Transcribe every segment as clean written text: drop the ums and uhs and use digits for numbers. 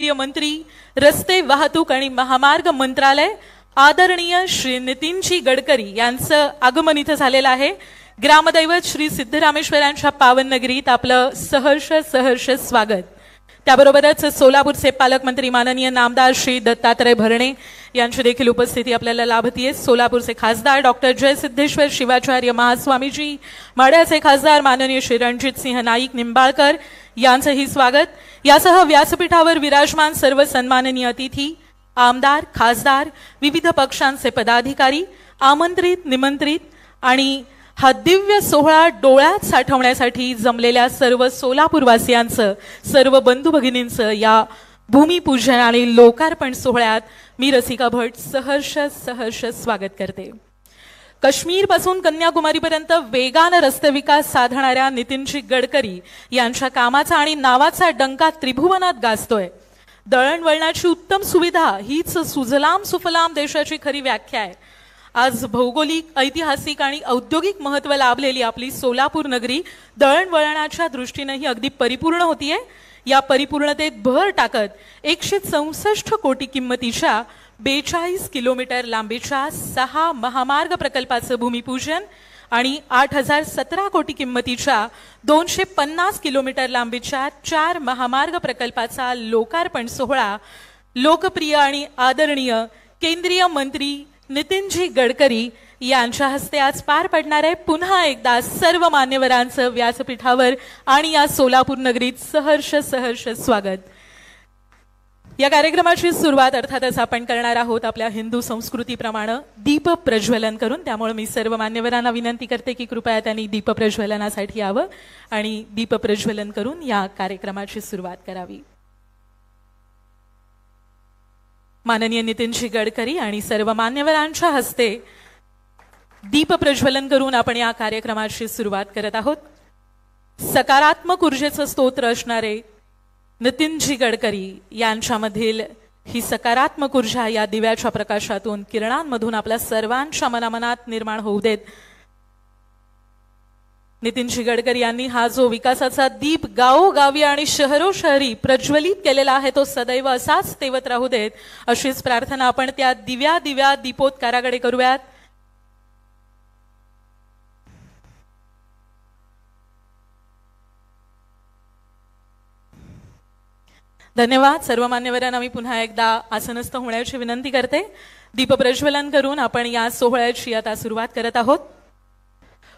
केंद्रीय मंत्री रस्ते वाहतूक आणि महामार्ग मंत्रालय आदरणीय श्री नितीनजी गडकरी यांचं आगमन इथे झालेलं आहे। ग्रामदैवत श्री सिद्धरामेश्वरांच्या पावन नगरीत आपलं सहर्ष स्वागत। त्याबरोबरच सोलापूरचे पालकमंत्री माननीय नामदार श्री दत्तात्रय भरणे यांची देखील उपस्थिती आपल्याला लाभतीये। सोलापूरचे खासदार डॉक्टर जयसिद्धेश्वर शिवाचार्य महास्वामीजी, माढ्याचे खासदार माननीय श्री रणजितसिंह नाईक निंबाळकर यांचंही स्वागत। यासह व्यासपीठावर विराजमान सर्व सन्माननीय अतिथी, आमदार, खासदार, विविध पक्षांचे पदाधिकारी, आमंत्रित, निमंत्रित आणि हा दिव्य सोहळा डोळ्यात साठवण्यासाठी जमलेल्या सर्व सोलापूरवासियांचं, सर्व बंधू भगिनींचं या भूमिपूजन आणि लोकार्पण सोहळ्यात मी रसिका भट सहर्ष स्वागत करते। काश्मीर पासून कन्याकुमारीपर्यंत वेगाने रस्ते विकास साधणाऱ्या नितीनजी गडकरी यांच्या कामाचा आणि नावाचा डंका त्रिभुवनात गाजतोय। दळणवळणाची उत्तम सुविधा हीच सुजलाम सुफलाम देशाची खरी व्याख्या आहे। आज भौगोलिक, ऐतिहासिक आणि औद्योगिक महत्त्व लाभलेली आपली सोलापूर नगरी दळणवळणाच्या दृष्टीनेही अगदी परिपूर्ण होतीये। या परिपूर्णतेत भर टाकत 164 कोटी किंमतीच्या 42 किलोमीटर लांबीच्या 6 महामार्ग प्रकल्पाचं भूमिपूजन आणि 8017 कोटी किंमतीच्या 250 किलोमीटर लांबीच्या 4 महामार्ग प्रकल्पाचा लोकार्पण सोहळा लोकप्रिय आणि आदरणीय केंद्रीय मंत्री नितीनजी गडकरी यांच्या हस्ते आज पार पडणार आहे। पुन्हा एकदा सर्व मान्यवरांचं व्यासपीठावर आणि या सोलापूर नगरीत सहर्ष स्वागत। या कार्यक्रमाची सुरुवात अर्थातच आपण करणार आहोत आपल्या हिंदू संस्कृतीप्रमाणे दीप प्रज्वलन करून। त्यामुळे मी सर्व मान्यवरांना विनंती करते की कृपया त्यांनी दीप प्रज्वलनासाठी यावं आणि दीप प्रज्वलन करून या कार्यक्रमाची सुरुवात करावी। माननीय नितीनजी गडकरी आणि सर्व मान्यवरांच्या हस्ते दीप प्रज्वलन करून आपण या कार्यक्रमाची सुरुवात करत आहोत। सकारात्मक ऊर्जेचं स्तोत्र असणारे नितीनजी गडकरी यांच्यामधील ही सकारात्मक ऊर्जा या दिव्याच्या प्रकाशातून, किरणांमधून आपल्या सर्वांच्या मनामनात निर्माण होऊ देत। नितीनजी गडकरी यांनी हा जो विकासाचा दीप गावोगावी आणि शहरोशहरी प्रज्वलित केलेला आहे तो सदैव असाच तेवत राहू देत, अशीच प्रार्थना आपण त्या दिव्या दीपोत्काराकडे करूयात। धन्यवाद। सर्व मान्यवरांना मी पुन्हा एकदा आसनस्थ होण्याची विनंती करते। दीप प्रज्वलन करून आपण या सोहळ्याची आता सुरुवात करत आहोत।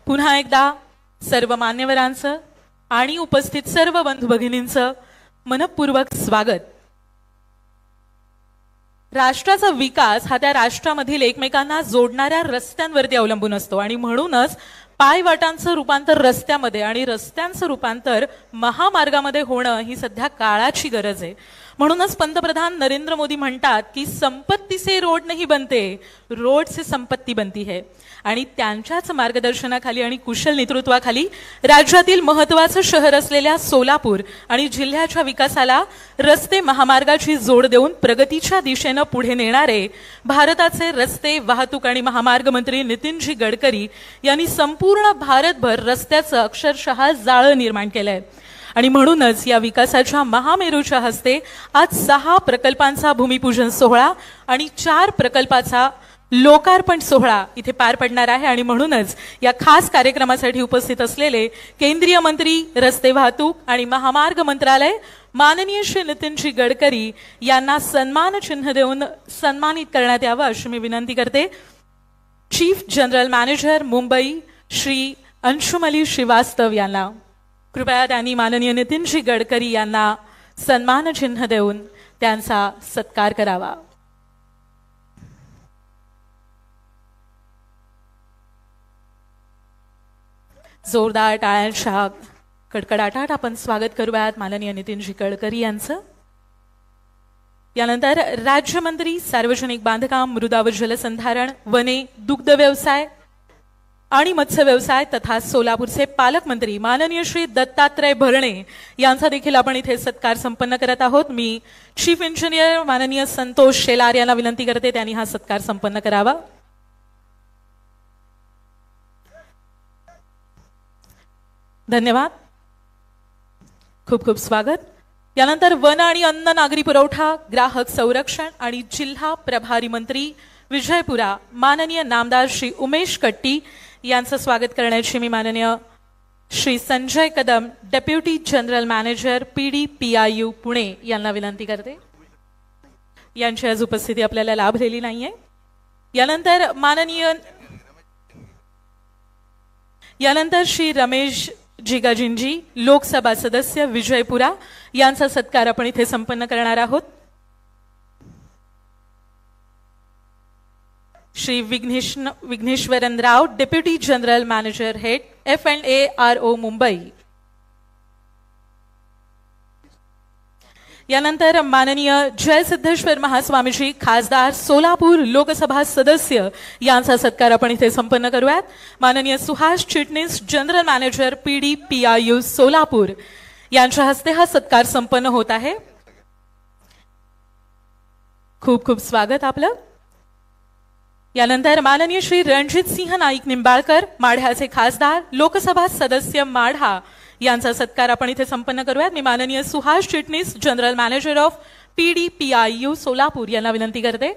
पुन्हा एकदा सर्व मान्यवरांचं आणि उपस्थित सर्व बंधू भगिनींचं मनपूर्वक स्वागत। राष्ट्राचा विकास हा त्या राष्ट्रामधील एकमेकांना जोडणाऱ्या रस्त्यांवरती अवलंबून असतो आणि म्हणूनच पायवाटांचं रूपांतर रस्त्यामध्ये आणि रस्त्यांचं रूपांतर महामार्गामध्ये होणं ही सध्या काळाची गरज आहे। म्हणूनच पंतप्रधान नरेंद्र मोदी म्हणतात की संपत्ती से रोड नहीं बनते, रोड से संपत्ती बनती है। आणि त्यांच्याच मार्गदर्शनाखाली आणि कुशल नेतृत्वाखाली राज्यातील महत्त्वाचं शहर असलेल्या सोलापूर आणि जिल्ह्याच्या विकासाला रस्ते महामार्गाची जोड देऊन प्रगतीच्या दिशेने पुढे नेणारे भारताचे रस्ते वाहतूक आणि महामार्ग मंत्री नितीनजी गडकरी यांनी संपूर्ण भारतभर रस्त्याचं अक्षरशः जाळं निर्माण केलंय। आणि म्हणूनच या विकासाच्या महामेरूच्या हस्ते आज 6 प्रकल्पांचा भूमिपूजन सोहळा आणि 4 प्रकल्पाचा लोकार्पण सोहळा इथे पार पडणार आहे। आणि म्हणूनच या खास कार्यक्रमासाठी उपस्थित असलेले केंद्रीय मंत्री रस्ते वाहतूक आणि महामार्ग मंत्रालय माननीय श्री नितीनजी गडकरी यांना सन्मान चिन्ह देऊन सन्मानित करण्यात यावं अशी मी विनंती करते। Chief general manager Mumbai Shri Anshumali Shrivastava यांना कृपया त्यांनी माननीय नितीनजी गडकरी यांना सन्मान चिन्ह देऊन त्यांचा सत्कार करावा। जोरदार टाळ्यांच्या कडकडाटात आपण स्वागत करूयात माननीय नितीनजी गडकरी यांचं। यानंतर राज्यमंत्री सार्वजनिक बांधकाम, मृदा व जलसंधारण, वने, दुग्ध व्यवसाय आणि मत्स्य व्यवसाय तथा सोलापूरचे पालकमंत्री माननीय श्री दत्तात्रय भरणे यांचा देखील आपण इथे सत्कार संपन्न करत आहोत। मी चीफ इंजिनियर माननीय संतोष शेलार यांना विनंती करते त्यांनी हा सत्कार संपन्न करावा। धन्यवाद। खूप खूप स्वागत। यानंतर वन आणि अन्न नागरी पुरवठा, ग्राहक संरक्षण आणि जिल्हा प्रभारी मंत्री विजयपुरा माननीय नामदार श्री उमेश कट्टी यांचं स्वागत करण्याची मी माननीय Shri Sanjay Kadam deputy general manager PDPIU Pune यांना विनंती करते. यांची आज उपस्थिती आपल्याला लाभलेली नाहीये. यानंतर श्री रमेश जिगाजिंजी लोकसभा सदस्य विजयपुरा यांचा सत्कार आपण इथे संपन्न करणार आहोत. Shri Vighneshwaran Rao deputy general manager head F&A RO Mumbai. यानंतर माननीय जयसिद्धेश्वर महास्वामीजी खासदार सोलापूर लोकसभा सदस्य यांचा सत्कार आपण इथे संपन्न करूयात. माननीय Suhas Chitnis general manager PDPIU Solapur यांच्या हस्ते हा सत्कार संपन्न होत आहे. खूप खूप स्वागत आपलं. यानंतर माननीय श्री रणजित सिंह नाईक निंबाळकर माढ्याचे खासदार लोकसभा सदस्य माढा यांचा सत्कार आपण इथे संपन्न करूयात. मी माननीय Suhas Chitnis general manager of PDPIU Solapur यांना विनंती करते.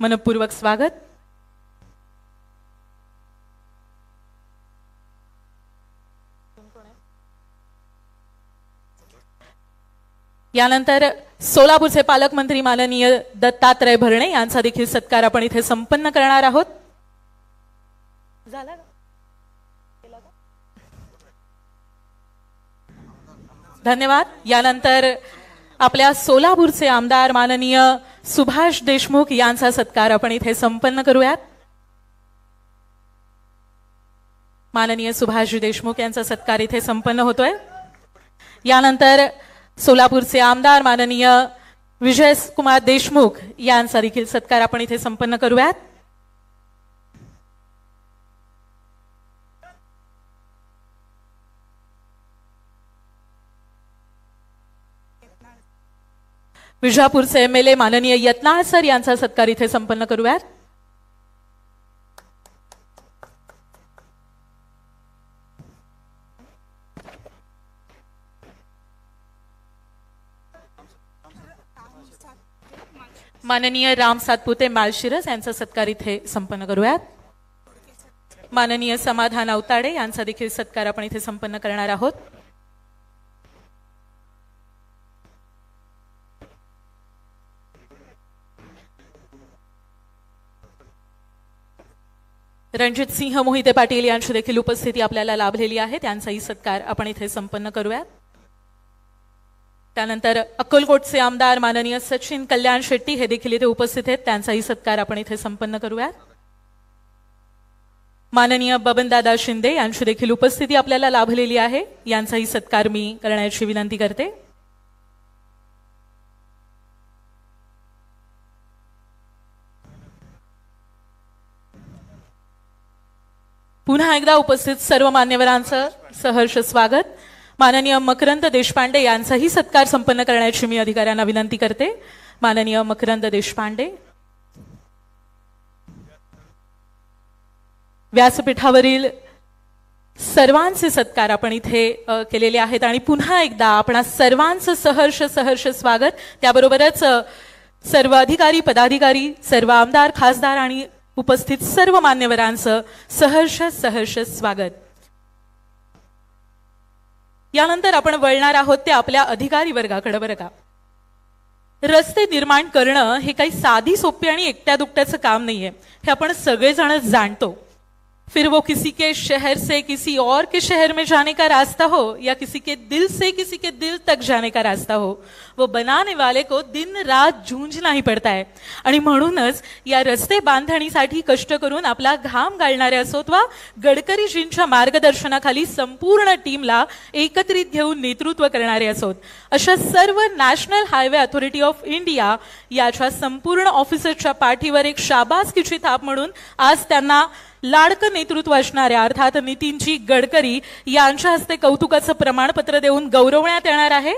मनपूर्वक स्वागत. यानंतर सोलापूरचे पालकमंत्री माननीय दत्तात्रय भरणे यांचा देखील सत्कार आपण इथे संपन्न करणार आहोत. धन्यवाद. यानंतर आपल्या सोलापूरचे आमदार माननीय सुभाष देशमुख यांचा सत्कार आपण इथे संपन्न करूयात. माननीय सुभाष देशमुख यांचा सत्कार इथे संपन्न होतोय. यानंतर सोलापूरचे आमदार माननीय विजय कुमार देशमुख यांचा देखील सत्कार आपण इथे संपन्न करूयात. विजापूरचे MLA माननीय यत्नाळ सर यांचा सत्कार इथे संपन्न करूयात. माननीय राम सातपुते माळशिरस यांचा सत्कार इथे संपन्न करूयात. माननीय समाधान अवताडे यांचा देखील सत्कार आपण इथे संपन्न करणार आहोत. रणजित सिंह मोहिते पाटील यांची देखील उपस्थिती आपल्याला लाभलेली आहे. त्यांचाही सत्कार आपण इथे संपन्न करूयात. त्यानंतर अक्कलकोटचे आमदार माननीय सचिन कल्याण शेट्टी हे देखील इथे उपस्थित आहेत. त्यांचाही सत्कार आपण इथे संपन्न करूयात. माननीय बबनदादा शिंदे यांची देखील उपस्थिती आपल्याला लाभलेली आहे. यांचाही सत्कार मी करण्याची विनंती करते. पुन्हा एकदा उपस्थित सर्व मान्यवरांचं सहर्ष स्वागत. माननीय मकरंद देशपांडे यांचाही सत्कार संपन्न करण्याची मी अधिकाऱ्यांना विनंती करते. माननीय मकरंद देशपांडे. व्यासपीठावरील सर्वांचे सत्कार आपण इथे केलेले आहेत आणि पुन्हा एकदा आपणा सर्वांचं सहर्ष स्वागत. त्याबरोबरच सर्व अधिकारी पदाधिकारी सर्व आमदार खासदार आणि उपस्थित सर्व मान्यवरांचं सहर्ष स्वागत. यानंतर आपण वळणार आहोत ते आपल्या अधिकारी वर्गाकडे. बरं का, रस्ते निर्माण करणं हे काही साधी सोपी आणि एकट्या दुकट्याचं काम नाहीये. हे आपण सगळेजण जाणतो. फिर वो किसी के शहर से किसी और के शहर में जाने का रास्ता हो या किसी के दिल से किसी के दिल तक जाने का रास्ता हो, वो बनाने वाले को दिन रात जूझना ही पड़ता है. आणि म्हणूनच या रस्ते बांधणीसाठी कष्ट करून आपला घाम गाळणारे असोत वा गडकरीजींच्या मार्गदर्शनाखाली संपूर्ण टीमला एकत्रित घेऊन नेतृत्व करणारे असोत, अशा सर्व national highway authority of India याच्या संपूर्ण ऑफिसर्सच्या पाठीवर एक शाबासकीची थाप म्हणून आज त्यांना लाडकं नेतृत्व असणाऱ्या अर्थात नितीनजी गडकरी यांच्या हस्ते कौतुकाचं प्रमाणपत्र देऊन गौरवण्यात येणार आहे.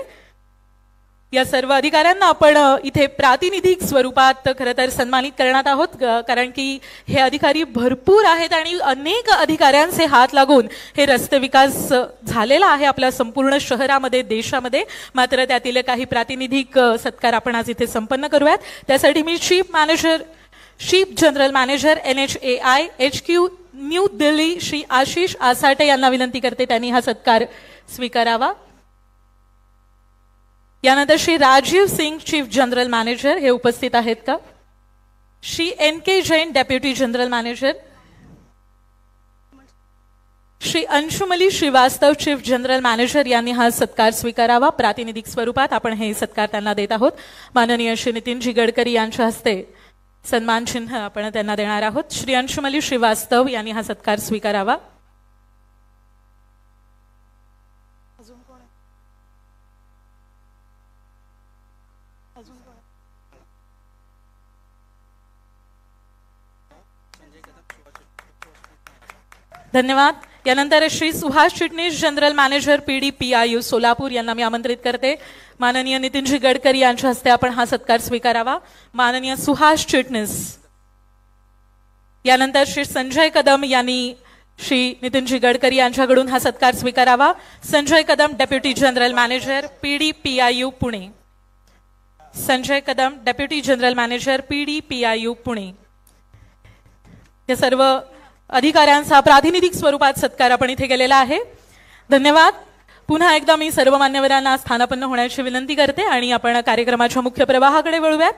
या सर्व अधिकाऱ्यांना आपण इथे प्रातिनिधिक स्वरूपात खरं तर सन्मानित करण्यात आहोत, कारण की हे अधिकारी भरपूर आहेत आणि अनेक अधिकाऱ्यांचे हात लागून हे रस्ते विकास झालेला आहे आपल्या संपूर्ण शहरामध्ये, देशामध्ये. मात्र त्यातील काही प्रातिनिधिक सत्कार आपण आज इथे संपन्न करूयात. त्यासाठी मी chief general manager NHAI HQ new Delhi Shri Ashish Asate यांना विनंती करते त्यांनी हा सत्कार स्वीकारावा. यानंतर Shri Rajiv Singh chief general manager हे उपस्थित आहेत का? Shri NK Jain deputy general manager, Shri Anshumali Shrivastava chief general manager यांनी हा सत्कार स्वीकारावा. प्रातिनिधिक स्वरूपात आपण हे सत्कार त्यांना देत आहोत. माननीय श्री नितीनजी गडकरी यांच्या हस्ते सन्मान चिन्ह आपण त्यांना देणार आहोत. श्री अंशुमली श्रीवास्तव यांनी हा सत्कार स्वीकारावा. धन्यवाद. यानंतर Shri Suhas Chitnis general manager PD PIU Solapur यांना मी आमंत्रित करते. माननीय नितीनजी गडकरी यांच्या हस्ते आपण हा सत्कार स्वीकारावा. माननीय सुहास चिटणीस. यानंतर श्री संजय कदम यांनी श्री नितीनजी गडकरी यांच्याकडून हा सत्कार स्वीकारावा. Sanjay Kadam deputy general manager PD PIU Pune. Sanjay Kadam deputy general manager PD PIU Pune. या सर्व अधिकाऱ्यांचा प्रातिनिधिक स्वरूपात सत्कार आपण इथे केलेला आहे. धन्यवाद. पुन्हा एकदा मी सर्व मान्यवरांना स्थानापन्न होण्याची विनंती करते आणि आपण कार्यक्रमाच्या मुख्य प्रवाहाकडे वळूयात.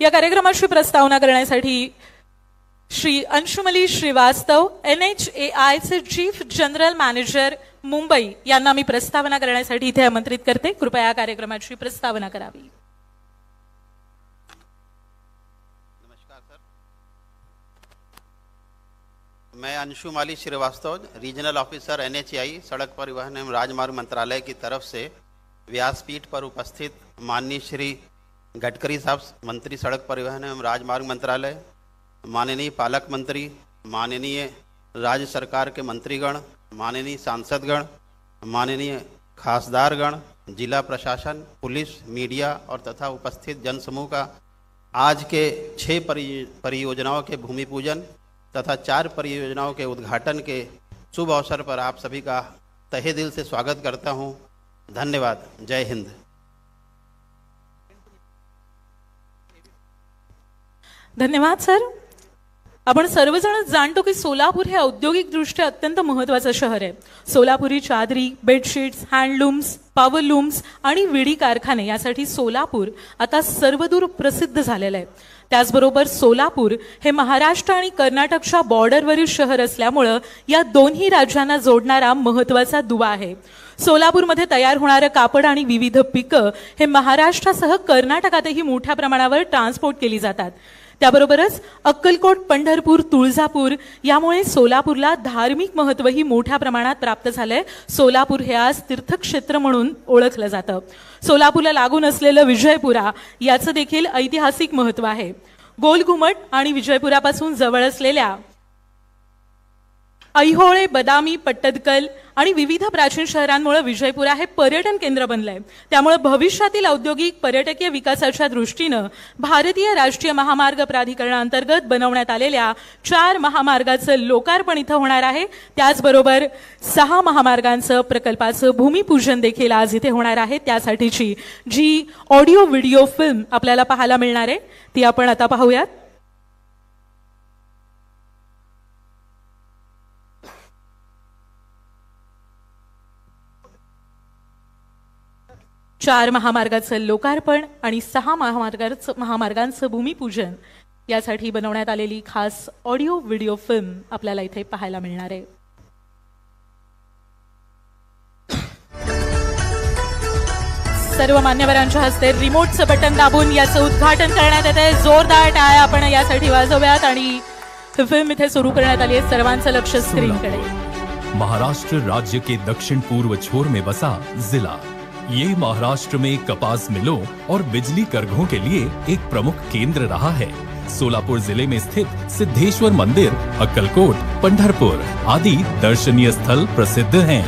या कार्यक्रमाची प्रस्तावना करण्यासाठी श्री अंशुमली श्रीवास्तव NHAI चे चीफ जनरल मॅनेजर मुंबई यांना मी प्रस्तावना करण्यासाठी इथे आमंत्रित करते. कृपया कार्यक्रमाची प्रस्तावना करावी. मैं Anshumali Shrivastava, regional officer NHAI सड़क परिवहन एवं राजमार्ग मंत्रालय की तरफ से व्यासपीठ पर उपस्थित माननीय श्री गडकरी साहब, मंत्री सड़क परिवहन एवं राजमार्ग मंत्रालय, माननीय पालक मंत्री, माननीय राज्य सरकार के मंत्रीगण, माननीय सांसदगण, माननीय खासदारगण, जिला प्रशासन, पुलिस, मीडिया और तथा उपस्थित जनसमूह का आज के 6 परियोजनाओं के भूमि पूजन तथा 4 परियोजनाओं के उद्घाटन के शुभ अवसर पर आप सभी का तहे दिल से स्वागत करता हूं. धन्यवाद. जय हिंद. धन्यवाद सर. आपण सर्वजण जाणतो की सोलापूर हे औद्योगिकदृष्ट्या अत्यंत महत्त्वाचं शहर आहे. सोलापुरी चादरी, बेडशीट्स, हँडलूम्स, पॉवरलूम्स आणि विडी कारखाने यासाठी सोलापूर आता सर्वदूर प्रसिद्ध झालेलं आहे. त्याचबरोबर सोलापूर हे महाराष्ट्र आणि कर्नाटकच्या बॉर्डरवरील शहर असल्यामुळे या दोन्ही राज्यांना जोडणारा महत्त्वाचा दुवा आहे. सोलापूरमध्ये तयार होणारे कापड आणि विविध पिकं हे महाराष्ट्रासह कर्नाटकातही मोठ्या प्रमाणावर ट्रान्सपोर्ट केली जातात. त्याबरोबरच अक्कलकोट, पंढरपूर, तुळजापूर यामुळे सोलापूरला धार्मिक महत्त्वही मोठ्या प्रमाणात प्राप्त झालंय. सोलापूर हे आज तीर्थक्षेत्र म्हणून ओळखलं जातं. सोलापूरला लागून असलेलं विजयपुरा याचं देखील ऐतिहासिक महत्त्व आहे. गोलघुमट आणि विजयपुरापासून जवळ असलेल्या ऐहोळे, बदामी, पट्टदकल आणि विविध प्राचीन शहरांमुळे विजयपुरा हे पर्यटन केंद्र बनलंय. त्यामुळे भविष्यातील औद्योगिक पर्यटकीय विकासाच्या दृष्टीनं भारतीय राष्ट्रीय महामार्ग प्राधिकरणाअंतर्गत बनवण्यात आलेल्या 4 महामार्गाचं लोकार्पण इथं होणार आहे. त्याचबरोबर 6 महामार्गांचं प्रकल्पाचं भूमिपूजन देखील आज इथे होणार आहे. त्यासाठीची जी ऑडिओ व्हिडिओ फिल्म आपल्याला पाहायला मिळणार आहे ती आपण आता पाहूयात. 4 महामार्गाचं लोकार्पण आणि 6 महामार्गांचं भूमिपूजन यासाठी बनवण्यात आलेली खास ऑडिओ व्हिडिओ फिल्म आपल्याला इथे पाहायला मिळणार आहे. सर्व मान्यवरांच्या हस्ते रिमोटचं बटन दाबून याचं उद्घाटन करण्यात येते. जोरदार टाळ्या आपण यासाठी वाजवूयात आणि फिल्म इथे सुरू करण्यात आली आहे. सर्वांचं लक्ष स्क्रीनकडे. महाराष्ट्र राज्य के दक्षिण पूर्व छोर में बसा जिला, ये महाराष्ट्र में कपास मिलों और बिजली करघों के लिए एक प्रमुख केंद्र रहा है. सोलापुर जिले में स्थित सिद्धेश्वर मंदिर, अक्कलकोट, पंढरपुर आदि दर्शनीय स्थल प्रसिद्ध हैं.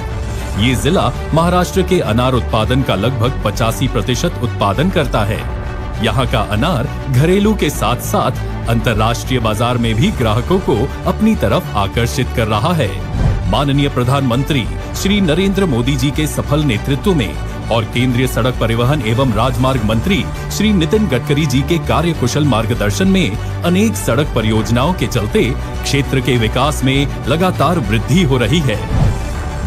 ये जिला महाराष्ट्र के अनार उत्पादन का लगभग 85% उत्पादन करता है। यहाँ का अनार घरेलू के साथ साथ अंतर्राष्ट्रीय बाजार में भी ग्राहकों को अपनी तरफ आकर्षित कर रहा है। माननीय प्रधानमंत्री श्री नरेंद्र मोदी जी के सफल नेतृत्व में और केंद्रीय सड़क परिवहन एवं राजमार्ग मंत्री श्री नितिन गडकरी जी के कार्यकुशल मार्गदर्शन में अनेक सड़क परियोजनाओं के चलते क्षेत्र के विकास में लगातार वृद्धि हो रही है।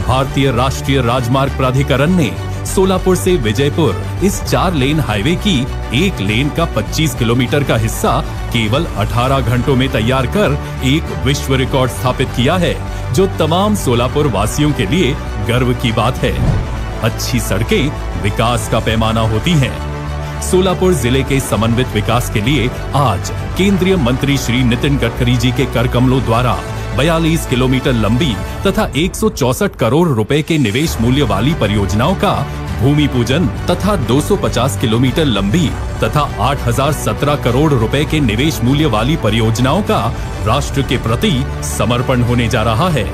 भारतीय राष्ट्रीय राजमार्ग प्राधिकरण ने सोलापुर से विजयपुर इस 4 लेन हाईवे की 1 लेन का 25 किलोमीटर का हिस्सा केवल 18 घंटों में तैयार कर एक विश्व रिकॉर्ड स्थापित किया है, जो तमाम सोलापुर वासियों के लिए गर्व की बात है। अच्छी सड़कें विकास का पैमाना होती हैं। सोलापुर जिले के समन्वित विकास के लिए आज केंद्रीय मंत्री श्री नितिन गडकरी जी के कर कमलों द्वारा 42 किलोमीटर लंबी तथा 164 करोड़ रुपए के निवेश मूल्य वाली परियोजनाओं का भूमि पूजन तथा 250 किलोमीटर लंबी तथा 8017 करोड़ रुपए के निवेश मूल्य वाली परियोजनाओं का राष्ट्र के प्रति समर्पण होने जा रहा है।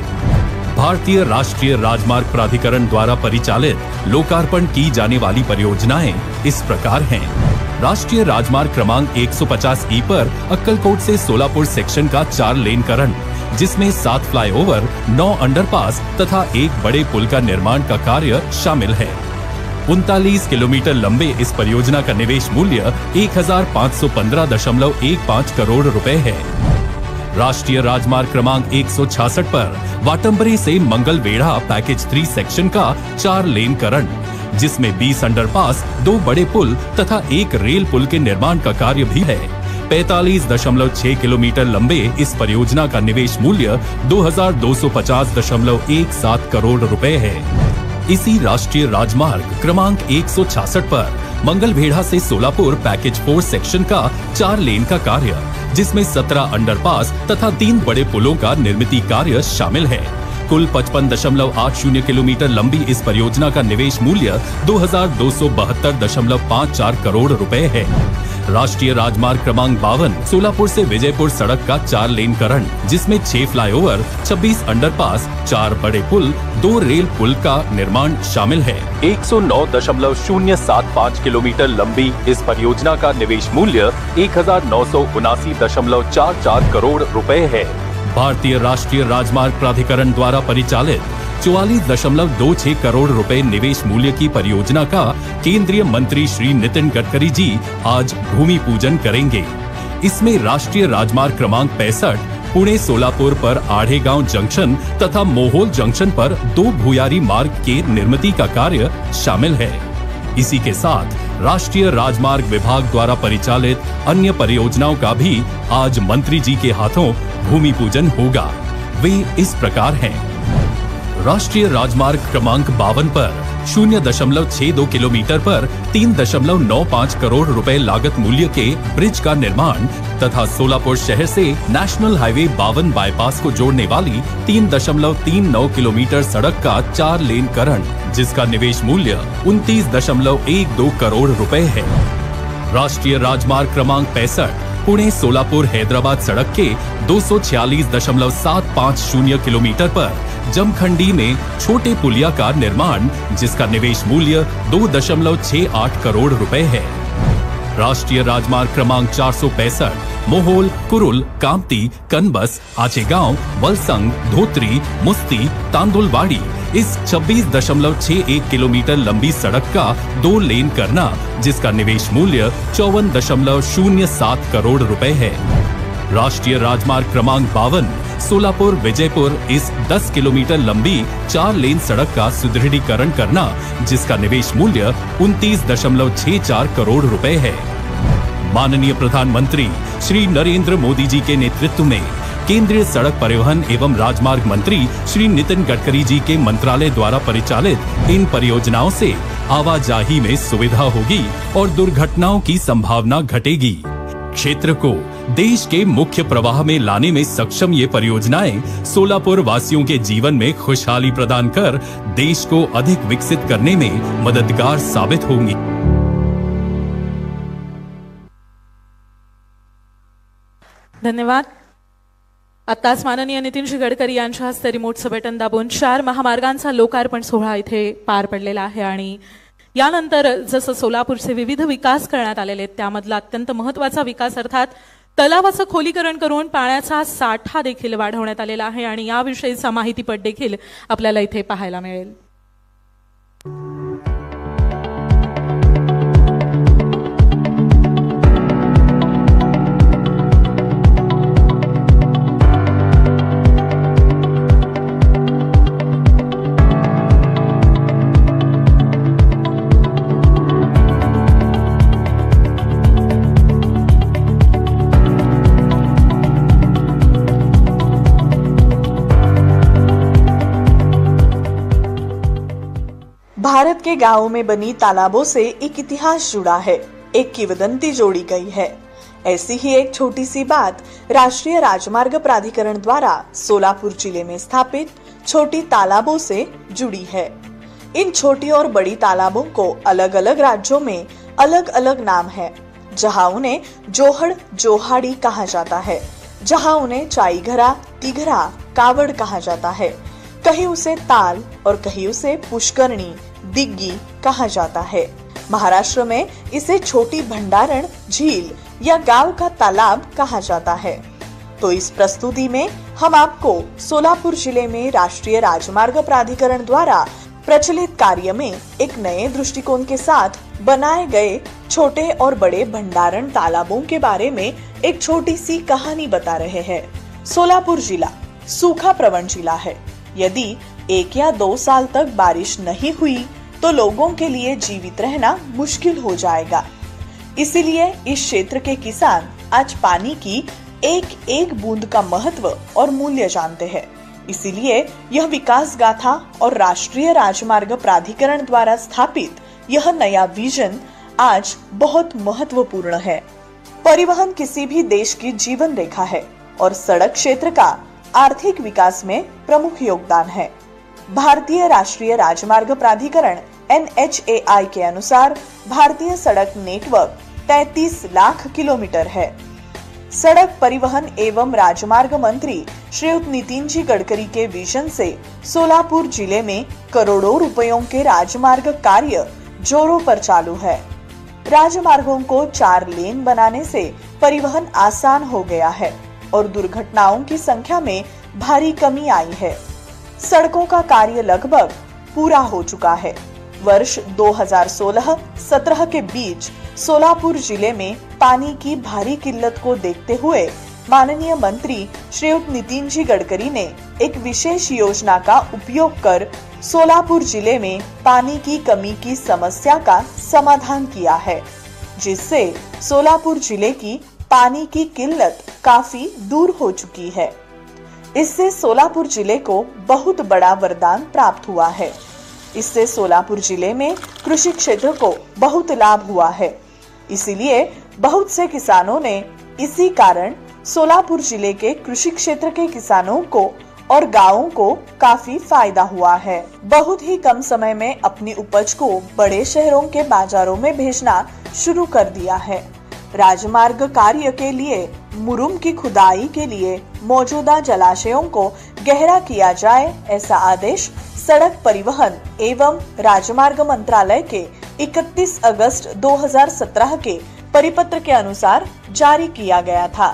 भारतीय राष्ट्रीय राजमार्ग प्राधिकरण द्वारा परिचालित लोकार्पण की जाने वाली परियोजनाएं इस प्रकार हैं। राष्ट्रीय राजमार्ग क्रमांक 150E पर अक्कलकोट से सोलापुर सेक्शन का 4 लेनकरण, जिसमें 7 फ्लाईओवर, 9 अंडरपास तथा 1 बड़े पुल का निर्माण का कार्य शामिल है। 39 किलोमीटर लंबे इस परियोजना का निवेश मूल्य 1515.15 करोड़ रुपए है। राष्ट्रीय राजमार्ग क्रमांक 166 पर वाटम्बरी से मंगलवेढ़ा पैकेज 3 सेक्शन का 4 लेनकरण, जिसमें 20 अंडरपास, 2 बड़े पुल तथा 1 रेल पुल के निर्माण का कार्य भी है। 45.6 किलोमीटर लंबे इस परियोजना का निवेश मूल्य 2250.17 करोड़ रुपए है। इसी राष्ट्रीय राजमार्ग क्रमांक 166 पर मंगलवेढ़ा से सोलापुर पैकेज 4 सेक्शन का 4 लेन का कार्य, जिसमें 17 अंडरपास तथा 3 बड़े पुलों का निर्मिती कार्य शामिल है। कुल 55.80 किलोमीटर लंबी इस परियोजना का निवेश मूल्य 2272.54 करोड़ रुपए है। राष्ट्रीय राजमार्ग क्रमांक 52 सोलापुर से विजयपुर सड़क का 4 लेनकरण, जिसमें 6 फ्लाईओवर, 26 अंडरपास, 4 बड़े पुल, 2 रेल पुल का निर्माण शामिल है। 109.075 किलोमीटर लंबी इस परियोजना का निवेश मूल्य 1979.44 करोड़ रुपए है। भारतीय राष्ट्रीय राजमार्ग प्राधिकरण द्वारा परिचालित 44.26 करोड़ रुपए निवेश मूल्य की परियोजना का केंद्रीय मंत्री श्री नितिन गडकरी जी आज भूमि पूजन करेंगे। इसमें राष्ट्रीय राजमार्ग क्रमांक 65 पुणे सोलापुर पर आढ़ेगांव जंक्शन तथा मोहोल जंक्शन पर 2 भूयारी मार्ग के निर्मिती का कार्य शामिल है। इसी के साथ राष्ट्रीय राजमार्ग विभाग द्वारा परिचालित अन्य परियोजनाओं का भी आज मंत्री जी के हाथों भूमि पूजन होगा। वे इस प्रकार हैं। राष्ट्रीय राजमार्ग क्रमांक 52 पर 0.62 किलोमीटर पर 3.95 करोड़ रुपए लागत मूल्य के ब्रिज का निर्माण तथा सोलापुर शहर से नेशनल हाईवे 52 बाईपास को जोड़ने वाली 3.39 किलोमीटर सड़क का 4 लेनकरण, जिसका निवेश मूल्य 29.12 करोड़ रुपए है। राष्ट्रीय राजमार्ग क्रमांक 65 पुणे सोलापुर हैदराबाद सड़क के 246.750 किलोमीटर पर जमखंडी में छोटे पुलिया का निर्माण, जिसका निवेश मूल्य 2.68 करोड़ रुपए है। राष्ट्रीय राजमार्ग क्रमांक 465 मोहोल, कुरुल, कामती, कनबस, आचेगांव, वलसंग, धोत्री, मुस्ती, तांदुलवाड़ी इस 26.61 किलोमीटर लंबी सड़क का 2 लेन करना, जिसका निवेश मूल्य 54.07 करोड़ रुपए है। राष्ट्रीय राजमार्ग क्रमांक 52 सोलापुर विजयपुर इस 10 किलोमीटर लंबी 4 लेन सड़क का सुदृढ़ीकरण करना, जिसका निवेश मूल्य 29.64 करोड़ रुपए है। माननीय प्रधानमंत्री श्री नरेंद्र मोदी जी के नेतृत्व में केंद्रीय सड़क परिवहन एवं राजमार्ग मंत्री श्री नितिन गडकरी जी के मंत्रालय द्वारा परिचालित इन परियोजनाओं से आवाजाही में सुविधा होगी और दुर्घटनाओं की संभावना घटेगी। क्षेत्र को देश के मुख्य प्रवाह में लाने में सक्षम ये परियोजनाएं सोलापुर वासियों के जीवन में खुशहाली प्रदान कर देश को अधिक विकसित करने में मददगार साबित होंगी। धन्यवाद। आत्ताच माननीय नितीनजी गडकरी यांच्या हस्ते रिमोटचं बटन दाबून 4 महामार्गांचा लोकार्पण सोहळा इथे पार पडलेला आहे आणि यानंतर जसं सोलापूरचे विविध विकास करण्यात आलेले आहेत त्यामधला अत्यंत महत्त्वाचा विकास अर्थात तलावाचं खोलीकरण करून पाण्याचा साठा देखील वाढवण्यात आलेला आहे आणि याविषयीचा माहितीपट देखील आपल्याला इथे पाहायला मिळेल. भारत के गांवों में बनी तालाबों से एक इतिहास जुड़ा है, एक किंवदंती जोड़ी गई है. ऐसी ही एक छोटी सी बात राष्ट्रीय राजमार्ग प्राधिकरण द्वारा सोलापुर जिले में स्थापित छोटी तालाबों से जुड़ी है. इन छोटी और बड़ी तालाबों को अलग अलग राज्यों में अलग अलग नाम है. जहां उन्हें जोहड़ जोहाड़ी कहा जाता है, जहां उन्हें चाईघरा, तिघरा, कावड़ कहा जाता है. कहीं उसे ताल और कहीं उसे पुष्करणी, दिग्गी कहा जाता है. महाराष्ट्र में इसे छोटी भंडारण झील या गांव का तालाब कहा जाता है. तो इस प्रस्तुति में हम आपको सोलापुर जिले में राष्ट्रीय राजमार्ग प्राधिकरण द्वारा प्रचलित कार्य में एक नए दृष्टिकोण के साथ बनाए गए छोटे और बड़े भंडारण तालाबों के बारे में एक छोटी सी कहानी बता रहे हैं. सोलापुर जिला सूखा प्रवण जिला है. यदि 1 या 2 साल तक बारिश नहीं हुई तो लोगों के लिए जीवित रहना मुश्किल हो जाएगा. इसीलिए इस क्षेत्र के किसान आज पानी की एक एक बूंद का महत्व और मूल्य जानते हैं. इसीलिए यह विकास गाथा और राष्ट्रीय राजमार्ग प्राधिकरण द्वारा स्थापित यह नया विजन आज बहुत महत्वपूर्ण है. परिवहन किसी भी देश की जीवन रेखा है और सड़क क्षेत्र का आर्थिक विकास में प्रमुख योगदान है. भारतीय राष्ट्रीय राजमार्ग प्राधिकरण NHAI के अनुसार भारतीय सड़क नेटवर्क 33 लाख किलोमीटर है. सड़क परिवहन एवं राजमार्ग मंत्री श्रीयुत नितिन जी गडकरी के विजन से सोलापुर जिले में करोड़ों रुपयों के राजमार्ग कार्य जोरों पर चालू है. राजमार्गों को 4 लेन बनाने से परिवहन आसान हो गया है और दुर्घटनाओं की संख्या में भारी कमी आई है. सड़कों का कार्य लगभग पूरा हो चुका है. वर्ष 2016-17 के बीच सोलापुर जिले में पानी की भारी किल्लत को देखते हुए माननीय मंत्री श्रीयुत नितिन जी गडकरी ने एक विशेष योजना का उपयोग कर सोलापुर जिले में पानी की कमी की समस्या का समाधान किया है, जिससे सोलापुर जिले की पानी की किल्लत काफी दूर हो चुकी है. इससे सोलापुर जिले को बहुत बड़ा वरदान प्राप्त हुआ है. इससे सोलापुर जिले में कृषि क्षेत्र को बहुत लाभ हुआ है. इसीलिए बहुत से किसानों ने इसी कारण सोलापुर जिले के कृषि क्षेत्र के किसानों को और गांवों को काफी फायदा हुआ है. बहुत ही कम समय में अपनी उपज को बड़े शहरों के बाजारों में भेजना शुरू कर दिया है. राजमार्ग कार्य के लिए मुरुम की खुदाई के लिए मौजूदा जलाशयों को गहरा किया जाए, ऐसा आदेश सड़क परिवहन एवं राजमार्ग मंत्रालय के 31 अगस्त 2017 के परिपत्र के अनुसार जारी किया गया था.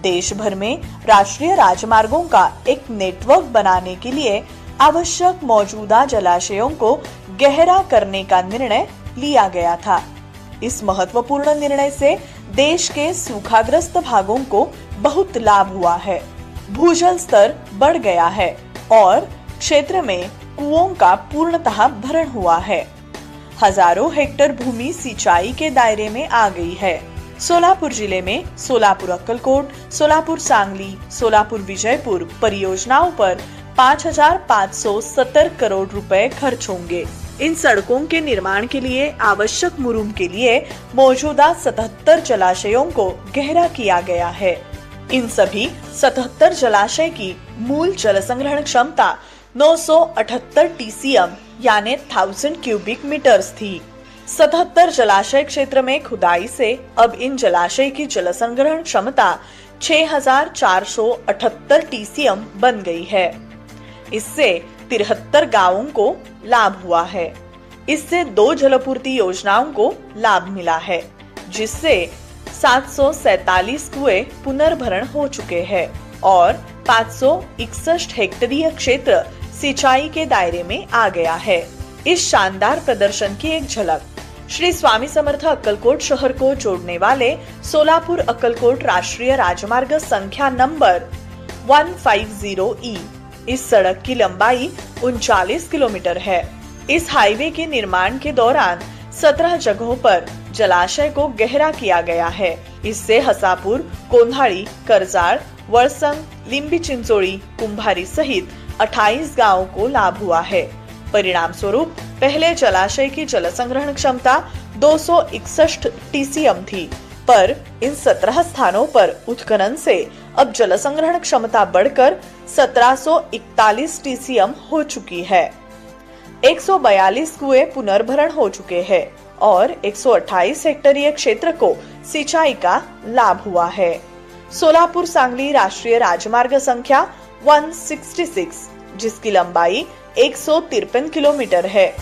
देश भर में राष्ट्रीय राजमार्गों का एक नेटवर्क बनाने के लिए आवश्यक मौजूदा जलाशयों को गहरा करने का निर्णय लिया गया था. इस महत्वपूर्ण निर्णय से देश के सूखाग्रस्त भागों को बहुत लाभ हुआ है. भूजल स्तर बढ़ गया है और क्षेत्र में कुओं का पूर्णतः भरण हुआ है. हजारों हेक्टेयर भूमि सिंचाई के दायरे में आ गई है. सोलापुर जिले में सोलापुर अक्कलकोट, सोलापुर सांगली, सोलापुर विजयपुर परियोजनाओं पर 5,570 करोड़ रुपए खर्च होंगे. इन सड़कों के निर्माण के लिए आवश्यक मुरुम के लिए मौजूदा 77 जलाशयों को गहरा किया गया है. इन सभी 77 जलाशय की मूल जल संग्रहण क्षमता 978 TCM यानी 1000 क्यूबिक मीटर्स थी. 77 जलाशय क्षेत्र में खुदाई से अब इन जलाशय की जल संग्रहण क्षमता 6,478 TCM बन गई है। इससे 73 गांवों को लाभ हुआ है। इससे 2 जलापूर्ति योजनाओं को लाभ मिला है, जिससे 747 कुएं पुनर्भरण हो चुके हैं और 561 हेक्टेरियर क्षेत्र सिंचाई के दायरे में आ गया है। इस शानदार प्रदर्शन की एक झलक श्री स्वामी समर्थ अक्कलकोट शहर को जोड़ने वाले सोलापुर अक्कलकोट राष्ट्रीय राजमार्ग संख्या नंबर 150E। इस सड़क की लंबाई 39 किलोमीटर है। इस हाईवे के निर्माण के दौरान 17 जगहों पर जलाशय को गहरा किया गया है। इससे हसापुर, कोंधाड़ी, करजाड़, वड़संग, लिंबी चिंचोड़ी, कुंभारी सहित 28 गांवों को लाभ हुआ है। परिणाम स्वरूप पहले जलाशय की जल संग्रहण क्षमता 261 TCM थी, पर इन 17 स्थानों पर उत्खनन से अब जल संग्रहण क्षमता बढ़कर 1741 TCM हो चुकी है। 142 कुएं पुनर्भरण हो चुके हैं और 128 हेक्टेरियर क्षेत्र को सिंचाई का लाभ हुआ है। सोलापुर सांगली राष्ट्रीय राजमार्ग संख्या 166, जिसकी लंबाई 153 किलोमीटर है।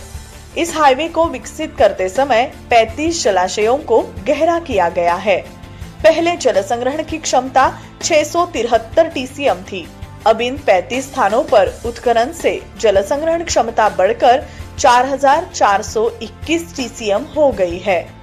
इस हाईवे को विकसित करते समय 35 जलाशयों को गहरा किया गया है। पहले जल संग्रहण की क्षमता 673 TCM थी। अब इन 35 स्थानों पर उत्खनन से जल संग्रहण क्षमता बढ़कर 4,421 TCM हो गई है।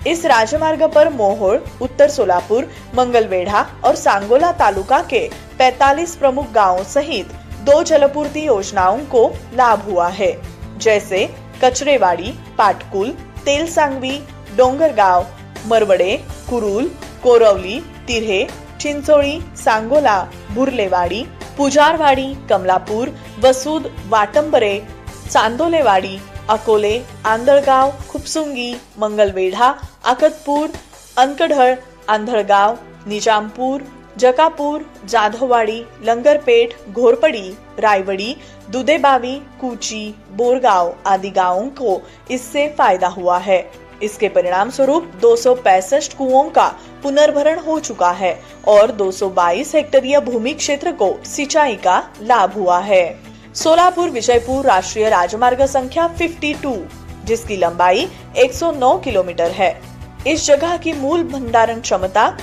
इस राजमार्ग पर मोहोड़, उत्तर सोलापुर, मंगलवेढ़ा और सांगोला तालुका के 45 प्रमुख गांवों सहित 2 जलपूर्ति योजनाओं को लाभ हुआ है, जैसे कचरेवाड़ी, पाटकुल, तेलसांगवी, डोंगरगांव, मरवड़े, कुरूल, कोरवली, तिरहे, चिंचोड़ी, सांगोला, बुरलेवाड़ी, पुजारवाड़ी, कमलापुर, वसूद, वाटंबरे, चांदोलेवाड़ी, अकोले, आंधळगाव, खुपसुंगी, मंगलवेढ़ा, आकतपूर, अनकढळ, आंधळगाव, निजामपुर, जकापुर, जाधववाड़ी, लंगरपेट, घोरपड़ी, रायवड़ी, दुधेबावी, कूची, बोरगांव आदि गांवों को इससे फायदा हुआ है। इसके परिणाम स्वरूप 265 कुओं का पुनर्भरण हो चुका है और 222 हेक्टेरियर भूमि क्षेत्र को सिंचाई का लाभ हुआ है। सोलापुर विजयपुर राष्ट्रीय राजमार्ग संख्या 52, जिसकी लंबाई 109 किलोमीटर है। इस जगह की मूल भंडारण क्षमता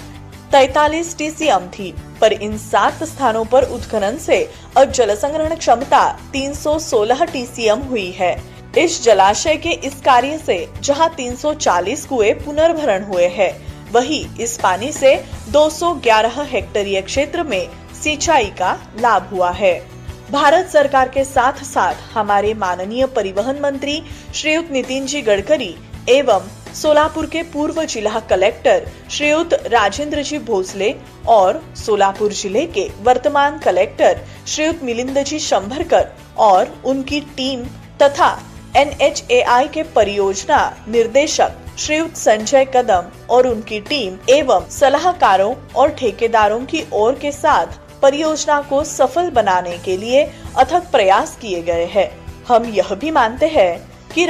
43 TCM थी, पर इन 7 स्थानों पर उत्खनन से अब जल संग्रहण क्षमता 316 TCM हुई है। इस जलाशय के इस कार्य से जहां 340 कुएं पुनर्भरण हुए हैं, वहीं इस पानी से 211 हेक्टेरियर क्षेत्र में सिंचाई का लाभ हुआ है। भारत सरकार के साथ साथ हमारे माननीय परिवहन मंत्री श्रीयुत नितिन जी गडकरी एवं सोलापुर के पूर्व जिला कलेक्टर श्रीयुत राजेंद्र जी भोसले और सोलापुर जिले के वर्तमान कलेक्टर श्रीयुत मिलिंद जी शंभरकर और उनकी टीम तथा NHAI के परियोजना निर्देशक श्रीयुत संजय कदम और उनकी टीम एवं सलाहकारों और ठेकेदारों की ओर के साथ परियोजना को सफल बनाने के लिए अथक प्रयास किए गए हैं। हम यह भी मानते हैं कि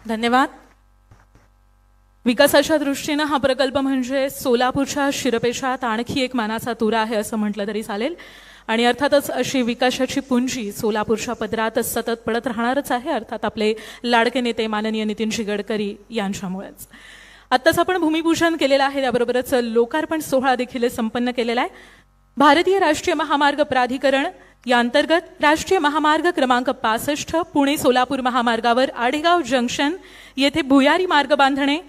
धन्यवाद। विकासाच्या दृष्टीने हा प्रकल्प म्हणजे सोलापूरच्या शिरपेशात आणखी एक मानाचा तुरा आहे असं म्हटलं तरी चालेल आणि अर्थातच अशी विकासाची पुंजी सोलापूरच्या पदरात सतत पडत राहणारच आहे, अर्थात आपले लाडके नेते माननीय नितीनजी गडकरी यांच्यामुळेच। आत्ताच आपण भूमिपूजन केलेलं आहे, त्याबरोबरच लोकार्पण सोहळा देखील संपन्न केलेला आहे। भारतीय राष्ट्रीय महामार्ग प्राधिकरण या अंतर्गत राष्ट्रीय महामार्ग क्रमांक 65 पुणे सोलापूर महामार्गावर आडेगाव जंक्शन येथे भुयारी मार्ग बांधणे,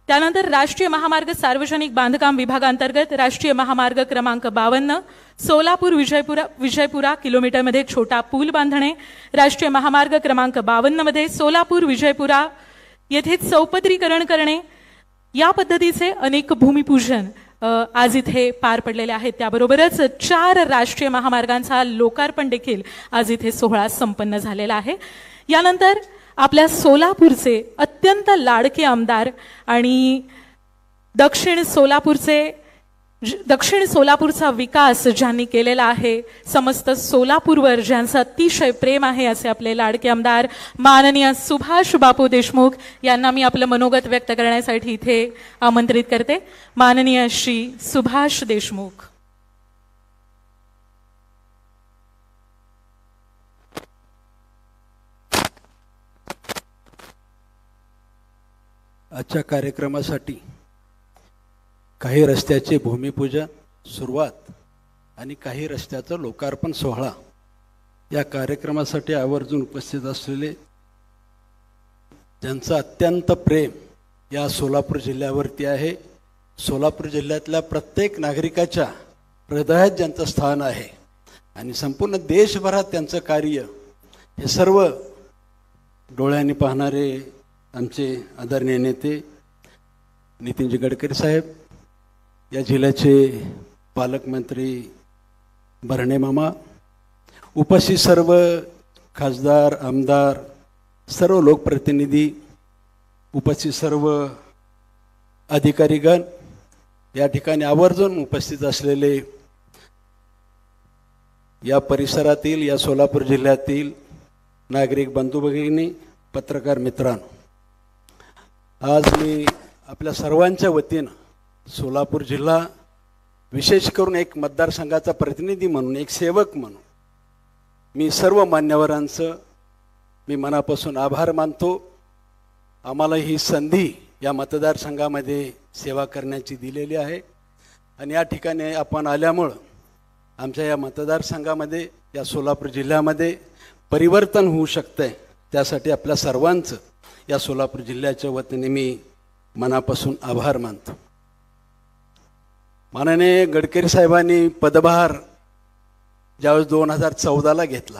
त्यानंतर राष्ट्रीय महामार्ग सार्वजनिक बांधकाम विभागांतर्गत राष्ट्रीय महामार्ग क्रमांक 52 सोलापूर विजयपुरा किलोमीटरमध्ये एक छोटा पूल बांधणे, राष्ट्रीय महामार्ग क्रमांक 52 मध्ये सोलापूर विजयपुरा येथे चौपदरीकरण करणे, या पद्धतीचे अनेक भूमिपूजन आज इथे पार पडलेले आहेत। त्याबरोबरच 4 राष्ट्रीय महामार्गांचा लोकार्पण देखील आज इथे सोहळा संपन्न झालेला आहे। यानंतर आपल्या सोलापूरचे अत्यंत लाडके आमदार आणि दक्षिण सोलापूरचे दक्षिण सोलापूरचा विकास ज्यांनी केलेला आहे, समस्त सोलापूरवर ज्यांचं अतिशय प्रेम आहे, असे आपले लाडके आमदार माननीय सुभाष बापू देशमुख यांना मी आपलं मनोगत व्यक्त करण्यासाठी इथे आमंत्रित करते. माननीय श्री सुभाष देशमुख. आजच्या कार्यक्रमासाठी काही रस्त्याचे भूमिपूजन सुरुवात आणि काही रस्त्याचं लोकार्पण सोहळा या कार्यक्रमासाठी आवर्जून उपस्थित असलेले ज्यांचं अत्यंत प्रेम या सोलापूर जिल्ह्यावरती आहे, सोलापूर जिल्ह्यातल्या प्रत्येक नागरिकाच्या हृदयात ज्यांचं स्थान आहे आणि संपूर्ण देशभरात त्यांचं कार्य, हे सर्व डोळ्यांनी पाहणारे आमचे आदरणीय नेते नितीनजी गडकरी साहेब, या जिल्ह्याचे पालकमंत्री भरणे मामा, उपस्थित सर्व खासदार, आमदार, सर्व लोकप्रतिनिधी, उपस्थित सर्व अधिकारीगण, या ठिकाणी आवर्जून उपस्थित असलेले या परिसरातील, या सोलापूर जिल्ह्यातील नागरिक बंधू भगिनी, पत्रकार मित्रांनो, आज मी आपल्या सर्वांच्या वतीनं सोलापूर जिल्हा, विशेष करून एक मतदारसंघाचा प्रतिनिधी म्हणून, एक सेवक म्हणून मी सर्व मान्यवरांचं मी मनापासून आभार मानतो. आम्हाला ही संधी या मतदारसंघामध्ये सेवा करण्याची दिलेली आहे आणि या ठिकाणी आपण आल्यामुळं आमच्या या मतदारसंघामध्ये, या सोलापूर जिल्ह्यामध्ये परिवर्तन होऊ शकतं आहे. त्यासाठी आपल्या सर्वांचं या सोलापूर जिल्ह्याच्या वतीने मी मनापासून आभार मानतो. माननीय गडकरी साहेबांनी पदभार ज्यावेळेस 2014ला घेतला,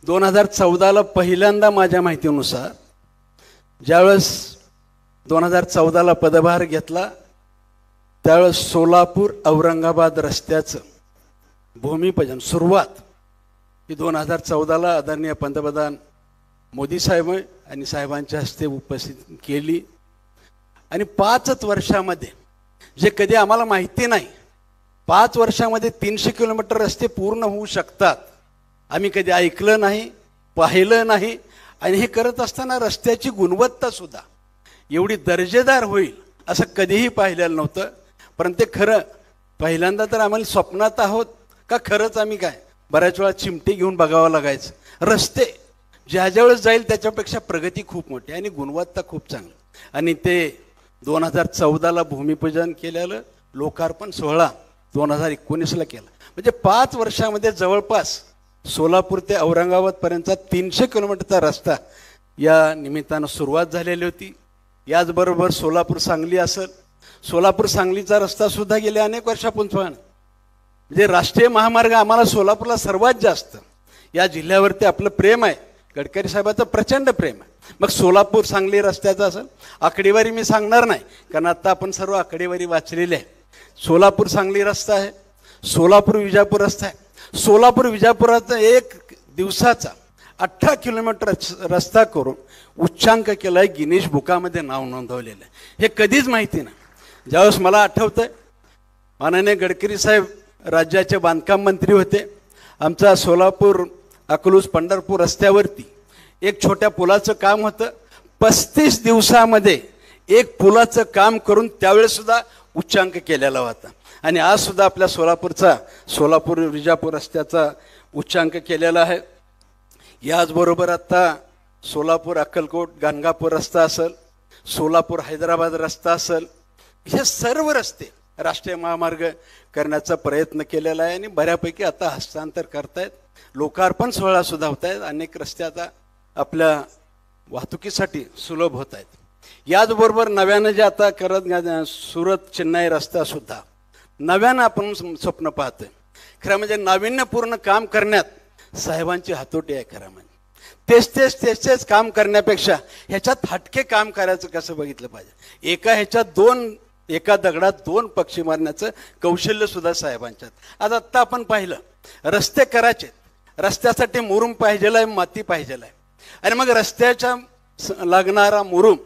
2014ला पहिल्यांदा माझ्या माहितीनुसार ज्यावेळेस 2014ला पदभार घेतला, त्यावेळेस सोलापूर औरंगाबाद रस्त्याचं भूमिपूजन सुरुवात ही 2014ला आदरणीय पंतप्रधान मोदी साहेब आणि साहेबांच्या हस्ते उपस्थित केली आणि 5 वर्षामध्ये, जे कधी आम्हाला माहिती नाही, 5 वर्षामध्ये 300 किलोमीटर रस्ते पूर्ण होऊ शकतात, आम्ही कधी ऐकलं नाही, पाहिलं नाही. आणि हे करत असताना रस्त्याची गुणवत्ता सुद्धा एवढी दर्जेदार होईल असं कधीही पाहिलेलं नव्हतं. परंतु ते खरं पहिल्यांदा तर आम्हाला स्वप्नात आहोत का खरंच आम्ही काय, बऱ्याच वेळा चिमटी घेऊन बघावं लागायचं. रस्ते ज्या ज्यावेळेस जाईल त्याच्यापेक्षा प्रगती खूप मोठी आणि गुणवत्ता खूप चांगली. आणि ते 2014ला भूमिपूजन केलेलं, लोकार्पण सोहळा 2019ला केला. म्हणजे 5 वर्षामध्ये जवळपास सोलापूर ते औरंगाबादपर्यंतचा 300 किलोमीटरचा रस्ता या निमित्तानं सुरुवात झालेली होती. याचबरोबर सोलापूर सांगली असेल, सोलापूर सांगलीचा रस्ता सुद्धा गेल्या अनेक वर्षापूर्वी, म्हणजे राष्ट्रीय महामार्ग आम्हाला सोलापूरला सर्वात जास्त या जिल्ह्यावरती आपलं प्रेम आहे, गडकरी साहेबांचं प्रचंड प्रेम आहे. मग सोलापूर सांगली रस्त्याचा असेल, आकडेवारी मी सांगणार नाही कारण आता आपण सर्व आकडेवारी वाचलेली आहे. सोलापूर सांगली रस्ता आहे, सोलापूर विजापूर रस्ता आहे. सोलापूर विजापुराचा 1 दिवसाचा 18 किलोमीटर रस्ता करून उच्चांक केला आहे, गिनीज बुकामध्ये नाव नोंदवलेलं आहे. हे कधीच माहिती नाही. ज्यावेळेस मला आठवतंय माननीय गडकरी साहेब राज्याचे बांधकाम मंत्री होते, आमचा सोलापूर अकलूज पंढरपूर रस्त्यावरती एक छोट्या पुलाचं काम होतं. 35 दिवसामध्ये एक पुलाचं काम करून त्यावेळेस सुद्धा उच्चांक केलेला होता. आणि आज सुद्धा आपल्या सोलापूर विजापूर रस्त्याचा उच्चांक केलेला आहे. याचबरोबर आता सोलापूर अक्कलकोट गाणगापूर रस्ता असेल, सोलापूर हैदराबाद रस्ता असेल, हे सर्व रस्ते राष्ट्रीय महामार्ग करण्याचा प्रयत्न केलेला आहे आणि बऱ्यापैकी आता हस्तांतर करतायत. लोकार्पण सोहळा सुद्धा होत आहेत. अनेक रस्ते आता आपल्या वाहतुकीसाठी सुलभ होत आहेत. याचबरोबर नव्यानं जे आता सुरत चेन्नई रस्ता सुद्धा नव्यानं आपण स्वप्न पाहतोय. खरं म्हणजे नाविन्यपूर्ण काम करण्यात साहेबांची हातोटी आहे. खरं म्हणजे तेच काम करण्यापेक्षा ह्याच्यात हटके काम करायचं कसं बघितलं पाहिजे. एका दगडात 2 पक्षी मारण्याचं कौशल्य सुद्धा साहेबांच्यात. आज आत्ता आपण पाहिलं, रस्ते करायचे, रस्त्यासाठी मुरुम पाहिजेला आहे, माती पाहिजेला आहे. आणि मग रस्त्याच्या लागणारा मुरुम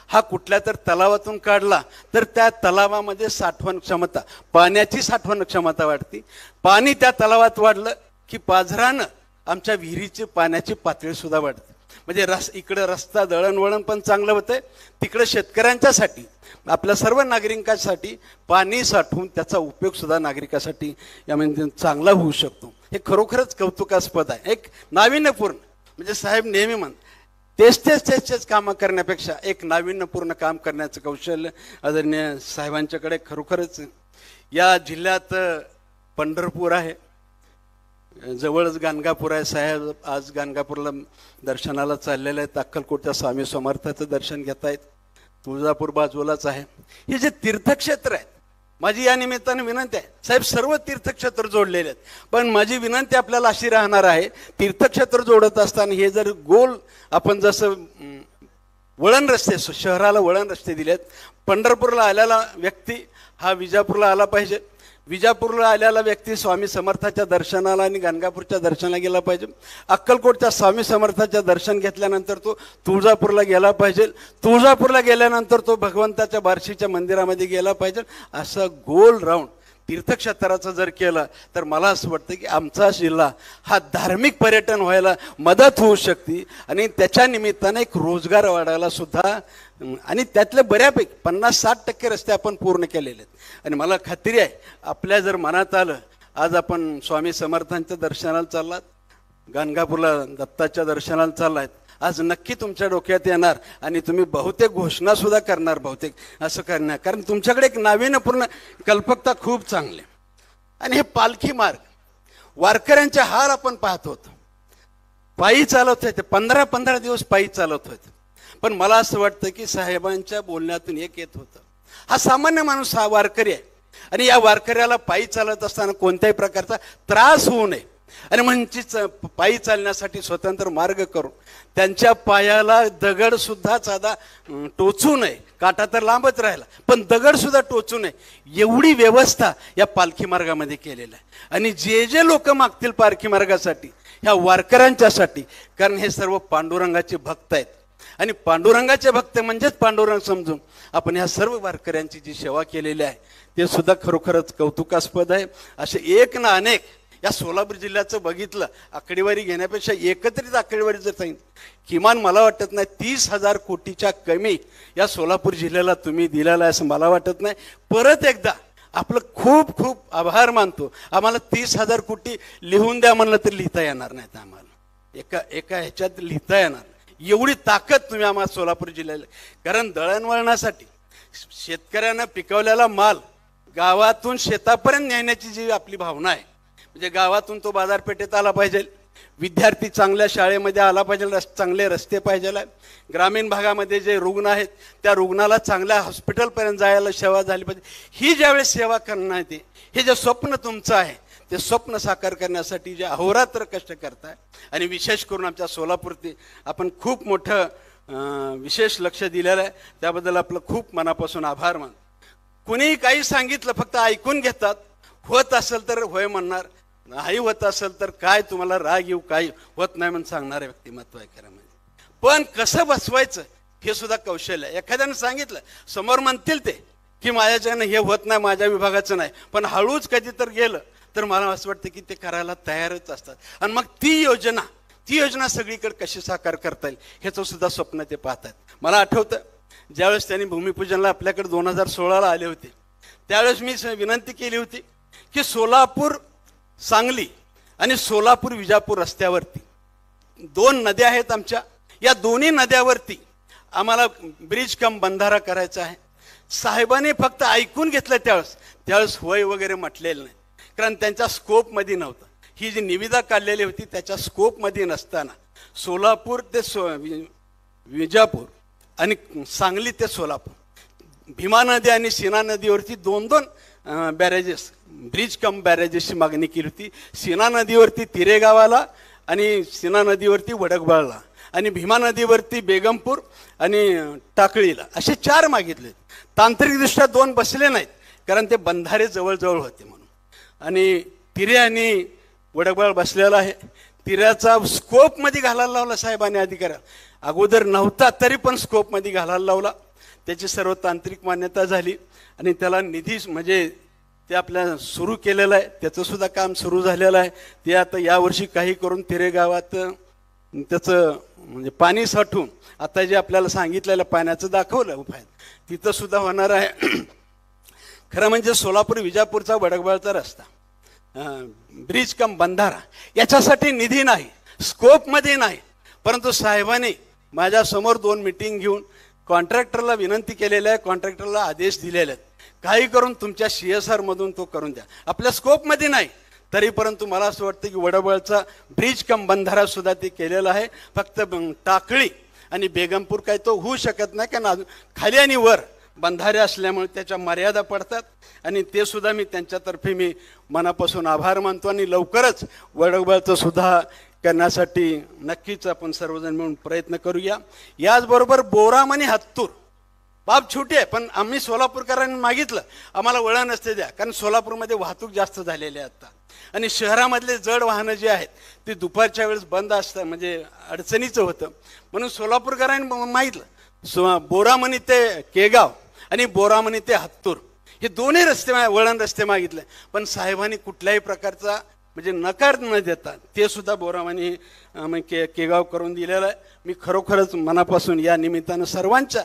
हा कुठल्या तर तलावातून काढला तर त्या तलावामध्ये साठवण क्षमता, पाण्याची साठवण क्षमता वाढते. पाणी त्या तलावात वाढलं की पाझरानं आमच्या विहिरीची पाण्याची पातळी सुद्धा वाढते. म्हणजे इकडे रस्ता दळणवळण पण चांगलं होतंय, तिकडे शेतकऱ्यांच्यासाठी आपल्या सर्व नागरिकांसाठी पाणी साठवून त्याचा उपयोग सुद्धा नागरिकांसाठी यामध्ये चांगला होऊ शकतो. हे खरोखरच कौतुकास्पद आहे. एक नाविन्यपूर्ण, म्हणजे साहेब नेहमी तेच कामं करण्यापेक्षा एक नाविन्यपूर्ण काम करण्याचं कौशल्य आदरणीय साहेबांच्याकडे खरोखरच. या जिल्ह्यात पंढरपूर आहे, जवळच गाणगापूर आहे. साहेब आज गाणगापूरला दर्शनाला चाललेले आहेत, अक्कलकोटच्या स्वामी समर्थाचं दर्शन घेत आहेत. तुळजापूर बाजूलाच आहे. हे जे तीर्थक्षेत्र आहेत, माझी या निमित्ताने विनंती आहे, साहेब सर्व तीर्थक्षेत्र जोडलेले आहेत, पण माझी विनंती आपल्याला अशी राहणार आहे, तीर्थक्षेत्र जोडत असताना हे जर गोल आपण जसं वळण रस्ते, शहराला वळण रस्ते दिलेत, पंढरपूरला आलेला व्यक्ती हा विजापूरला आला पाहिजे, विजापूरला आलेला व्यक्ती स्वामी समर्थाच्या दर्शनाला आणि गाणगापूरच्या दर्शनाला गेला पाहिजे, अक्कलकोटच्या स्वामी समर्थाच्या दर्शन घेतल्यानंतर तो तुळजापूरला गेला पाहिजे, तुळजापूरला गेल्यानंतर तो भगवंताच्या बार्शीच्या मंदिरामध्ये गेला पाहिजे. असं गोल राऊंड तीर्थक्षेत्राचं जर केलं तर मला असं वाटतं की आमचा जिल्हा हा धार्मिक पर्यटन व्हायला मदत होऊ शकते आणि त्याच्या निमित्ताने एक रोजगार वाढायला सुद्धा, आणि त्यातले बऱ्यापैकी 50-60% रस्ते आपण पूर्ण केलेले आहेत. आणि मला खात्री आहे आपल्या जर मनात आलं, आज आपण स्वामी समर्थांच्या दर्शनाला चाललात, गाणगापूरला दत्ताच्या दर्शनाला चाललात, आज नक्की तुमच्या डोक्यात येणार आणि तुम्ही बहुतेक घोषणा सुद्धा करणार, बहुतेक असं करणार, कारण तुमच्याकडे एक नाविन्यपूर्ण कल्पकता खूप चांगली. आणि हे पालखी मार्ग, वारकऱ्यांचे हाल आपण पाहत होतो, पायी चालवत होते, 15-15 दिवस पायी चालवत होते. पण मला असं वाटतं की साहेबांच्या बोलण्यातून एक येत होतं, हा सामान्य माणूस, हा वारकरी आहे, आणि या वारकऱ्याला पायी चालत असताना कोणत्याही प्रकारचा त्रास होऊ नये आणि म्हणजे पायी चालण्यासाठी स्वतंत्र मार्ग करून त्यांच्या पायाला दगड सुद्धा साधा टोचू नये, काटा तर लांबच राहिला पण दगड सुद्धा टोचू नये, एवढी व्यवस्था या पालखी मार्गामध्ये केलेलं आहे. आणि जे लोक मागतील पालखी मार्गासाठी, ह्या वारकऱ्यांच्यासाठी, कारण हे सर्व पांडुरंगाचे भक्त आहेत आणि पांडुरंगाचे भक्त म्हणजेच पांडुरंग समजून आपण ह्या सर्व वारकऱ्यांची जी सेवा केलेली आहे ते सुद्धा खरोखरच कौतुकास्पद आहे. असे एक ना अनेक या सोलापूर जिल्ह्याचं बघितलं, आकडेवारी घेण्यापेक्षा एकत्रित आकडेवारी जर सांगितलं, किमान मला वाटत नाही 30,000 कोटीच्या कमी या सोलापूर जिल्ह्याला तुम्ही दिलेला आहे असं मला वाटत नाही. परत एकदा आपलं खूप खूप आभार मानतो. आम्हाला 30,000 कोटी लिहून द्या म्हणलं तर लिहिता येणार नाहीत, आम्हाला एका ह्याच्यात लिहिता येणार, एवढी ताकद तुम्ही आम्हाला सोलापूर जिल्ह्याला. कारण दळणवळणासाठी शेतकऱ्यांना पिकवलेला माल गावातून शेतापर्यंत नेण्याची जी आपली भावना आहे, म्हणजे गावातून तो बाजारपेठेत आला पाहिजे, विद्यार्थी चांगल्या शाळेमध्ये आला पाहिजे, चांगले रस्ते पाहिजे, ग्रामीण भागामध्ये जे रुग्ण आहेत त्या रुग्णाला चांगल्या हॉस्पिटलपर्यंत जायला सेवा झाली पाहिजे. ही ज्यावेळेस सेवा करण्यात येते, हे जे स्वप्न तुमचं आहे ते स्वप्न साकार करण्यासाठी जे अहोरात्र कष्ट करताय आणि विशेष करून आमच्या सोलापूरती आपण खूप मोठं विशेष लक्ष दिलेलं आहे, त्याबद्दल आपलं खूप मनापासून आभार मान. कुणीही काही सांगितलं फक्त ऐकून घेतात, होत असेल तर होय म्हणणार, नाही होत असेल तर काय तुम्हाला राग येऊ, काही होत नाही म्हणून सांगणारे व्यक्तिमत्व आहे खरं म्हणजे. पण कसं बसवायचं हे सुद्धा कौशल्य आहे. एखाद्यानं सांगितलं, समोर म्हणतील ते की माझ्याच्यानं हे होत नाही, माझ्या विभागाचं नाही, पण हळूच कधी तर गेलं तर मला असं वाटतं की ते करायला तयारच असतात. आणि मग ती योजना सगळीकडे कशी साकार करता येईल ह्याचं सुद्धा स्वप्न ते पाहतात. मला आठवतं ज्यावेळेस त्यांनी भूमिपूजनला आपल्याकडे 2016ला आले होते, त्यावेळेस मी विनंती केली होती की सोलापूर सांगली आणि सोलापूर विजापूर रस्त्यावरती 2 नद्या आहेत आमच्या, या दोन्ही नद्यावरती आम्हाला ब्रिज कम बंधारा करायचा आहे. साहेबांनी फक्त ऐकून घेतलं, त्यावेळेस होय वगैरे म्हटलेलं नाही, कारण त्यांच्या स्कोपमध्ये नव्हतं. ही जी निविदा काढलेली होती त्याच्या स्कोपमध्ये नसताना सोलापूर ते विजापूर आणि सांगली ते सोलापूर, भीमा नदी आणि सीना नदीवरती 2 बॅरेजेस, ब्रिज कम बॅरेजेसची मागणी केली होती. सीना नदीवरती तिरेगावाला आणि सीना नदीवरती वडकबाळला आणि भीमा नदीवरती बेगमपूर आणि टाकळीला, असे 4 मागितले. तांत्रिकदृष्ट्या 2 बसले नाहीत कारण ते बंधारे जवळजवळ होते म्हणून, आणि तिरे आणि वडकबाळ बसलेला आहे. तिऱ्याचा स्कोपमध्ये घालायला लावला साहेबांनी अधिकाऱ्याला, अगोदर नव्हता तरी पण स्कोपमध्ये घालायला लावला. त्याची सर्व तांत्रिक मान्यता झाली आणि त्याला निधी म्हणजे ते आपल्या सुरू केलेलं आहे, त्याचं सुद्धा काम सुरू झालेलं आहे. ते आता यावर्षी काही करून तिरे गावात त्याचं म्हणजे पाणी साठवून आता जे आपल्याला सांगितलेलं पाण्याचं दाखवलं उपाय तिथं सुद्धा होणार आहे. खरं म्हणजे सोलापूर विजापूरचा वडगबाळचा रस्ता ब्रिज कम बंधारा याच्यासाठी निधी नाही, स्कोपमध्ये नाही, परंतु साहेबांनी माझ्यासमोर 2 मीटिंग घेऊन कॉन्ट्रॅक्टरला विनंती केलेली आहे, कॉन्ट्रॅक्टरला आदेश दिलेले आहेत काही करून तुमच्या CSR मधून तो करून द्या. आपल्या स्कोपमध्ये नाही तरी परंतु मला असं वाटतं की वडबळचा ब्रिज कम बंधारा सुद्धा ते केलेला आहे. फक्त टाकळी आणि बेगमपूर काय तो होऊ शकत नाही, कारण खाली आणि वर बंधारे असल्यामुळे त्याच्या मर्यादा पडतात आणि ते सुद्धा मी त्यांच्यातर्फे मी मनापासून आभार मानतो आणि लवकरच वडबळचं सुद्धा करण्यासाठी नक्कीच आपण सर्वजण मिळून प्रयत्न करूया. याचबरोबर बोराम आणि हत्तूर बाब छोटी आहे, पण आम्ही सोलापूरकरांनी मागितलं आम्हाला वळण असते द्या, कारण सोलापूरमध्ये वाहतूक जास्त झालेली आहे आता आणि शहरामधले जड वाहनं जे आहेत ते दुपारच्या वेळेस बंद असतात म्हणजे अडचणीचं होतं. म्हणून सोलापूरकरांनी मागितलं बोरामणी ते केगाव आणि बोरामणी ते हत्तूर हे दोन्ही रस्ते वळण रस्ते मागितले, पण साहेबांनी कुठल्याही प्रकारचा म्हणजे नकार न देता ते सुद्धा बोरामणी केगाव करून दिलेलं आहे. मी खरोखरच मनापासून या निमित्तानं सर्वांचा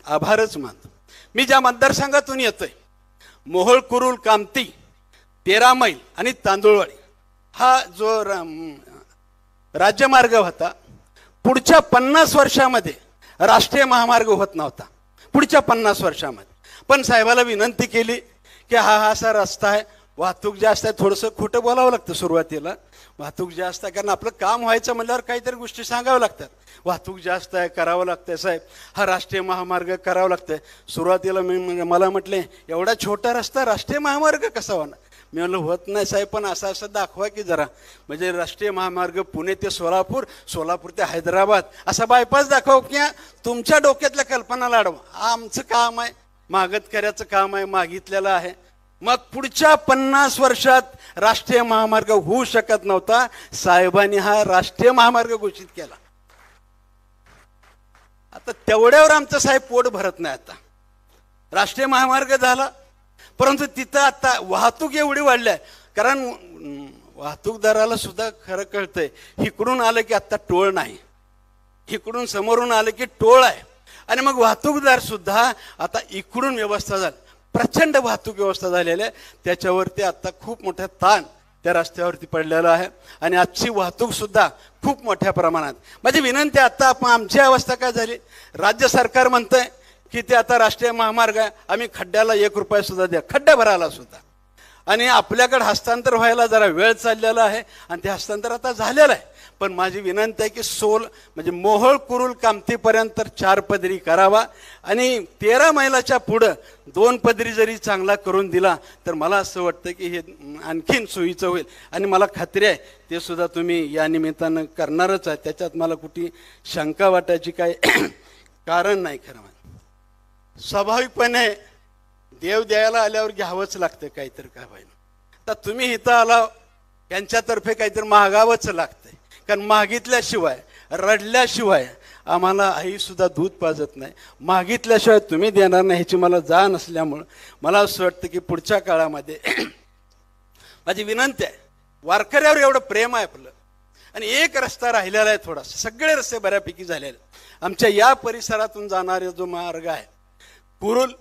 आभारच मानतो. मी ज्या मतदारसंघातून येतोय मोहोळ कुरुल कामती 13 मैल आणि तांदूळवाडी हा जो राज्यमार्ग होता पुढच्या 50 वर्षामध्ये राष्ट्रीय महामार्ग होत नव्हता पुढच्या 50 वर्षामध्ये. पण साहेबाला विनंती केली की हा असा रस्ता आहे, वाहतूक जास्त आहे, थोडंसं खोटं बोलावं लागतं सुरुवातीला, वाहतूक जास्त आहे कारण आपलं काम व्हायचं म्हणल्यावर काहीतरी गोष्टी सांगाव्या लागतात. वाहतूक जास्त आहे करावं लागतंय साहेब, हा राष्ट्रीय महामार्ग करावं लागतंय. सुरुवातीला मला म्हटले एवढा छोटा रस्ता राष्ट्रीय महामार्ग कसा होणार. मी म्हणलं होत नाही साहेब, पण असं असं दाखवा की जरा म्हणजे राष्ट्रीय महामार्ग पुणे ते सोलापूर, सोलापूर ते हैदराबाद असा बायपास दाखवा किंवा तुमच्या डोक्यातल्या कल्पना लाडवा. आमचं काम आहे, मागतकऱ्याचं काम आहे, मागितलेलं आहे. मग पुढच्या 50 वर्षात राष्ट्रीय महामार्ग होऊ शकत नव्हता, साहेबांनी हा राष्ट्रीय महामार्ग घोषित केला. आता तेवढ्यावर आमचं साहेब पोट भरत नाही. आता राष्ट्रीय महामार्ग झाला परंतु तिथं आता वाहतूक एवढी वाढली आहे, कारण वाहतूकदाराला सुद्धा खरं कळतंय इकडून आलं की आता टोळ नाही, इकडून समोरून आलं की टोळ आहे आणि मग वाहतूकदार सुद्धा आता इकडून व्यवस्था झाली, प्रचंड वाहतूक व्यवस्था झालेली आहे. त्याच्यावरती आता खूप मोठा ताण त्या रस्त्यावरती पडलेला आहे आणि आजची वाहतूक सुद्धा खूप मोठ्या प्रमाणात. माझी विनंती आता आपण आमची अवस्था काय झाली, राज्य सरकार म्हणतंय की ते आता राष्ट्रीय महामार्ग आहे, आम्ही खड्ड्याला 1 रुपया सुद्धा द्या, खड्डा भरायला सुद्धा, आणि आपल्याकडे हस्तांतर व्हायला जरा वेळ चाललेला आहे आणि ते हस्तांतर आता झालेलं आहे. पण माझी विनंती आहे की म्हणजे मोहोळ कुरुल कामतीपर्यंत 4 पदरी करावा आणि 13 मैलाच्या पुढं 2 पदरी जरी चांगला करून दिला तर मला असं वाटतं की हे आणखीन सोयीचं होईल आणि मला खात्री आहे ते सुद्धा तुम्ही या निमित्तानं करणारच आहे, त्याच्यात मला कुठे शंका वाटायची काय कारण नाही. खरं स्वाभाविकपणे देव द्यायला आल्यावर घ्यावंच लागतं काहीतरी काय पाहिजे. तर तुम्ही इथं आला यांच्यातर्फे काहीतरी मागावंच लागतंय, कारण मागितल्याशिवाय रडल्याशिवाय आम्हाला आई सुद्धा दूध पाजत नाही, मागितल्याशिवाय तुम्ही देणार नाही ह्याची मला जाण असल्यामुळं मला असं वाटतं की पुढच्या काळामध्ये माझी विनंती आहे, वारकऱ्यावर एवढं प्रेम आहे आपलं आणि एक रस्ता राहिलेला आहे थोडासा, सगळे रस्ते बऱ्यापैकी झालेले. आमच्या या परिसरातून जाणारा जो मार्ग आहे कुरुल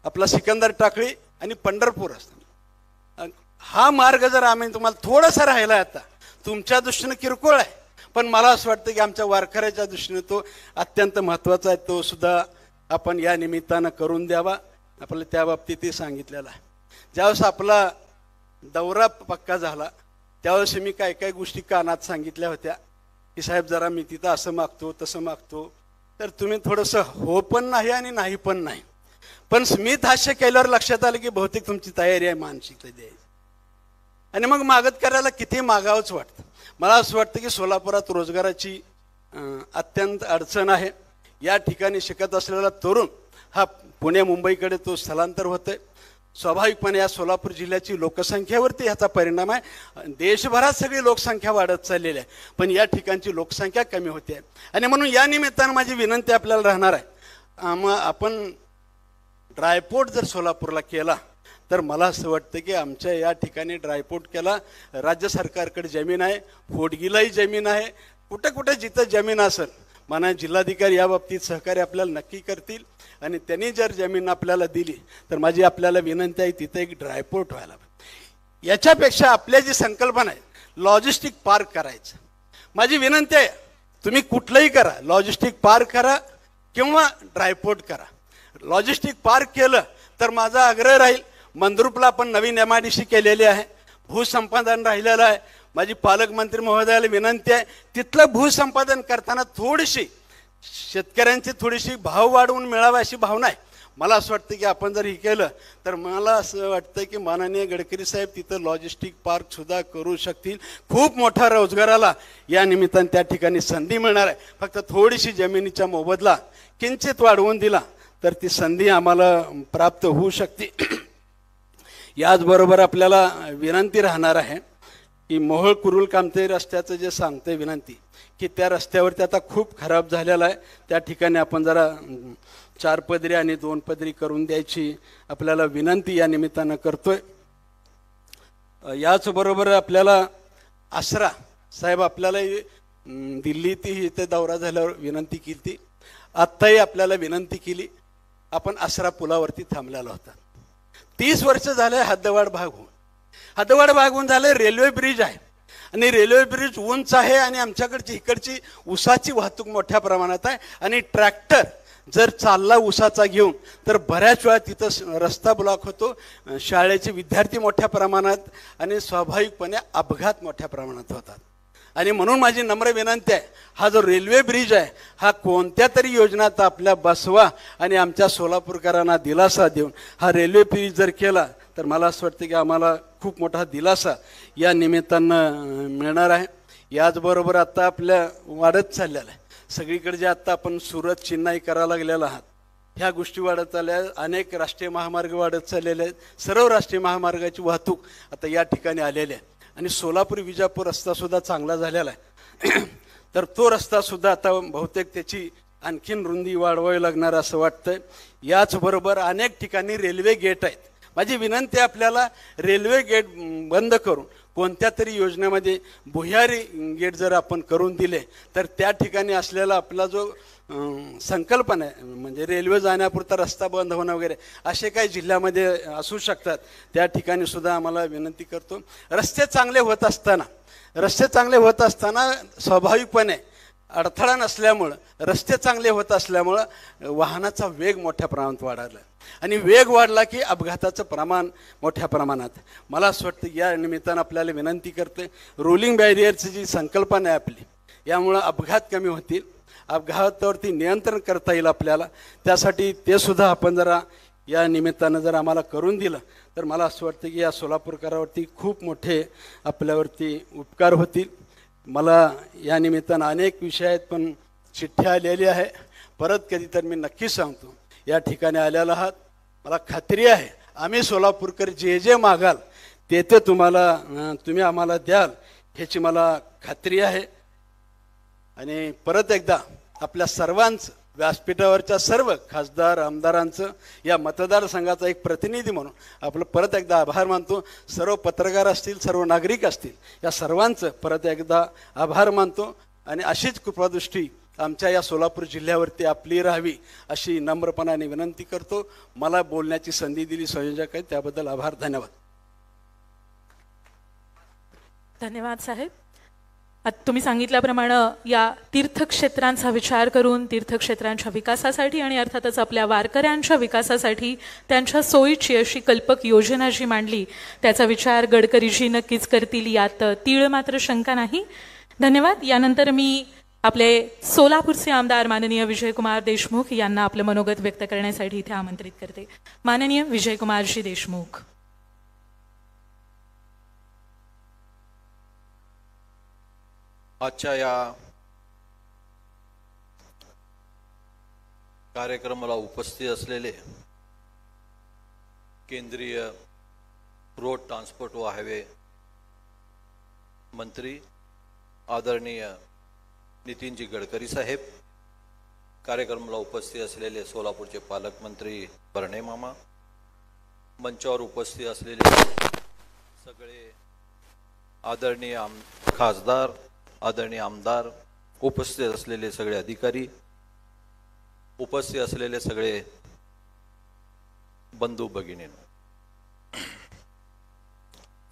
आपला सिकंदर टाकळी आणि पंढरपूर असतो, हा मार्ग जर आम्ही तुम्हाला थोडासा राहिला आता तुमच्या दृष्टीने किरकोळ आहे, पण मला असं वाटतं की आमच्या वारकऱ्याच्या दृष्टीने तो अत्यंत महत्त्वाचा आहे, तो सुद्धा आपण या निमित्तानं करून द्यावा. आपल्याला त्या बाबतीतही सांगितलेलं आहे. ज्यावेळेस आपला दौरा पक्का झाला त्यावेळेस मी काय काय गोष्टी कानात सांगितल्या होत्या की साहेब जरा मी तिथं असं मागतो तसं मागतो, तर तुम्ही थोडंसं हो पण नाही आणि नाही पण नाही. पण स्मित हास्य केल्यावर लक्षात आलं की बहुतेक तुमची तयारी आहे मानसिकता द्यायची आणि मग मागत करायला किती मागावंच वाटतं. मला असं वाटतं की सोलापुरात रोजगाराची अत्यंत अडचण आहे. या ठिकाणी शिकत असलेला तरुण हा पुणे मुंबईकडे तो स्थलांतर होतोय. स्वाभाविकपणे या सोलापूर जिल्ह्याची लोकसंख्येवरती ह्याचा परिणाम आहे. देशभरात सगळी लोकसंख्या वाढत चाललेली आहे, पण या ठिकाणची लोकसंख्या कमी होते. आणि म्हणून या निमित्तानं माझी विनंती आपल्याला राहणार आहे, आपण ड्रायपोर्ट जर सोलापूरला केला तर मला असं वाटतं की आमच्या या ठिकाणी ड्रायपोर्ट केला, राज्य सरकारकडे जमीन आहे, फोडगीलाही जमीन आहे, कुठे कुठे जिथं जमीन असेल माननीय जिल्हाधिकारी या बाबतीत सहकार्य आपल्याला नक्की करतील. आणि त्यांनी जर जमीन आपल्याला दिली तर माझी आपल्याला विनंती आहे तिथे एक ड्रायपोर्ट व्हायला पाहिजे. याच्यापेक्षा आपल्या जी संकल्पना आहे लॉजिस्टिक पार्क करायचं, माझी विनंती आहे तुम्ही कुठलंही करा, लॉजिस्टिक पार्क करा किंवा ड्रायपोर्ट करा. लॉजिस्टिक पार्क केलं तर माझा आग्रह राहील, मंद्रुपला आपण नवीन MIDC केलेली आहे, भूसंपादन राहिलेलं आहे. माझी पालकमंत्री महोदयाला विनंती आहे तिथलं भूसंपादन करताना थोडीशी शेतकऱ्यांची थोडीशी भाव वाढवून मिळावा अशी भावना आहे. मला असं वाटतं की आपण जर हे केलं तर मला असं वाटतं की माननीय गडकरी साहेब तिथं लॉजिस्टिक पार्क सुद्धा करू शकतील. खूप मोठा रोजगाराला या निमित्तानं त्या ठिकाणी संधी मिळणार आहे. फक्त थोडीशी जमिनीचा मोबदला किंचित वाढवून दिला तर ती संधी आम्हाला प्राप्त होऊ शकते. याचबरोबर आपल्याला विनंती राहणार आहे की मोहोळ कुरुल कामते रस्त्याचं जे सांगते विनंती की त्या रस्त्यावरती आता खूप खराब झालेला आहे, त्या ठिकाणी आपण जरा 4 पदरी आणि 2 पदरी करून द्यायची आपल्याला विनंती या निमित्तानं करतोय. याचबरोबर आपल्याला आसरा साहेब आपल्याला दिल्लीत इथे दौरा झाल्यावर विनंती केली ती, आत्ताही आपल्याला विनंती केली. आपण आसरा पुलावरती थांबलेला होता, 30 वर्ष झाले हद्दवाढ भाग होऊन, हद्दवाढ भाग होऊन झाले. रेल्वे ब्रिज आहे आणि रेल्वे ब्रिज उंच आहे आणि आमच्याकडची इकडची ऊसाची वाहतूक मोठ्या प्रमाणात आहे. आणि ट्रॅक्टर जर चालला ऊसाचा घेऊन तर बऱ्याच वेळा तिथं रस्ता ब्लॉक होतो, शाळेचे विद्यार्थी मोठ्या प्रमाणात आणि स्वाभाविकपणे अपघात मोठ्या प्रमाणात होतात. आणि म्हणून माझी नम्र विनंती आहे, हा जो रेल्वे ब्रिज आहे हा कोणत्या तरी योजनात आपल्या बसवा आणि आमच्या सोलापूरकरांना दिलासा देऊन हा रेल्वे ब्रिज जर केला तर मला असं वाटतं की आम्हाला खूप मोठा दिलासा या निमित्तानं मिळणार आहे. याचबरोबर आता आपल्या वाढत चाललेलं आहे सगळीकडे जे आता आपण सुरत चेन्नई करायला लागलेला आहात, ह्या गोष्टी वाढत चालल्या. अनेक राष्ट्रीय महामार्ग वाढत चाललेले आहेत, सर्व राष्ट्रीय महामार्गाची वाहतूक आता या ठिकाणी आलेली आहे. आणि सोलापूर विजापूर रस्ता सुद्धा चांगला झालेला आहे तर तो रस्ता सुद्धा आता बहुतेक त्याची आणखीन रुंदी वाढवावी लागणार असं वाटतंय. याचबरोबर अनेक ठिकाणी रेल्वे गेट आहेत. माझी विनंती आपल्याला रेल्वे गेट बंद करून कोणत्या तरी योजनेमध्ये भुयारी गेट जर आपण करून दिले तर त्या ठिकाणी असलेला आपला जो संकल्पना आहे म्हणजे रेल्वे जाण्यापुरता रस्ता बंद होणं वगैरे असे काही जिल्ह्यामध्ये असू शकतात, त्या ठिकाणी सुद्धा आम्हाला विनंती करतो. रस्ते चांगले होत असताना स्वाभाविकपणे अडथळा नसल्यामुळं, रस्ते चांगले होत असल्यामुळं वाहनाचा वेग मोठ्या प्रमाणात वाढला आणि वेग वाढला की अपघाताचं प्रमाण मोठ्या प्रमाणात. मला असं वाटतं या निमित्तानं आपल्याला विनंती करते, रोलिंग बॅरियरची जी संकल्पना आहे आपली, यामुळं अपघात कमी होतील, अपघातावरती नियंत्रण करता येईल आपल्याला. त्यासाठी ते सुद्धा आपण जरा या निमित्तानं जर आम्हाला करून दिलं तर मला असं वाटतं की या सोलापूरकरावरती खूप मोठे आपल्यावरती उपकार होतील. मला या निमित्तानं अनेक विषय आहेत पण चिठ्ठी आलेली आहे, परत कधी तर मी नक्की सांगतो. या ठिकाणी आलेला आहात, मला खात्री आहे आम्ही सोलापूरकर जे जे मागाल ते ते तुम्ही आम्हाला द्याल ह्याची मला खात्री आहे. आणि परत एकदा आपल्या सर्वांचं, व्यासपीठावरच्या सर्व खासदार आमदारांचं, या मतदारसंघाचा एक प्रतिनिधी म्हणून आपलं परत एकदा आभार मानतो. सर्व पत्रकार असतील, सर्व नागरिक असतील, या सर्वांचं परत एकदा आभार मानतो. आणि अशीच कृपादृष्टी आमच्या या सोलापूर जिल्ह्यावरती आपली राहावी अशी नम्रपणाने विनंती करतो. मला बोलण्याची संधी दिली संयोजक आहे त्याबद्दल आभार, धन्यवाद. धन्यवाद साहेब. तुम्ही सांगितल्याप्रमाणे या तीर्थक्षेत्रांचा विचार करून तीर्थक्षेत्रांच्या विकासासाठी आणि अर्थातच आपल्या वारकऱ्यांच्या विकासासाठी त्यांच्या सोयीची अशी कल्पक योजना जी मांडली त्याचा विचार गडकरीजी नक्कीच करतील, यात तीळ मात्र शंका नाही. धन्यवाद. यानंतर मी आपले सोलापूरचे आमदार माननीय विजयकुमार देशमुख यांना आपलं मनोगत व्यक्त करण्यासाठी इथे आमंत्रित करते. माननीय विजयकुमारजी देशमुख. आजच्या या कार्यक्रमाला उपस्थित असलेले केंद्रीय रोड ट्रान्सपोर्ट व हायवे मंत्री आदरणीय नितीनजी गडकरी साहेब, कार्यक्रमाला उपस्थित असलेले सोलापूरचे पालकमंत्री भरणे मामा, मंचावर उपस्थित असलेले सगळे आदरणीय खासदार, आदरणीय आमदार, उपस्थित असलेले सगळे अधिकारी, उपस्थित असलेले सगळे बंधू भगिनींनो,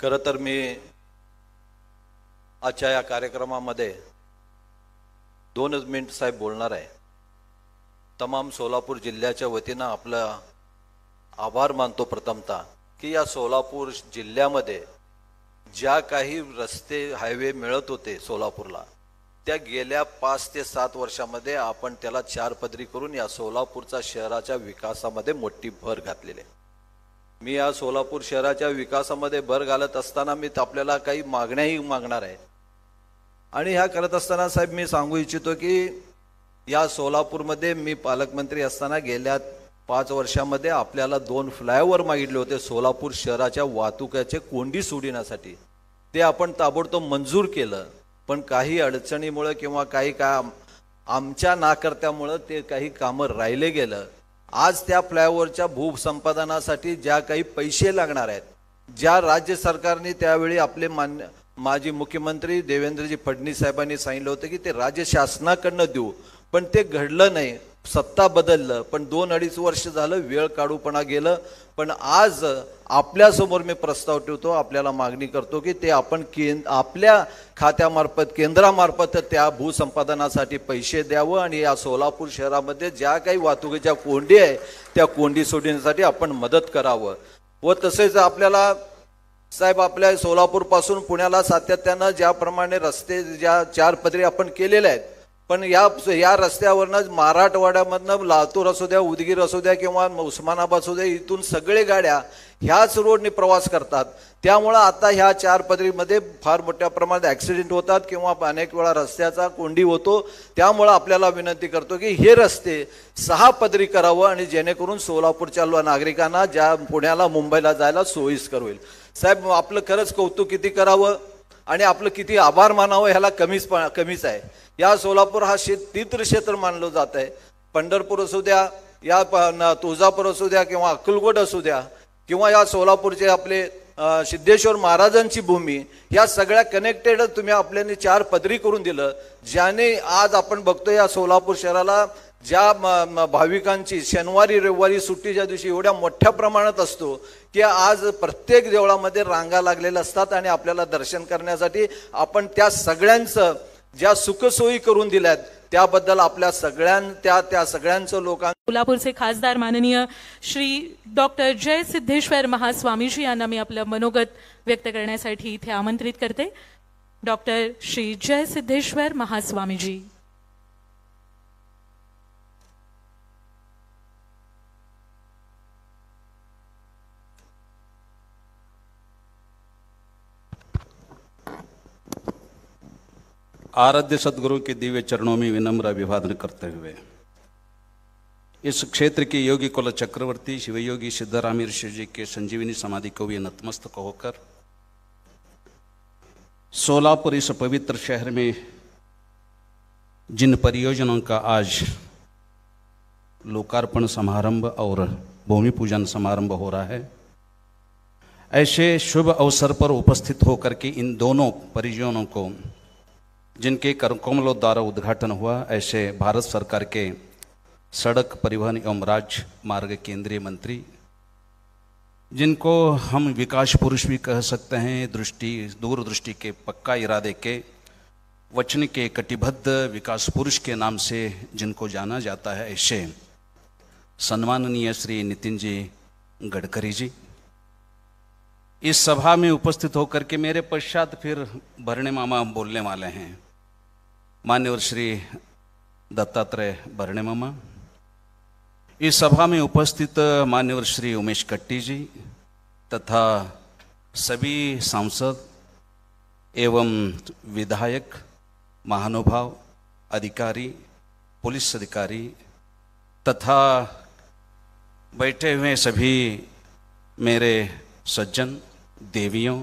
खरं तर मी आजच्या या कार्यक्रमामध्ये 2 मिनिट साहेब बोलणार आहे. तमाम सोलापूर जिल्ह्याच्या वतीनं आपला आभार मानतो प्रथमतः की या सोलापूर जिल्ह्यामध्ये ज्या काही रस्ते हायवे मिळत होते सोलापूरला, त्या गेल्या 5 ते 7 वर्षामध्ये आपण त्याला 4 पदरी करून या सोलापूरच्या शहराच्या विकासामध्ये मोठी भर घातलेली आहे. मी या सोलापूर शहराच्या विकासामध्ये भर घालत असताना मी आपल्याला काही मागण्याही मागणार आहे. आणि ह्या करत असताना साहेब मी सांगू इच्छितो की या सोलापूरमध्ये मी पालकमंत्री असताना गेल्या 5 वर्षामध्ये आपल्याला 2 फ्लायओव्हर मागितले होते सोलापूर शहराच्या वाहतुकीचे कोंडी सोडण्यासाठी. ते आपण ताबडतोब मंजूर केलं, पण काही अडचणीमुळे किंवा काही आमच्या नाकर्त्यामुळे ते काही कामं राहिले गेलं. आज त्या फ्लायओव्हरच्या भूसंपादनासाठी ज्या काही पैसे लागणार आहेत, ज्या राज्य सरकारने त्यावेळी आपले माजी मुख्यमंत्री देवेंद्रजी फडणवीस साहेबांनी सांगितलं होतं की ते राज्य शासनाकडनं देऊ, पण ते घडलं नाही. सत्ता बदललं, पण 2-2.5 वर्ष झालं वेळ काढूपणा गेलं. पण आज आपल्यासमोर मी प्रस्ताव ठेवतो, आपल्याला मागणी करतो की ते आपण आपल्या खात्यामार्फत केंद्रामार्फत त्या भूसंपादनासाठी पैसे द्यावं आणि या सोलापूर शहरामध्ये ज्या काही वाहतुकीच्या कोंडी आहे त्या कोंडी सोडण्यासाठी आपण मदत करावं. व तसेच आपल्याला साहेब आपल्या सोलापूरपासून पुण्याला सातत्यानं ज्याप्रमाणे रस्ते ज्या 4 पदरी आपण केलेले आहेत, पण या रस्त्यावरनं मराठवाड्यामधनं लातूर असू द्या, उदगीर असू द्या किंवा उस्मानाबाद असू द्या, इथून सगळे गाड्या ह्याच रोडने प्रवास करतात. त्यामुळं आता ह्या 4 पदरीमध्ये फार मोठ्या प्रमाणात ॲक्सिडेंट होतात किंवा अनेक वेळा रस्त्याचा कोंडी होतो. त्यामुळं आपल्याला विनंती करतो की हे रस्ते 6 पदरी करावं आणि जेणेकरून सोलापूरच्या नागरिकांना ज्या पुण्याला मुंबईला जायला सोयीस्कर होईल. साहेब आपलं खरंच कौतुक किती करावं आणि आपलं किती आभार मानावं ह्याला कमीच आहे. या सोलापूर हा तीर्थक्षेत्र मानलं जात आहे. पंढरपूर असू द्या, या तुळजापूर असू द्या किंवा अक्कलकोट असू द्या किंवा या सोलापूरचे आपले सिद्धेश्वर महाराजांची भूमी, या सगळ्या कनेक्टेड तुम्ही आपल्याने 4 पदरी करून दिलं, ज्याने आज आपण बघतो या सोलापूर शहराला ज्या भाविकांची शनिवारी रविवारी सुट्टीच्या दिवशी एवढ्या मोठ्या प्रमाणात असतो की आज प्रत्येक देवळामध्ये रांगा लागलेल्या असतात आणि आपल्याला दर्शन करण्यासाठी आपण त्या सगळ्यांचं ज्या सुखसोयी करून दिल्यात त्याबद्दल आपल्या त्या सगळ्यांचं लोकांना सोलापूरचे खासदार माननीय श्री डॉक्टर जय सिद्धेश्वर महास्वामीजी यांना मी आपलं मनोगत व्यक्त करण्यासाठी इथे आमंत्रित करते. डॉक्टर श्री जय सिद्धेश्वर महास्वामीजी. आराध्य सदगुरु के दिव्य चरणों में विनम्र अभिवादन करते हुए इस क्षेत्र के योगी कुल चक्रवर्ती शिवयोगी सिद्धराम ऋषि जी के संजीवनी समाधि को भी नतमस्तक होकर सोलापुर इस पवित्र शहर में जिन परियोजनाओं का आज लोकार्पण समारंभ और भूमि पूजन समारंभ हो रहा है, ऐसे शुभ अवसर पर उपस्थित होकर के इन दोनों परियोजनाओं को जिनके करकमलों द्वारा उद्घाटन हुआ, ऐसे भारत सरकार के सड़क परिवहन एवं राजमार्ग केंद्रीय मंत्री, जिनको हम विकास पुरुष भी कह सकते हैं, दूरदृष्टि के पक्का इरादे के वचन के कटिबद्ध विकास पुरुष के नाम से जिनको जाना जाता है, ऐसे सम्माननीय श्री नितिन जी गडकरी जी इस सभा में उपस्थित होकर के मेरे पश्चात फिर भरणे मामा बोलने वाले हैं. मान्यवर श्री दत्तात्रेय भरणे मामा, इस सभा में उपस्थित मान्यवर श्री उमेश कट्टी जी तथा सभी सांसद एवं विधायक, महानुभाव, अधिकारी, पुलिस अधिकारी तथा बैठे हुए सभी मेरे सज्जन, देवियों,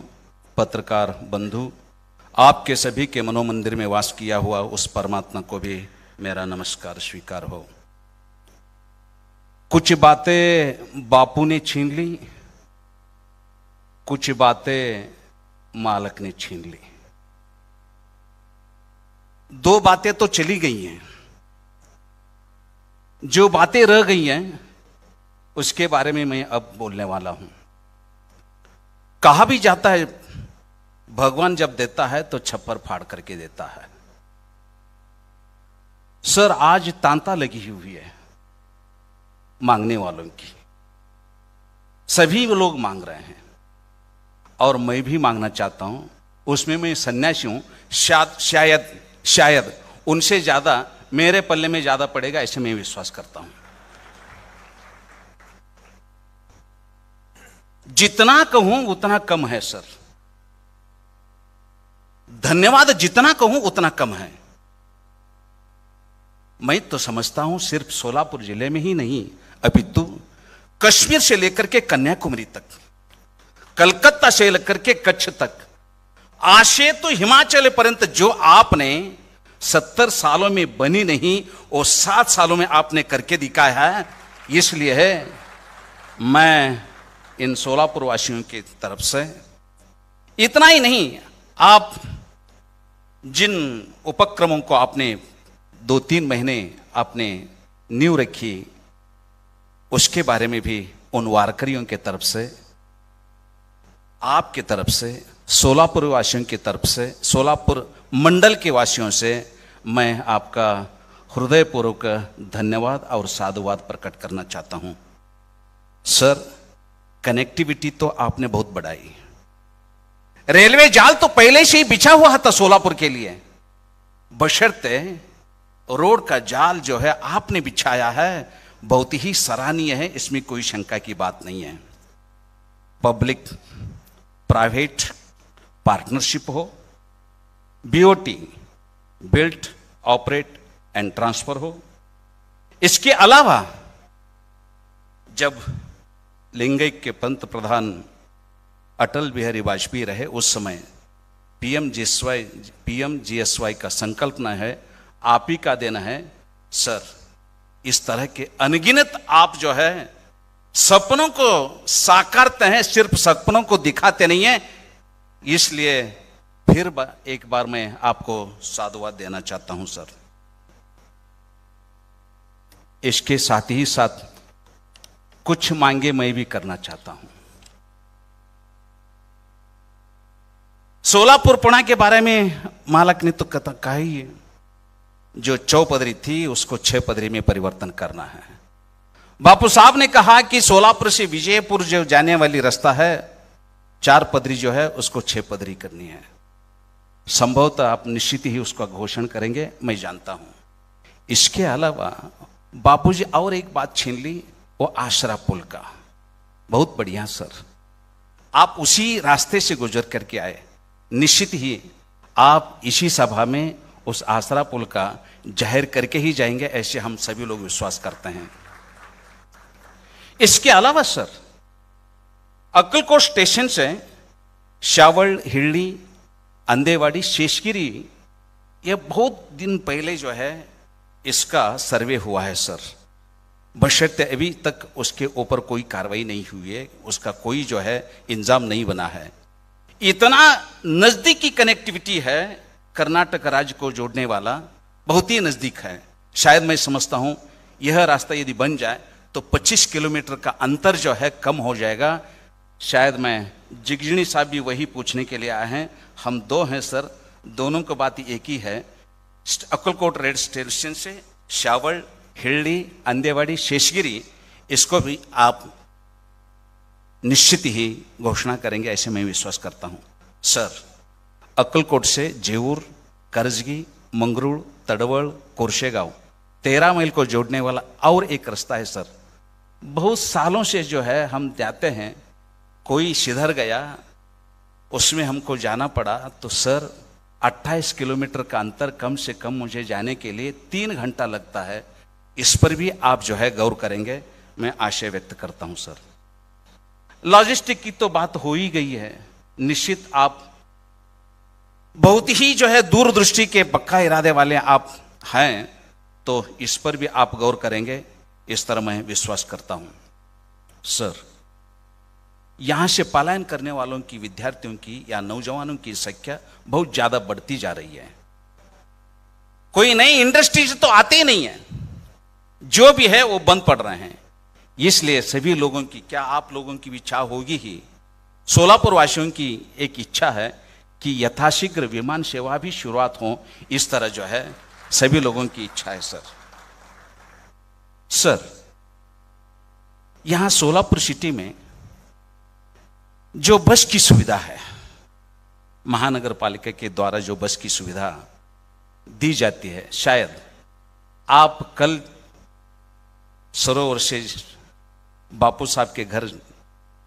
पत्रकार बंधु, आपके सभी के मनोमंदिर में वास किया हुआ उस परमात्मा को भी मेरा नमस्कार स्वीकार हो। कुछ बातें बापू ने छीन ली, कुछ बातें मालक ने छीन ली। दो बातें तो चली गई हैं, जो बातें रह गई हैं उसके बारे में मैं अब बोलने वाला हूं। कहा भी जाता है भगवान जब देता है तो छप्पर फाड़ करके देता है। सर, आज तांता लगी हुई है मांगने वालों की। सभी लोग मांग रहे हैं और मैं भी मांगना चाहता हूं। उसमें मैं सन्यासी हूं, शायद उनसे ज्यादा मेरे पल्ले में ज्यादा पड़ेगा, ऐसे मैं विश्वास करता हूं। जितना कहूं उतना कम है सर। धन्यवाद जितना कहूं उतना कम है। मैं तो समझता हूं सिर्फ सोलापुर जिले में ही नहीं, अपितु कश्मीर से लेकर के कन्याकुमारी तक, कलकत्ता से लेकर के कच्छ तक, आशे तो हिमाचल पर्यंत जो आपने 70 सालों में बनी नहीं वो 7 सालों में आपने करके दिखाया है। इसलिए है मैं इन सोलापुर वासियों की तरफ से, इतना ही नहीं, आप जिन उपक्रमों को आपने 2-3 महीने आपने नींव रखी, उसके बारे में भी उन वारकरियों की तरफ से, आपके तरफ से, सोलापुर वासियों की तरफ से, सोलापुर मंडल के वासियों से मैं आपका हृदयपूर्वक धन्यवाद और साधुवाद प्रकट करना चाहता हूं। सर, कनेक्टिविटी तो आपने बहुत बढ़ाई। रेलवे जाल तो पहले से ही बिछा हुआ था सोलापुर के लिए, बशर्ते रोड का जाल जो है आपने बिछाया है, बहुत ही सराहनीय है, इसमें कोई शंका की बात नहीं है। पब्लिक प्राइवेट पार्टनरशिप हो, BOT built operate end transfer हो। इसके अलावा जब लिंगैक के पंत प्रधान अटल बिहारी वाजपेयी रहे, उस समय पीएमजीएसवाई का संकल्पना है, आप ही का देना है सर। इस तरह के अनगिनत आप जो है सपनों को साकारते हैं, सिर्फ सपनों को दिखाते नहीं है। इसलिए फिर एक बार मैं आपको साधुवाद देना चाहता हूं सर। इसके साथ ही साथ कुछ मांगे मैं भी करना चाहता हूं। सोलापुर पुणा के बारे में मालक ने तो कहा ही है, जो 4 पदरी थी उसको 6 पदरी में परिवर्तन करना है। बापू साहब ने कहा कि सोलापुर से विजयपुर जो जाने वाली रास्ता है, 4 पदरी जो है उसको 6 पदरी करनी है। संभवतः आप निश्चित ही उसका घोषणा करेंगे, मैं जानता हूं। इसके अलावा बापूजी और एक बात छीन ली, वो आसरा पुल का। बहुत बढ़िया सर, आप उसी रास्ते से गुजर करके आए, निश्चित ही आप इसी सभा में उस आसरा पुल का जाहिर करके ही जाएंगे, ऐसे हम सभी लोग विश्वास करते हैं। इसके अलावा सर, अक्कलकोट स्टेशन से शावल, हिल्ली, अंदेवाड़ी, शेषगिरी, ये बहुत दिन पहले जो है इसका सर्वे हुआ है सर। बशर्ते अभी तक उसके ऊपर कोई कार्रवाई नहीं हुई है, उसका कोई जो है इंजाम नहीं बना है। इतना नजदीकी कनेक्टिविटी है, कर्नाटक राज्य को जोड़ने वाला बहुत ही नजदीक है। शायद मैं समझता हूं यह रास्ता यदि बन जाए तो 25 किलोमीटर का अंतर जो है कम हो जाएगा। शायद मैं जिगजनी साहब भी वही पूछने के लिए आए हैं। हम 2 हैं सर, दोनों की बात एक ही है। अक्कलकोट रेल स्टेशन से शावल, हिल्ली, अंदेवाड़ी, शेषगिरी, इसको भी आप निश्चित ही घोषणा करेंगे, ऐसे मैं विश्वास करता हूं सर। अक्कलकोट से जेऊर, करजगी, मंगरूळ, तडवळ, कोरशेगांव 13 मील को जोड़ने वाला और एक रास्ता है सर। बहुत सालों से जो है हम जाते हैं, कोई सिधर गया, उसमें हमको जाना पड़ा, तो सर 28 किलोमीटर का अंतर कम से कम मुझे जाने के लिए 3 घंटा लगता है। इस पर भी आप जो है गौर करेंगे, मैं आशय व्यक्त करता हूं सर। लॉजिस्टिक की तो बात हो ही गई है। निश्चित आप बहुत ही जो है दूरदृष्टि के पक्का इरादे वाले आप हैं, तो इस पर भी आप गौर करेंगे, इस तरह मैं विश्वास करता हूं। सर, यहां से पलायन करने वालों की, विद्यार्थियों की या नौजवानों की संख्या बहुत ज्यादा बढ़ती जा रही है। कोई नई इंडस्ट्रीज तो आते ही नहीं है, जो भी है वो बंद पड़ रहे हैं। इसलिए सभी लोगों की, क्या आप लोगों की भी इच्छा होगी ही, सोलापुर वासियों की एक इच्छा है कि यथाशीघ्र विमान सेवा भी शुरुआत हो, इस तरह जो है सभी लोगों की इच्छा है। सर, यहां सोलापुर सिटी में जो बस की सुविधा है, महानगर पालिका के द्वारा जो बस की सुविधा दी जाती है, शायद आप कल सरोवर से बापू साहब के घर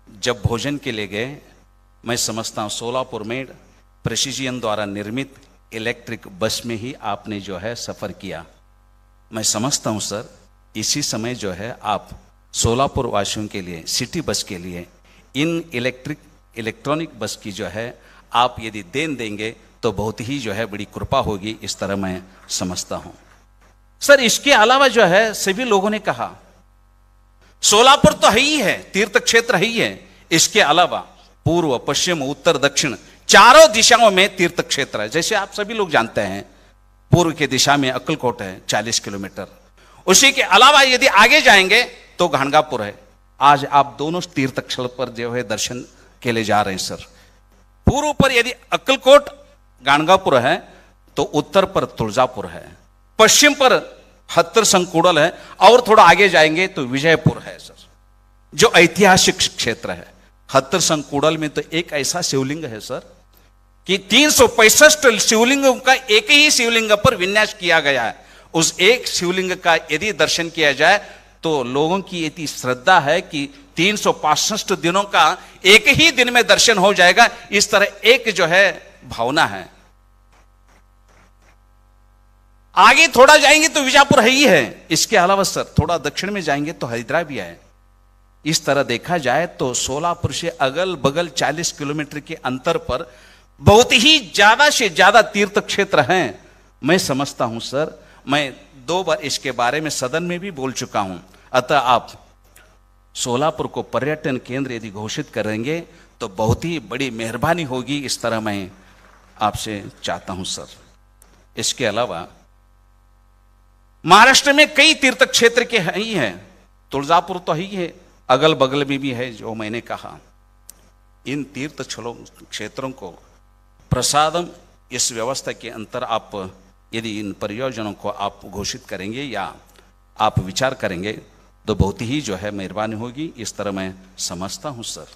जब भोजन के लिए गए, मैं समझता हूं सोलापुर में प्रेसिजन द्वारा निर्मित इलेक्ट्रिक बस में ही आपने जो है सफर किया। मैं समझता हूं सर, इसी समय जो है आप सोलापुर वासियों के लिए, सिटी बस के लिए इन इलेक्ट्रॉनिक बस की जो है आप यदि देन देंगे तो बहुत ही जो है बड़ी कृपा होगी, इस तरह मैं समझता हूं। सर, इसके अलावा जो है सभी लोगों ने कहा सोलापुर तो है ही है, तीर्थ क्षेत्र है ही है, इसके अलावा पूर्व, पश्चिम, उत्तर, दक्षिण चारों दिशाओं में तीर्थ क्षेत्र है। जैसे आप सभी लोग जानते हैं, पूर्व की दिशा में अक्कलकोट है 40 किलोमीटर, उसी के अलावा यदि आगे जाएंगे तो घाणगापुर है। आज आप दोनों तीर्थ स्थल पर जो है दर्शन के लिए जा रहे हैं। सर, पूर्व पर यदि अक्कलकोट गाणगापुर है तो उत्तर पर तुळजापुर है, पश्चिम पर हत्तर संकुड़ल है, और थोड़ा आगे जाएंगे तो विजयपुर है सर, जो ऐतिहासिक क्षेत्र है। हत्तर संकुड़ल में तो एक ऐसा शिवलिंग है सर कि 365 शिवलिंगों का एक ही शिवलिंग पर विन्यास किया गया है। उस एक शिवलिंग का यदि दर्शन किया जाए तो लोगों की इतनी श्रद्धा है कि 365 दिनों का एक ही दिन में दर्शन हो जाएगा, इस तरह एक जो है भावना है। आगे थोड़ा जाएंगे तो विजापुर है ही है, इसके अलावा सर थोड़ा दक्षिण में जाएंगे तो हरिद्रा भी है। इस तरह देखा जाए तो सोलापुर से अगल बगल 40 किलोमीटर के अंतर पर बहुत ही ज्यादा से ज्यादा तीर्थ क्षेत्र हैं। मैं समझता हूं सर, मैं 2 बार इसके बारे में सदन में भी बोल चुका हूं, अतः आप सोलापुर को पर्यटन केंद्र यदि घोषित करेंगे तो बहुत ही बड़ी मेहरबानी होगी, इस तरह मैं आपसे चाहता हूं सर। इसके अलावा महाराष्ट्र में कई तीर्थ क्षेत्र के ही हैं, तुळजापुर तो ही है, अगल बगल में भी है, जो मैंने कहा इन तीर्थ क्षेत्रों को प्रसादम इस व्यवस्था के अंतर आप यदि इन परियोजनाओं को आप घोषित करेंगे या आप विचार करेंगे तो बहुत ही जो है मेहरबानी होगी, इस तरह मैं समझता हूं सर।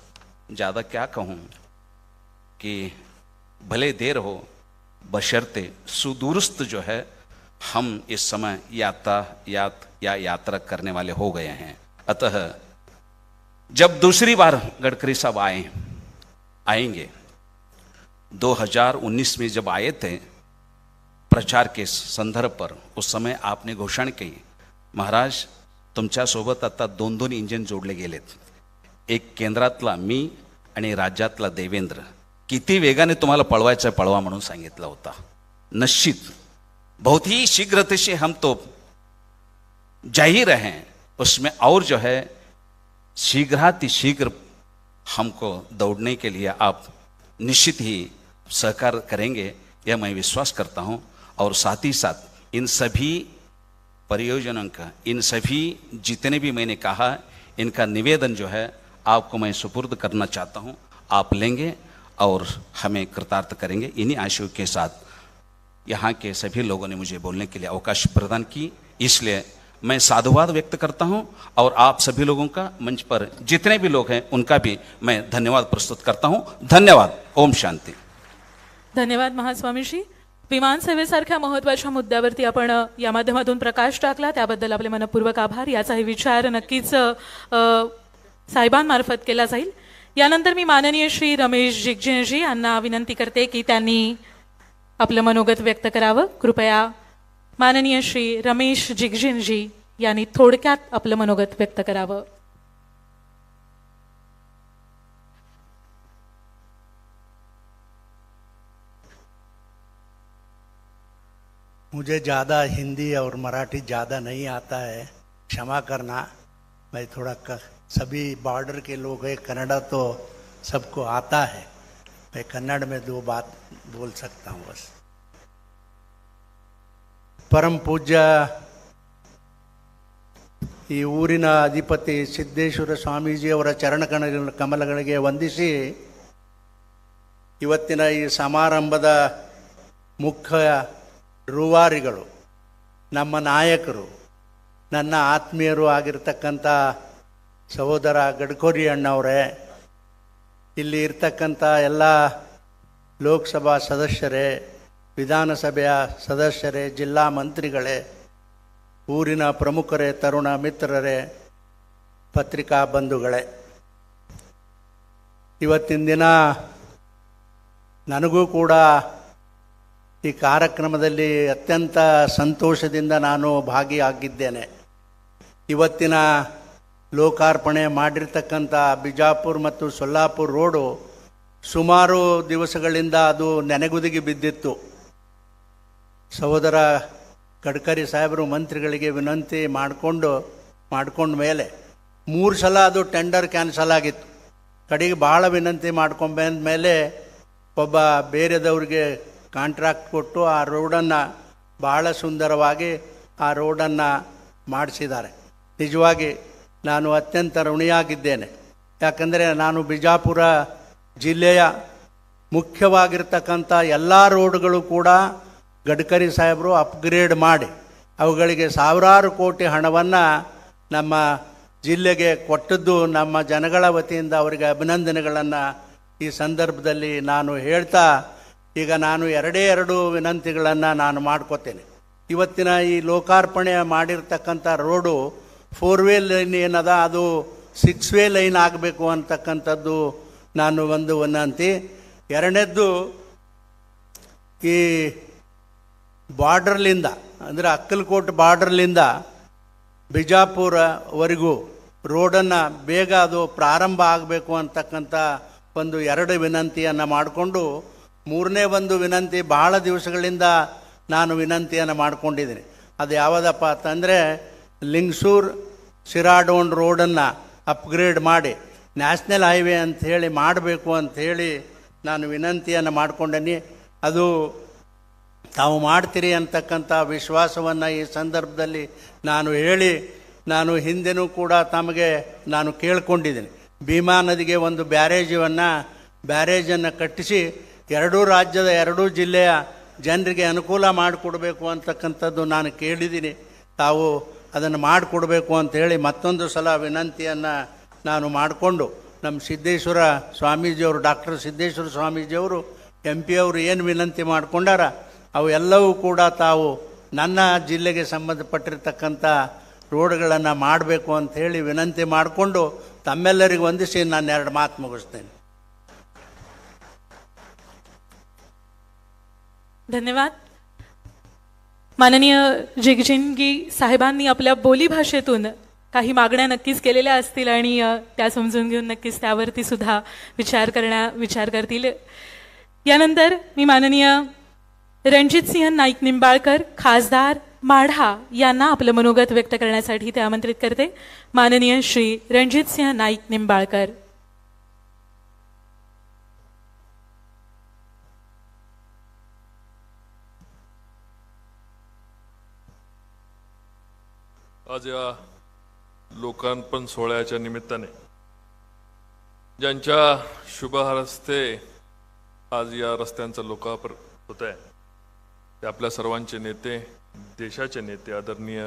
ज़्यादा क्या कहूं कि भले देर हो बशर्ते सुदूरस्थ जो है हम इस समय यात्रा करने वाले हो गए हैं। अतः जब दूसरी बार गडकरी साहब आएंगे 2019 में जब आए थे प्रचार के संदर्भ पर, उस समय आपने घोषणा की महाराज तुमच्या सोबत आता 2 इंजिन जोडले गेलेत, एक केंद्रातला मी आणि राज्यातला देवेंद्र, किती वेगाने तुम्हाला पळवायचं पळवा म्हणून सांगितलं होता। निश्चित बहुत ही शीघ्र से हम तो जाहिर हैं उसमें, और जो है शीघ्र हमको दौड़ने के लिए आप निश्चित ही सहकार करेंगे, यह मैं विश्वास करता हूं। और साथ ही साथ इन सभी परियोजनाओं का, इन सभी जितने भी मैंने कहा, इनका निवेदन जो है आपको मैं सुपुर्द करना चाहता हूं, आप लेंगे और हमें कृतार्थ करेंगे। इन्हीं आशयों के साथ यहाँ के सभी लोगों ने मुझे बोलने के लिए अवकाश प्रदान की, इसलिए मैं साधुवाद व्यक्त करता हूं और आप सभी लोगों का, मंच पर जितने भी लोग हैं उनका भी मैं धन्यवाद प्रस्तुत करता हूं। धन्यवाद। ओम शांती। धन्यवाद महास्वामीजी। विमान सेवेसारख्या महत्त्वाच्या मुद्द्यावरती आपण या माध्यमातून प्रकाश टाकला, त्याबद्दल आपले मनपूर्वक आभार। याचाही विचार नक्कीच साहेबांमार्फत केला जाईल। यानंतर मी माननीय श्री रमेश जिगजिणजी यांना विनंती करते की त्यांनी आपलं मनोगत व्यक्त करावं। कृपया माननीय श्री रमेश जिगजिणजी यांनी थोडक्यात आपलं मनोगत व्यक्त करावं। मुझे ज़्यादा हिंदी और मराठी ज़्यादा नहीं आता है, क्षमा करना। मैं थोड़ा सभी बॉर्डर के लोग हैं, कन्नड़ा तो सबको आता है, मैं कन्नड़ में 2 बात बोल सकता हूँ बस। परम पूज्य ಈ ಊರಿನ ಅಧಿಪತಿ ಸಿದ್ದೇಶ್ವರ ಸ್ವಾಮೀಜಿಯವರ ಚರಣ ಕಮಲಗಳಿಗೆ ವಂದಿಸಿ ಇವತ್ತಿನ ಈ ಸಮಾರಂಭದ ಮುಖ್ಯ ರೂವಾರಿಗಳು, ನಮ್ಮ ನಾಯಕರು, ನನ್ನ ಆತ್ಮೀಯರು ಆಗಿರ್ತಕ್ಕಂಥ ಸಹೋದರ ಗಡ್ಕರಿ ಅಣ್ಣವರೇ, ಇಲ್ಲಿ ಇರ್ತಕ್ಕಂಥ ಎಲ್ಲ ಲೋಕಸಭಾ ಸದಸ್ಯರೇ, ವಿಧಾನಸಭೆಯ ಸದಸ್ಯರೇ, ಜಿಲ್ಲಾ ಮಂತ್ರಿಗಳೇ, ಊರಿನ ಪ್ರಮುಖರೇ, ತರುಣ ಮಿತ್ರರೇ, ಪತ್ರಿಕಾ ಬಂಧುಗಳೇ, ಇವತ್ತಿನ ದಿನ ನನಗೂ ಕೂಡ ಈ ಕಾರ್ಯಕ್ರಮದಲ್ಲಿ ಅತ್ಯಂತ ಸಂತೋಷದಿಂದ ನಾನು ಭಾಗಿಯಾಗಿದ್ದೇನೆ. ಇವತ್ತಿನ ಲೋಕಾರ್ಪಣೆ ಮಾಡಿರ್ತಕ್ಕಂಥ ಬಿಜಾಪುರ ಮತ್ತು ಸೊಲ್ಲಾಪುರ ರೋಡು ಸುಮಾರು ದಿವಸಗಳಿಂದ ಅದು ನೆನೆಗುದಿಗೆ ಬಿದ್ದಿತ್ತು. ಸಹೋದರ ಗಡ್ಕರಿ ಸಾಹೇಬರು ಮಂತ್ರಿಗಳಿಗೆ ವಿನಂತಿ ಮಾಡ್ಕೊಂಡ ಮೇಲೆ 3 ಸಲ ಅದು ಟೆಂಡರ್ ಕ್ಯಾನ್ಸಲ್ ಆಗಿತ್ತು. ಕಡೆಗೆ ಭಾಳ ವಿನಂತಿ ಮಾಡ್ಕೊಂಡ್ಬಂದ ಮೇಲೆ ಒಬ್ಬ ಬೇರೆದವ್ರಿಗೆ ಕಾಂಟ್ರಾಕ್ಟ್ ಕೊಟ್ಟು ಆ ರೋಡನ್ನು ಭಾಳ ಸುಂದರವಾಗಿ ಆ ರೋಡನ್ನು ಮಾಡಿಸಿದ್ದಾರೆ. ನಿಜವಾಗಿ ನಾನು ಅತ್ಯಂತ ಋಣಿಯಾಗಿದ್ದೇನೆ. ಯಾಕಂದರೆ ನಾನು ಬಿಜಾಪುರ ಜಿಲ್ಲೆಯ ಮುಖ್ಯವಾಗಿರ್ತಕ್ಕಂಥ ಎಲ್ಲ ರೋಡ್ಗಳು ಕೂಡ ಗಡ್ಕರಿ ಸಾಹೇಬರು ಅಪ್ಗ್ರೇಡ್ ಮಾಡಿ ಅವುಗಳಿಗೆ ಸಾವಿರಾರು ಕೋಟಿ ಹಣವನ್ನು ನಮ್ಮ ಜಿಲ್ಲೆಗೆ ಕೊಟ್ಟದ್ದು ನಮ್ಮ ಜನಗಳ ವತಿಯಿಂದ ಅವರಿಗೆ ಅಭಿನಂದನೆಗಳನ್ನು ಈ ಸಂದರ್ಭದಲ್ಲಿ ನಾನು ಹೇಳ್ತಾ, ಈಗ ನಾನು 2 ವಿನಂತಿಗಳನ್ನು ನಾನು ಮಾಡ್ಕೋತೇನೆ. ಇವತ್ತಿನ ಈ ಲೋಕಾರ್ಪಣೆ ಮಾಡಿರ್ತಕ್ಕಂಥ ರೋಡು 4 ವೇ ಲೈನ್ ಏನದ ಅದು 6 ವೇ ಲೈನ್ ಆಗಬೇಕು ಅಂತಕ್ಕಂಥದ್ದು ನಾನು ಒಂದು ವಿನಂತಿ. 2ನೇದ್ದು, ಈ ಬಾರ್ಡರ್ಲಿಂದ ಅಂದರೆ ಅಕ್ಕಲಕೋಟೆ ಬಾರ್ಡರ್ಲಿಂದ ಬಿಜಾಪುರವರೆಗೂ ರೋಡನ್ನು ಬೇಗ ಅದು ಪ್ರಾರಂಭ ಆಗಬೇಕು ಅಂತಕ್ಕಂಥ ಒಂದು 2 ವಿನಂತಿಯನ್ನು ಮಾಡಿಕೊಂಡು, 3ನೇ ಒಂದು ವಿನಂತಿ ಭಾಳ ದಿವಸಗಳಿಂದ ನಾನು ವಿನಂತಿಯನ್ನು ಮಾಡ್ಕೊಂಡಿದ್ದೀನಿ. ಅದು ಯಾವುದಪ್ಪ ಅಂತಂದರೆ ಲಿಂಗಸೂರು ಶಿರಾಡೋಣ್ ರೋಡನ್ನು ಅಪ್ಗ್ರೇಡ್ ಮಾಡಿ ನ್ಯಾಷನಲ್ ಹೈವೇ ಅಂಥೇಳಿ ಮಾಡಬೇಕು ಅಂಥೇಳಿ ನಾನು ವಿನಂತಿಯನ್ನು ಮಾಡ್ಕೊಂಡೀನಿ. ಅದು ತಾವು ಮಾಡ್ತೀರಿ ಅಂತಕ್ಕಂಥ ವಿಶ್ವಾಸವನ್ನು ಈ ಸಂದರ್ಭದಲ್ಲಿ ನಾನು ಹೇಳಿ, ನಾನು ಹಿಂದೆನೂ ಕೂಡ ತಮಗೆ ನಾನು ಕೇಳ್ಕೊಂಡಿದ್ದೀನಿ, ಭೀಮಾ ನದಿಗೆ ಒಂದು ಬ್ಯಾರೇಜನ್ನು ಕಟ್ಟಿಸಿ 2 ರಾಜ್ಯದ 2 ಜಿಲ್ಲೆಯ ಜನರಿಗೆ ಅನುಕೂಲ ಮಾಡಿಕೊಡ್ಬೇಕು ಅಂತಕ್ಕಂಥದ್ದು ನಾನು ಕೇಳಿದ್ದೀನಿ. ತಾವು ಅದನ್ನು ಮಾಡಿಕೊಡ್ಬೇಕು ಅಂಥೇಳಿ ಮತ್ತೊಂದು ಸಲ ವಿನಂತಿಯನ್ನು ನಾನು ಮಾಡಿಕೊಂಡು, ನಮ್ಮ ಸಿದ್ದೇಶ್ವರ ಸ್ವಾಮೀಜಿಯವರು, ಡಾಕ್ಟರ್ ಸಿದ್ದೇಶ್ವರ ಸ್ವಾಮೀಜಿಯವರು MP ಅವರು ಏನು ವಿನಂತಿ ಮಾಡಿಕೊಂಡಾರ ಅವು ಎಲ್ಲವೂ ಕೂಡ ತಾವು ನನ್ನ ಜಿಲ್ಲೆಗೆ ಸಂಬಂಧಪಟ್ಟಿರ್ತಕ್ಕಂಥ ರೋಡ್ಗಳನ್ನು ಮಾಡಬೇಕು ಅಂಥೇಳಿ ವಿನಂತಿ ಮಾಡಿಕೊಂಡು ತಮ್ಮೆಲ್ಲರಿಗೂ ವಂದಿಸಿ ನಾನು 2 ಮಾತು ಮುಗಿಸ್ತೇನೆ. धन्यवाद. माननीय जिगजिनगी साहेबांनी आपल्या बोलीभाषेतून काही मागण्या नक्कीच केलेल्या असतील आणि त्या समजून घेऊन नक्कीच त्यावरती सुद्धा विचार करतील. यानंतर मी माननीय रणजितसिंह नाईक निंबाळकर, खासदार माढा यांना आपलं मनोगत व्यक्त करण्यासाठी ते आमंत्रित करते. माननीय श्री रणजितसिंह नाईक निंबाळकर. आज या लोकार्पण सोहळ्याच्या निमित्ताने ज्यांच्या शुभ हस्ते आज या रस्त्यांचं लोकार्पण होत आहे ते आपल्या सर्वांचे नेते, देशाचे नेते आदरणीय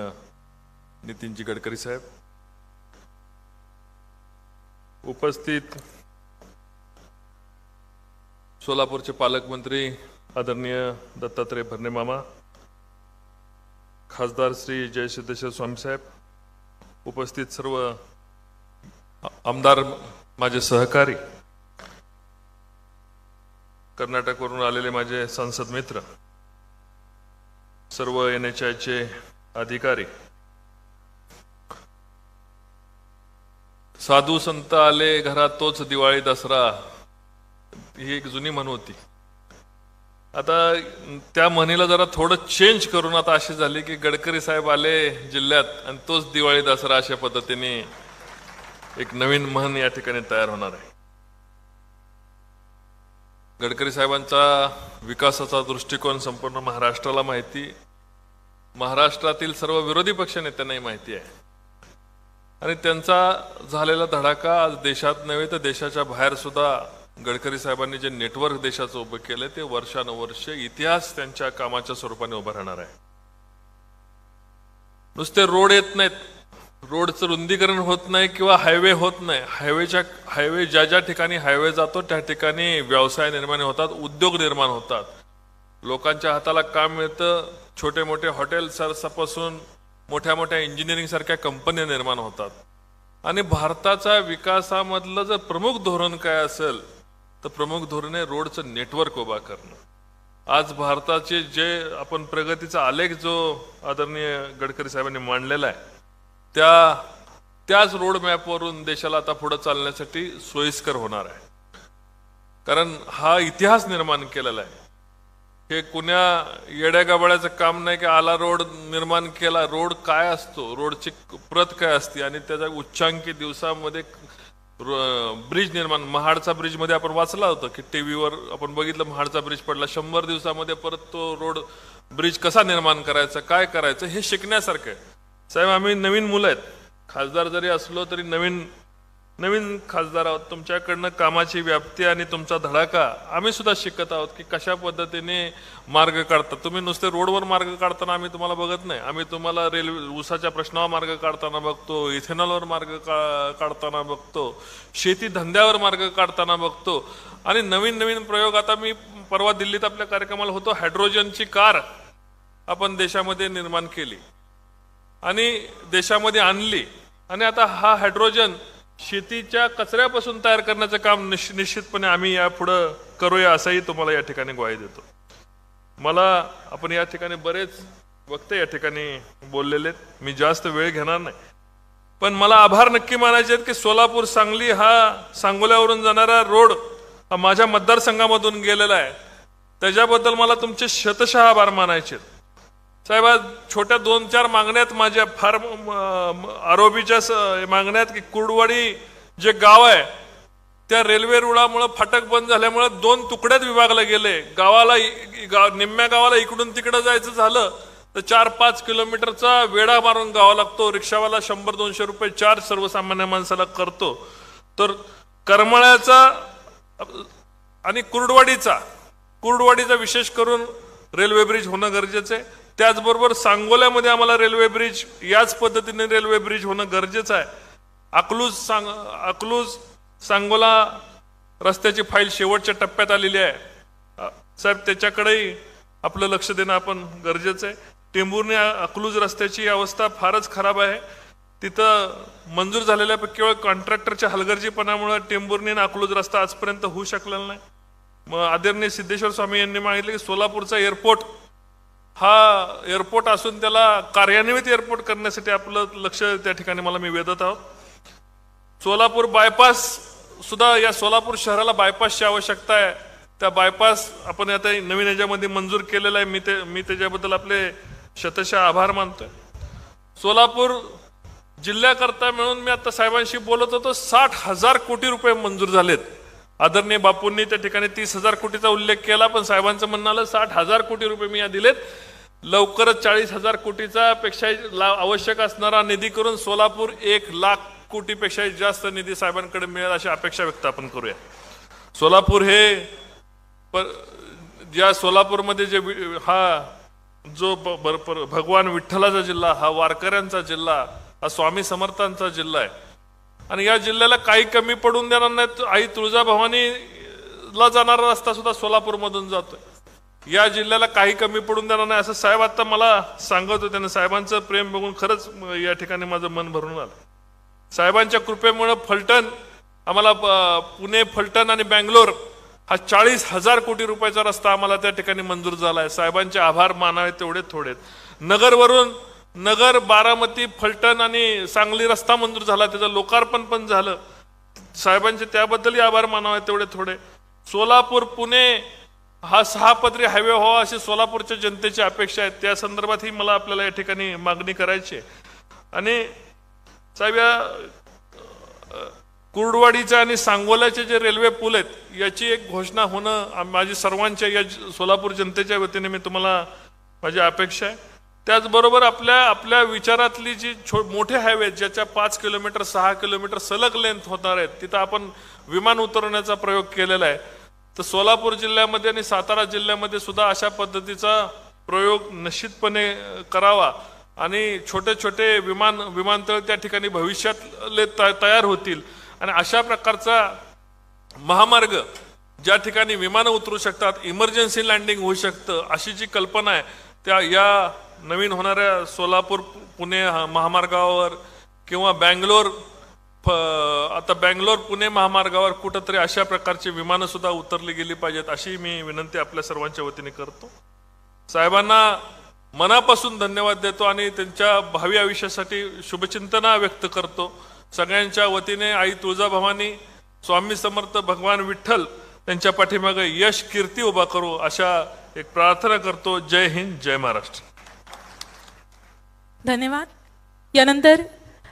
नितीनजी गडकरी साहेब, उपस्थित सोलापूरचे पालकमंत्री आदरणीय दत्तात्रय भरणे मामा, खासदार श्री जयसिद्धेश्वर स्वामी साहेब, उपस्थित सर्व आमदार, माझे सहकारी, कर्नाटकवरून आलेले माझे संसद मित्र, सर्व NHIचे अधिकारी, साधू संत आले घरात तोच दिवाळी दसरा ही एक जुनी म्हण होती. आता त्या म्हणीला जरा थोडं चेंज करून आता अशी झाली की गडकरी साहेब आले जिल्ह्यात आणि तोच दिवाळी दसरा अशा पद्धतीने एक नवीन म्हण या ठिकाणी तयार होणार आहे. गडकरी साहेबांचा विकासाचा दृष्टिकोन संपूर्ण महाराष्ट्राला माहिती, महाराष्ट्रातील सर्व विरोधी पक्ष नेत्यांनाही माहिती आहे आणि त्यांचा झालेला धडाका आज देशात नव्हे तर देशाच्या बाहेर सुद्धा गडकरी साहेबांनी जे नेटवर्क देशाचं उभं केलं ते वर्षानुवर्ष इतिहास त्यांच्या कामाच्या स्वरूपाने उभं राहणार आहे. नुसते रोड येत नाहीत, रोडचं रुंदीकरण होत नाही किंवा हायवे होत नाही. हायवे ज्या ज्या ठिकाणी हायवे जातो त्या ठिकाणी व्यवसाय निर्माण होतात, उद्योग निर्माण होतात, लोकांच्या हाताला काम मिळतं, छोटे मोठे हॉटेल्सपासून मोठ्या मोठ्या इंजिनिअरिंग सारख्या कंपन्या निर्माण होतात. आणि भारताच्या विकासामधलं जर प्रमुख धोरण काय असेल तर प्रमुख धोरण आहे रोडचं नेटवर्क उभा करणं. आज भारताचे जे आपण प्रगतीचा आलेख जो आदरणीय गडकरी साहेबांनी मांडलेला आहे त्याच रोड मॅपवरून देशाला आता पुढे चालण्यासाठी सोयीस्कर होणार आहे. कारण हा इतिहास निर्माण केलेला आहे. हे कुण्या येड्या गाबड्याचं काम नाही की आला रोड निर्माण केला. रोड काय असतो, रोडची प्रत काय असते आणि त्याच्या उच्चांकी दिवसामध्ये ब्रिज निर्माण. महाडचा ब्रिज मध्ये आपण वाचला होतं की टीव्हीवर आपण बघितलं, महाडचा ब्रिज पडला, 100 दिवसामध्ये परत तो रोड ब्रिज कसा निर्माण करायचा, काय करायचं हे शिकण्यासारखं आहे. साहेब आम्ही नवीन मुलं आहेत, खासदार जरी असलो तरी नवीन खासदार आहोत. तुमच्याकडनं कामाची व्याप्ती आणि तुमचा धडाका आम्ही सुद्धा शिकत आहोत की कशा पद्धतीने मार्ग काढतात. तुम्ही नुसते रोडवर मार्ग काढताना आम्ही तुम्हाला बघत नाही, आम्ही तुम्हाला रेल्वे ऊसाच्या प्रश्नावर मार्ग काढताना बघतो, इथेनॉलवर मार्ग काढताना बघतो, शेती धंद्यावर मार्ग काढताना बघतो. आणि नवीन प्रयोग आता मी परवा दिल्लीत आपल्या कार्यक्रमाला होतो, हायड्रोजनची कार आपण देशामध्ये निर्माण केली आणि देशामध्ये आणली आणि आता हा हायड्रोजन शेतीच्या कचऱ्यापासून तयार करण्याचं काम निश्चितपणे आम्ही यापुढे करूया असंही तुम्हाला या ठिकाणी ग्वाही देतो. मला आपण या ठिकाणी बरेच वक्ते या ठिकाणी बोललेले आहेत, मी जास्त वेळ घेणार नाही, पण मला आभार नक्की मानायचे आहेत की सोलापूर सांगली हा सांगोल्यावरून जाणारा रोड हा माझ्या मतदारसंघामधून गेलेला आहे. त्याच्याबद्दल मला तुमचे शतशः आभार मानायचे आहेत. साहेब आज छोट्या 2-4 मागण्यात माझ्या फार आरोपीच्या मागण्यात की कुर्डवाडी जे गाव आहे त्या रेल्वे रुळामुळे फाटक बंद झाल्यामुळे 2 तुकड्यात विभागले गेले. निम्म्या गावाला इकडून तिकडे जायचं झालं तर 4-5 किलोमीटरचा वेढा मारून गावा लागतो. रिक्षावाला 100-200 रुपये चार्ज सर्वसामान्य माणसाला करतो. तर करमाळ्याचा आणि कुर्डवाडीचा विशेष करून रेल्वे ब्रिज होणं गरजेचं आहे. त्याचबरोबर सांगोल्यामध्ये आम्हाला रेल्वे ब्रिज याच पद्धतीने रेल्वे ब्रिज होणं गरजेचं आहे. अकलूज सांगोला रस्त्याची फाईल शेवटच्या टप्प्यात आलेली आहे. साहेब त्याच्याकडेही आपलं लक्ष देणं आपण गरजेचं आहे. टेंभुर्णी अकलूज रस्त्याची अवस्था फारच खराब आहे. तिथं मंजूर झालेल्या केवळ कॉन्ट्रॅक्टरच्या हलगर्जीपणामुळे टेंभुर्णी आणि अकलूज रस्ता आजपर्यंत होऊ शकलेला नाही. मग आदरणीय सिद्धेश्वर स्वामी यांनी मागितले की सोलापूरचा एअरपोर्ट असून त्याला कार्यान्वित एअरपोर्ट करण्यासाठी आपलं लक्ष त्या ठिकाणी मी वेधत आहोत. सोलापूर बायपास सुद्धा या सोलापूर शहराला बायपासची आवश्यकता आहे. त्या बायपास आपण आता नवीन याच्यामध्ये मंजूर केलेला आहे. मी त्याच्याबद्दल आपले शतशः आभार मानतोय. सोलापूर जिल्ह्याकरता मिळून मी आता साहेबांशी बोलत होतो, 60,000 कोटी रुपये मंजूर झालेत. आदरणीय बापूंनी त्या ठिकाणी 30,000 कोटीचा उल्लेख केला, पण साहेबांचं म्हणणं आलं 60,000 कोटी रुपये मी या दिलेत. लवकरच 40,000 कोटीचा पेक्षा आवश्यक असणारा निधी करून सोलापूर 1,00,000 कोटीपेक्षा जास्त निधी साहेबांकडे मिळेल अशी अपेक्षा व्यक्त आपण करूया. सोलापूर हे ज्या सोलापूरमध्ये जे हा जो भगवान विठ्ठलाचा जिल्हा, हा वारकऱ्यांचा जिल्हा, हा स्वामी समर्थांचा जिल्हा आहे आणि या जिल्ह्याला काही कमी पडून देणार नाहीत. आई तुळजाभवानीला जाणारा रस्ता सुद्धा सोलापूरमधून जातोय. या जिल्ह्याला काही कमी पडून देणार नाही असं साहेब आता मला सांगत होते. साहेबांचं प्रेम बघून खरंच या ठिकाणी माझं मन भरून आलं. साहेबांच्या कृपेमुळे फलटण आम्हाला पुणे, फलटण आणि बँगलोर हा 40,000 कोटी रुपयाचा रस्ता आम्हाला त्या ठिकाणी मंजूर झाला आहे. साहेबांचे आभार मानावे तेवढे थोडेत. नगर, बारामती, फलटण आणि सांगली रस्ता मंजूर झाला, त्याचं लोकार्पण पण झालं. साहेबांचे त्याबद्दलही आभार मानावे तेवढे थोडे. सोलापूर, पुणे हा 6 पदरी हायवे व्हावा अशी सोलापूरच्या जनतेची अपेक्षा आहे. त्या संदर्भात ही मला आपल्याला या ठिकाणी मागणी करायची आहे. आणि साहेब, या कुर्डवाडीच्या आणि सांगोल्याचे जे रेल्वे पूल आहेत याची एक घोषणा होणं माझी सर्वांच्या या सोलापूर जनतेच्या वतीने मी तुम्हाला माझी अपेक्षा आहे. त्याचबरोबर आपल्या विचारातली जी मोठे हायवे ज्याच्या 5 किलोमीटर 6 किलोमीटर सलग लेंथ होणार आहेत तिथं आपण विमान उतरवण्याचा प्रयोग केलेला आहे. तर सोलापूर जिल्ह्यामध्ये आणि सातारा जिल्ह्यामध्ये सुद्धा अशा पद्धतीचा प्रयोग निश्चितपणे करावा आणि छोटे छोटे विमानतळ त्या ठिकाणी भविष्यात तयार होतील. आणि अशा प्रकारचा महामार्ग ज्या ठिकाणी विमानं उतरू शकतात, इमर्जन्सी लँडिंग होऊ शकतं, अशी जी कल्पना आहे त्या या नवीन होणाऱ्या सोलापूर पुणे महामार्गावर किंवा आता बेंगलोर पुणे महामार्गावर कुठंतरी अशा प्रकारची विमानं सुद्धा उतरली गेली पाहिजेत अशी मी विनंती आपल्या सर्वांच्या वतीने करतो. साहेबांना मनापासून धन्यवाद देतो आणि त्यांच्या भावी आयुष्यासाठी शुभचिंतना व्यक्त करतो. सगळ्यांच्या वतीने आई तुळजाभवानी, स्वामी समर्थ, भगवान विठ्ठल त्यांच्या पाठीमागे यश कीर्ती उभा करू अशा एक प्रार्थना करतो. जय हिंद, जय महाराष्ट्र. धन्यवाद. यानंतर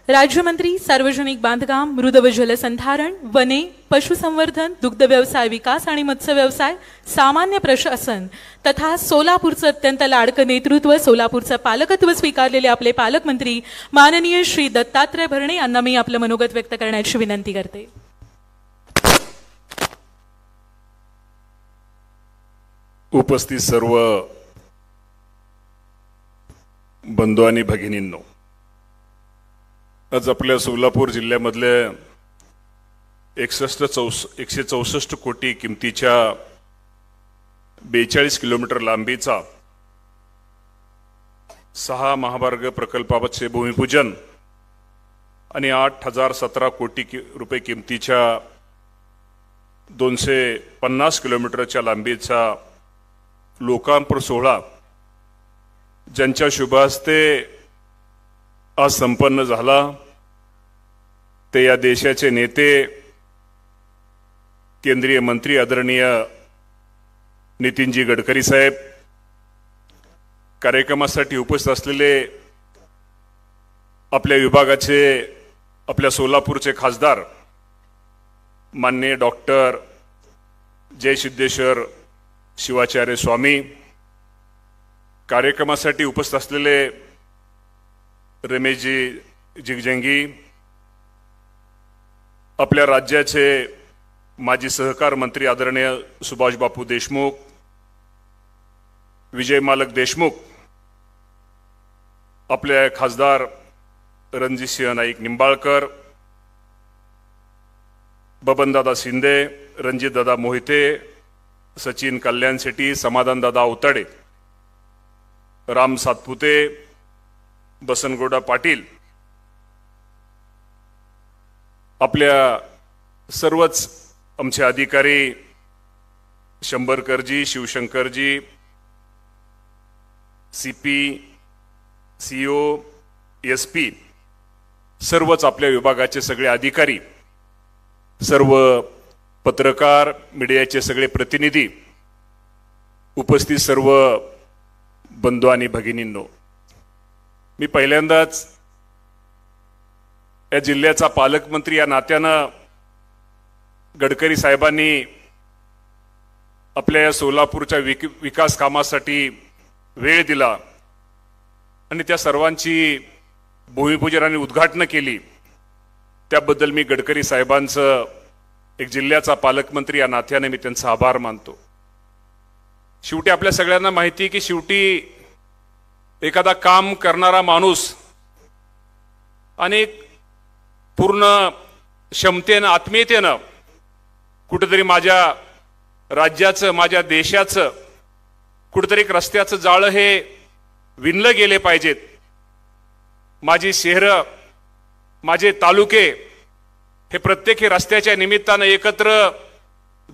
राज्यमंत्री सार्वजनिक बांधकाम, मृद व जलसंधारण, वने, पशुसंवर्धन, दुग्ध व्यवसाय विकास आणि मत्स्य व्यवसाय, सामान्य प्रशासन तथा सोलापूरचं अत्यंत लाडकं नेतृत्व, सोलापूरचं पालकत्व स्वीकारलेले आपले पालकमंत्री माननीय श्री दत्तात्रय भरणे यांना मी आपलं मनोगत व्यक्त करण्याची विनंती करते. उपस्थित सर्व बंधू आणि भगिनींनो, आज आपल्या सोलापूर जिल्ह्यामधल्या 164 कोटी किमतीच्या 42 किलोमीटर लांबीचा 6 महामार्ग प्रकल्पाचे भूमिपूजन आणि 8,017 कोटी रुपये किमतीच्या 250 किलोमीटरच्या लांबीचा लोकार्पण सोहळा ज्यांच्या शुभ हस्ते आज संपन्न झाला ते या देशाचे नेते, केंद्रीय मंत्री आदरणीय नितीनजी गडकरी साहेब, कार्यक्रमासाठी उपस्थित असलेले आपल्या विभागाचे, आपल्या सोलापूरचे खासदार माननीय डॉक्टर जयसिद्धेश्वर शिवाचार्य स्वामी, कार्यक्रमासाठी उपस्थित असलेले रमेशजी जिगजंगी, आपल्या राज्याचे माजी सहकार मंत्री आदरणीय सुभाष बापू देशमुख, विजय मालक देशमुख, आपले खासदार रणजितसिंह नाईक निंबाळकर, बबनदादा शिंदे, रणजितदादा मोहिते, सचिन कल्याण शेट्टी, समाधानदादा अवताडे, राम सातपुते, बसनगौडा पाटील, आपल्या सर्वच आमचे अधिकारी शंभरकरजी, शिवशंकरजी, सीपी, सीओ, एसपी, सर्वच आपल्या विभागाचे सगळे अधिकारी, सर्व पत्रकार, मीडियाचे सगळे प्रतिनिधी, उपस्थित सर्व बंधू आणि भगिनींनो, मी पहिल्यांदाच या जिल्ह्याचा पालकमंत्री या नात्यानं गडकरी साहेबांनी आपल्या या सोलापूरच्या विकास कामासाठी वेळ दिला आणि त्या सर्वांची भूमिपूजन आणि उद्घाटन केली, त्याबद्दल मी गडकरी साहेबांचं एक जिल्ह्याचा पालकमंत्री या नात्याने मी त्यांचा आभार मानतो. शेवटी आपल्या सगळ्यांना माहिती की शेवटी एखादा काम करणारा माणूस आणि पूर्ण क्षमतेनं, आत्मीयतेनं कुठेतरी माझ्या राज्याचं, माझ्या देशाचं कुठेतरी एक रस्त्याचं जाळं हे विणलं गेले पाहिजेत. माझी शहरं, माझे तालुके हे प्रत्येक रस्त्याच्या निमित्तानं एकत्र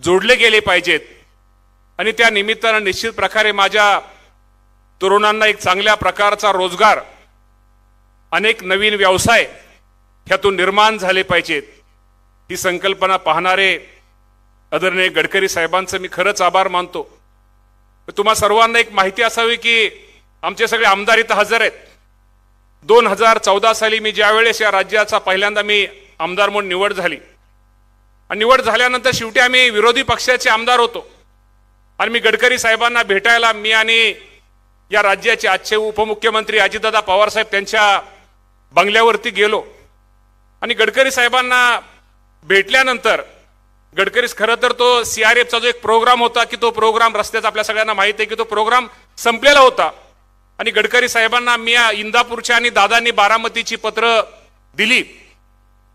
जोडले गेले पाहिजेत आणि त्या निमित्तानं निश्चित प्रकारे माझ्या तरुणांना एक चांगल्या प्रकारचा रोजगार, अनेक नवीन व्यवसाय ह्यातून निर्माण झाले पाहिजेत. ही संकल्पना पाहणारे आदरणीय गडकरी साहेबांचं मी खरंच आभार मानतो. तुम्हा सर्वांना एक माहिती असावी की आमचे सगळे आमदार इथं हजर आहेत. 2014 साली मी ज्या वेळेस या राज्याचा पहिल्यांदा मी आमदार म्हणून निवड झाली आणि निवड झाल्यानंतर शेवटी आम्ही विरोधी पक्षाचे आमदार होतो आणि मी गडकरी साहेबांना भेटायला मी आणि या राज्याचे आजचे उपमुख्यमंत्री अजितदादा पवार साहेब त्यांच्या बंगल्यावरती गेलो आणि गडकरी साहेबांना भेटल्यानंतर गडकरी खरं तर तो CRFचा जो एक प्रोग्राम होता की तो प्रोग्राम रस्त्याचा आपल्या सगळ्यांना माहिती आहे की तो प्रोग्राम संपलेला होता आणि गडकरी साहेबांना मी इंदापूरच्या आणि दादांनी बारामतीची पत्र दिली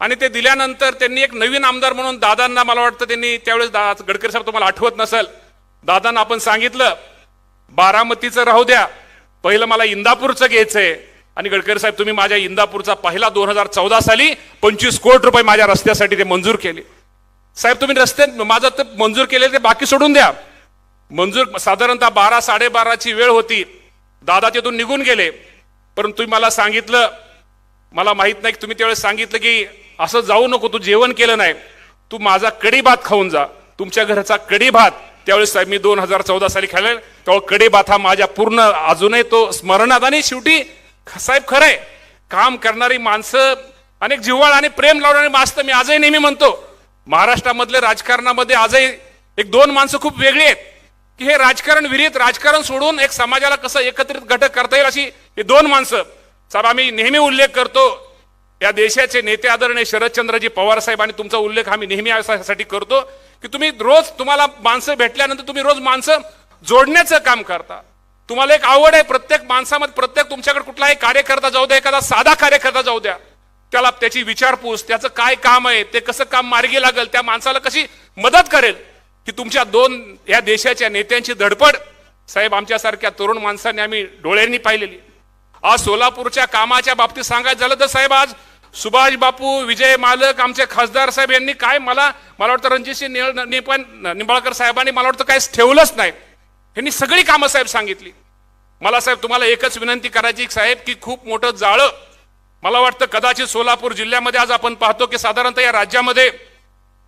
आणि ते दिल्यानंतर त्यांनी एक नवीन आमदार म्हणून दादांना मला वाटतं त्यांनी त्यावेळेस गडकरी साहेब तुम्हाला आठवत नसेल दादांना आपण सांगितलं बारामतीचं राहू द्या पहिलं मला इंदापूरचं घ्यायचंय आणि गडकरी साहेब तुम्ही माझ्या इंदापूरचा पहिला 2014 साली 25 कोटी रुपये माझ्या रस्त्यासाठी ते मंजूर केले. साहेब तुम्ही रस्ते माझं तर मंजूर केले ते बाकी सोडून द्या मंजूर साधारणतः 12-12:30ची वेळ होती दादा तिथून निघून गेले परंतु तुम्ही मला सांगितलं मला माहित नाही की तुम्ही त्यावेळेस सांगितलं की असं जाऊ नको तू जेवण केलं नाही तू माझा कढी भात खाऊन जा तुमच्या घरचा कढी भात त्यावेळेस साहेब मी 2014 साली खाल्ले तेव्हा कढी भात हा माझ्या पूर्ण अजूनही तो स्मरणात आणि शेवटी साहेब खरंय काम करणारी माणसं अनेक जिव्हाळ आणि प्रेम लावणारी माणसं मी आजही नेहमी म्हणतो महाराष्ट्रामधल्या राजकारणामध्ये आजही एक दोन माणसं खूप वेगळी आहेत की हे राजकारण विरहित राजकारण सोडून एक समाजाला कसं एकत्रित घटक करता येईल अशी हे दोन माणसं साहेब आम्ही नेहमी उल्लेख करतो या देशाचे नेते आदरणीय शरदचंद्रजी पवार साहेब आणि तुमचा उल्लेख आम्ही नेहमी यासाठी करतो की तुम्ही रोज तुम्हाला माणसं भेटल्यानंतर तुम्ही रोज माणसं जोडण्याचं काम करता तुम्हाला एक आवड आहे प्रत्येक माणसामध्ये प्रत्येक तुमच्याकडे कुठलाही कार्यकर्ता जाऊ द्या एखादा साधा कार्यकर्ता जाऊ द्या त्याला त्याची विचारपूस त्याचं काय काम आहे ते कसं काम मार्गी लागेल त्या माणसाला कशी मदत करेल की तुमच्या दोन या देशाच्या नेत्यांची धडपड साहेब आमच्यासारख्या तरुण माणसांनी आम्ही डोळ्यांनी पाहिलेली. आज सोलापूरच्या कामाच्या बाबतीत सांगायचं झालं तर साहेब आज सुभाष बापू विजय मालक आमचे खासदार साहेब यांनी काय मला वाटतं रणजितसिंह निंबाळकर साहेबांनी मला वाटतं काहीच ठेवलंच नाही यांनी सगळी कामं साहेब सांगितली. मला साहेब तुम्हाला एकच विनंती करायची साहेब की खूप मोठं जाळं मला वाटतं कदाचित सोलापूर जिल्ह्यामध्ये आज आपण पाहतो की साधारणतः या राज्यामध्ये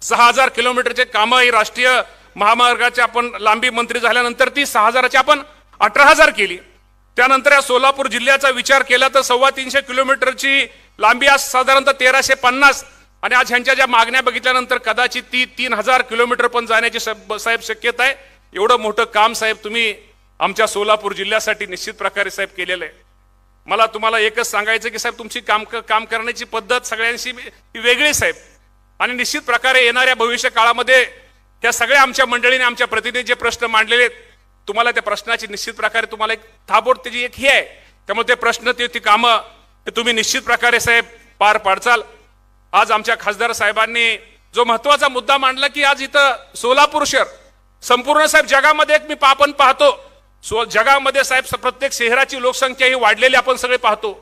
6000 किलोमीटरचे कामं ही राष्ट्रीय महामार्गाचे आपण लांबी मंत्री झाल्यानंतर ती 6000ची आपण 18000 केली. त्यानंतर या सोलापूर जिल्ह्याचा विचार केला तर 350 किलोमीटरची लांबी आज साधारणतः 1350 आणि आज ह्यांच्या ज्या मागण्या बघितल्यानंतर कदाचित ती 3000 किलोमीटर पण जाण्याची साहेब शक्यता आहे. एवढं मोठं काम साहेब तुम्ही आमच्या सोलापूर जिल्ह्यासाठी निश्चित प्रकारे साहेब केलेलं आहे. मला तुम्हाला एकच सांगायचं की साहेब तुमची काम करण्याची पद्धत सगळ्यांशी वेगळी साहेब आणि निश्चित प्रकारे येणाऱ्या भविष्य काळामध्ये त्या सगळ्या आमच्या मंडळीने आमच्या प्रतिनिधी जे प्रश्न मांडलेले तुम्हाला त्या प्रश्नाची निश्चित प्रकारे तुम्हाला एक थाबोड त्याची एक ही आहे त्यामुळे ते प्रश्न ती कामं ते तुम्ही निश्चित प्रकारे साहेब पार पाडचाल. आज आमच्या खासदार साहेबांनी जो महत्वाचा मुद्दा मांडला की आज इथं सोलापूर शहर संपूर्ण साहेब जगामध्ये एक आपण पाहतो जगामध्ये साहेब प्रत्येक शहराची लोकसंख्या ही वाढलेली आपण सगळे पाहतो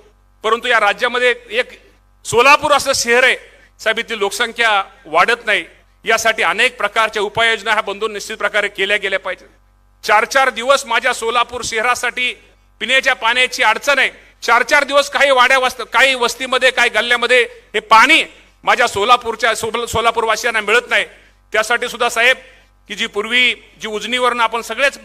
परंतु या राज्यामध्ये एक सोलापूर असं शहर आहे साहेब इथली लोकसंख्या वाढत नाही. यासाठी अनेक प्रकारच्या उपाययोजना ह्या बंधून निश्चित प्रकारे केल्या गेल्या पाहिजे. 4-4 दिवस माझ्या सोलापूर शहरासाठी पिण्याच्या पाण्याची अडचण आहे. 4-4 दिवस काही वस्तीमध्ये काही गल्ल्यामध्ये हे पाणी माझ्या सोलापूरवासियांना मिळत नाही. त्यासाठी सुद्धा साहेब की जी पूर्वी जी उजनीवरून आपण सगळेच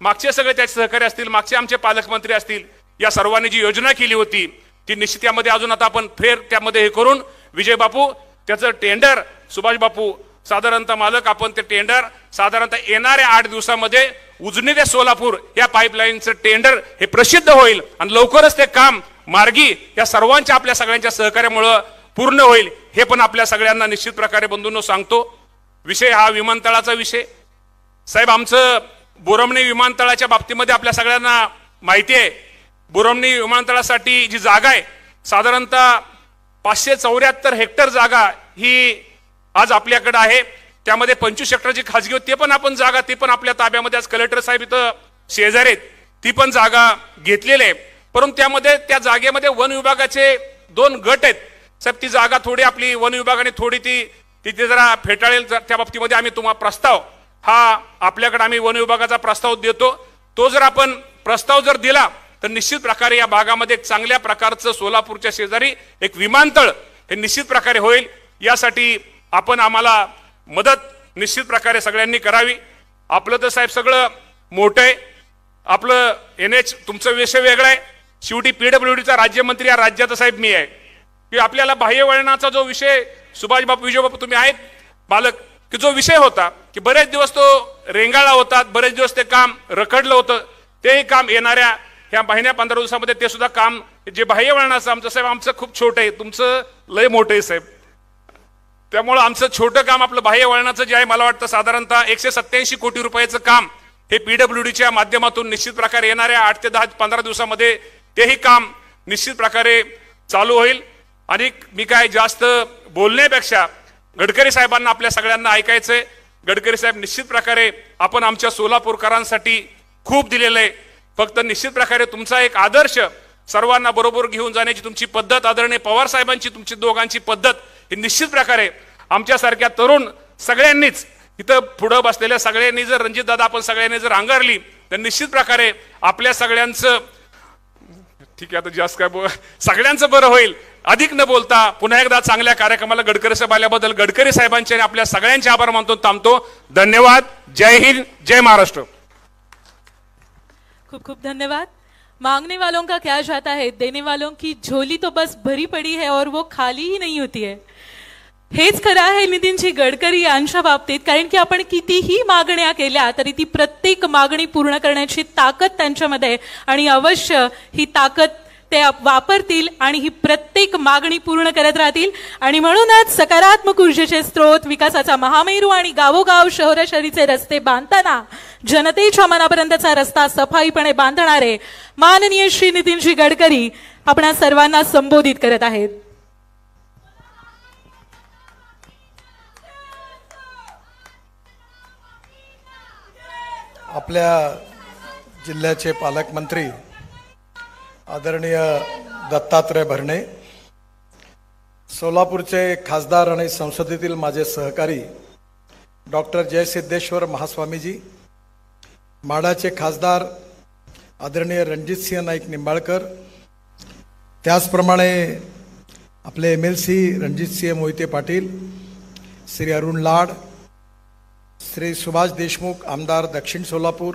मागचे सगळे त्याचे सहकारी असतील मागचे आमचे पालकमंत्री असतील या सर्वांनी जी योजना केली होती ती निश्चित यामध्ये अजून आता आपण फेर त्यामध्ये हे करून विजय बापू त्याचं टेंडर सुभाष बापू साधारणतः मालक आपण ते टेंडर साधारणतः येणाऱ्या 8 दिवसामध्ये उजनी ते सोलापूर या पाईपलाईनचं टेंडर हे प्रसिद्ध होईल आणि लवकरच ते काम मार्गी या सर्वांच्या आपल्या सगळ्यांच्या सहकार्यामुळे पूर्ण होईल हे पण आपल्या सगळ्यांना निश्चित प्रकारे बंधूंनो सांगतो. विषय हा विमानतळाचा विषय साहेब आमचं बोरमणी विमानतळाच्या बाबतीमध्ये आपल्या सगळ्यांना माहिती आहे. बोरमणी विमानतळासाठी जी जागा आहे साधारणतः 574 हेक्टर जागा ही आज आपल्याकडे आहे. त्यामध्ये 25 हेक्टरची खाजगी होती ते पण आपण जागा ती पण आपल्या ताब्यामध्ये आज कलेक्टर साहेब इथं शेजारी आहेत ती पण जागा घेतलेली आहे. परंतु त्यामध्ये त्या जागेमध्ये वन विभागाचे 2 गट आहेत साहेब. ती जागा थोडी आपली वन विभागाने थोडी तिथे जरा फेटाळेल त्या बाबतीमध्ये आम्ही तुम्हाला प्रस्ताव हा आपल्याकडे आम्ही वन विभागाचा प्रस्ताव देतो. तो जर आपण प्रस्ताव जर दिला तर निश्चित प्रकारे या भागामध्ये एक चांगल्या प्रकारचं सोलापूरच्या शेजारी एक विमानतळ हे निश्चित प्रकारे होईल. यासाठी आपण आम्हाला मदत निश्चित प्रकारे सगळ्यांनी करावी. आपलं तर साहेब सगळं मोठं आहे. आपलं NH तुमचा विषय वेगळा आहे. शेवटी PWDचा राज्यमंत्री या राज्याचा साहेब मी आहे की आपल्याला बाह्य वळणाचा जो विषय सुभाष बापू विजय बापू तुम्ही आहेत बालक की जो विषय होता की बरेच दिवस तो रेंगाळला होता, बरेच दिवस ते काम रखडलं होतं. तेही काम येणाऱ्या ह्या महिन्या 15 दिवसामध्ये ते सुद्धा काम जे बाह्य वळणाचं आमचं साहेब आमचं खूप छोटं आहे, तुमचं लय मोठं आहे साहेब. त्यामुळं आमचं छोटं काम आपलं बाह्य वळणाचं जे आहे मला वाटतं साधारणतः 187 कोटी रुपयाचं काम हे PWDच्या माध्यमातून निश्चित प्रकारे येणाऱ्या 8 ते 10 15 दिवसामध्ये तेही काम निश्चित प्रकारे चालू होईल. आणि मी काय जास्त बोलण्यापेक्षा गडकरी साहेबांना आपल्या सगळ्यांना ऐकायचंय. गडकरी साहेब निश्चित प्रकारे आपण आमच्या सोलापूरकरांसाठी खूप दिलेलं आहे. फक्त निश्चित प्रकारे तुमचा एक आदर्श सर्वांना बरोबर घेऊन जाण्याची तुमची पद्धत, आदरणीय पवार साहेबांची तुमची दोघांची पद्धत ही निश्चित प्रकारे आमच्यासारख्या तरुण सगळ्यांनीच इथं पुढं बसलेल्या सगळ्यांनी जर रणजितदादा आपण सगळ्यांनी जर अंगारली तर निश्चित प्रकारे आपल्या सगळ्यांचं ठीक आहे. आता जास्त काय सगळ्यांचं बरं होईल. अधिक न बोलता पुन्हा एकदा चांगल्या कार्यक्रमाला गडकरी साहेब आल्याबद्दल गडकरी साहेबांचे आणि आपल्या सगळ्यांचे आभार मानतो. थांबतो. धन्यवाद. जय हिंद, जय महाराष्ट्र. खूप खूप धन्यवाद. मांगने वालों का क्या जाता है, देने वालों की झोली तो बस भरी पड़ी है और वो खाली ही नहीं होती है. हेच खरं आहे नितीनजी गडकरी यांच्या बाबतीत. कारण की आपण कितीही मागण्या केल्या तरी ती प्रत्येक मागणी पूर्ण करण्याची ताकद त्यांच्यामध्ये आणि अवश्य ही ताकद ते वापरतील आणि ही प्रत्येक मागणी पूर्ण करत राहतील. आणि म्हणूनच सकारात्मक ऊर्जेचे स्रोत, विकासाचा महामेरू आणि गावोगाव शहरीचे रस्ते बांधताना जनतेच्या मनापर्यंतचा रस्ता सफाईपणे बांधणारे माननीय श्री नितीनजी गडकरी आपणा सर्वांना संबोधित करत आहेत. आपल्या जिल्ह्याचे पालकमंत्री आदरणीय दत्तात्रय भरणे, सोलापूरचे खासदार आणि संसदेतील माझे सहकारी डॉक्टर जयसिद्धेश्वर महास्वामीजी, माढाचे खासदार आदरणीय रणजितसिंह नाईक निंबाळकर, त्याचप्रमाणे आपले MLC रणजितसिंह मोहिते पाटील, श्री अरुण लाड, श्री सुभाष देशमुख आमदार दक्षिण सोलापूर,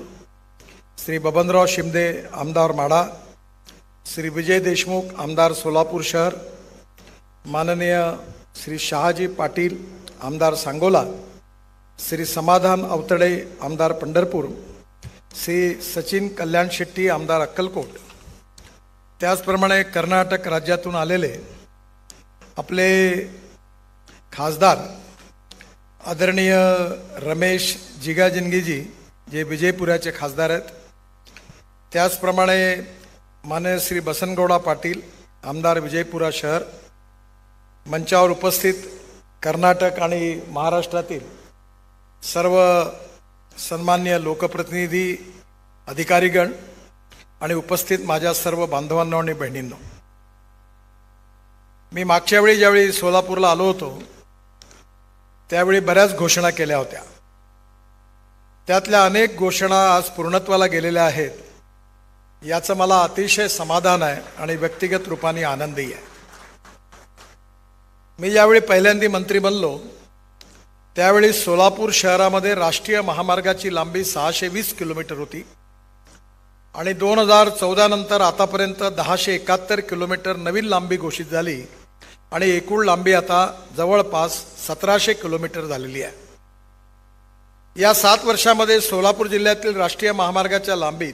श्री बबनराव शिंदे आमदार माढा, श्री विजय देशमुख आमदार सोलापूर शहर, माननीय श्री शहाजी पाटील आमदार सांगोला, श्री समाधान अवतडे आमदार पंढरपूर, श्री सचिन कल्याण शेट्टी आमदार अक्कलकोट, त्याचप्रमाणे कर्नाटक राज्यातून आलेले आपले खासदार आदरणीय रमेश जिगाजिनगीजी जे विजयपुराचे खासदार आहेत, त्याचप्रमाणे माननीय श्री बसनगौडा पाटील आमदार विजयपुरा शहर, मंचावर उपस्थित कर्नाटक आणि महाराष्ट्रातील सर्व सन्मान्य लोकप्रतिनिधी, अधिकारीगण आणि उपस्थित माझ्या सर्व बांधवांनो आणि बहिणींनो, मी मागच्या वेळी ज्यावेळी सोलापूरला आलो होतो त्यावेळी बऱ्याच घोषणा केल्या होत्या. त्यातल्या अनेक घोषणा आज पूर्णत्वाला गेलेल्या आहेत. याचं मला अतिशय समाधान आहे आणि व्यक्तिगत रूपाने आनंदी आहे. मी ज्यावेळी पहिल्यांदा मंत्री बनलो त्यावेळी सोलापूर शहरामध्ये राष्ट्रीय महामार्गाची लांबी 620 किलोमीटर होती आणि 2014 नंतर आतापर्यंत 1071 किलोमीटर नवीन लांबी घोषित झाली आणि एकूण लांबी आता जवळपास 1700 किलोमीटर झालेली आहे. या 7 वर्षामध्ये सोलापूर जिल्ह्यातील राष्ट्रीय महामार्गाच्या लांबीत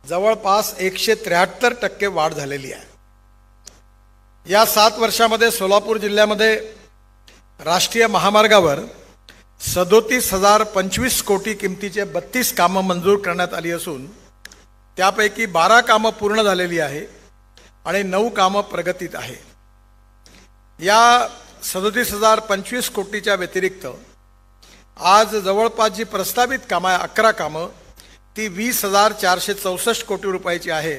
जवळपास 173% वाढ झालेली आहे. या 7 वर्षामध्ये सोलापूर जिल्ह्यामध्ये राष्ट्रीय महामार्गावर 37,025 कोटी किमतीचे 32 कामं मंजूर करण्यात आली असून त्यापैकी 12 कामं पूर्ण झालेली आहे आणि 9 कामं प्रगतीत आहे. या 37,025 कोटीच्या व्यतिरिक्त आज जवळपास जी प्रस्तावित कामं आहे 11 कामं ती 20,464 कोटी रुपयाची आहे.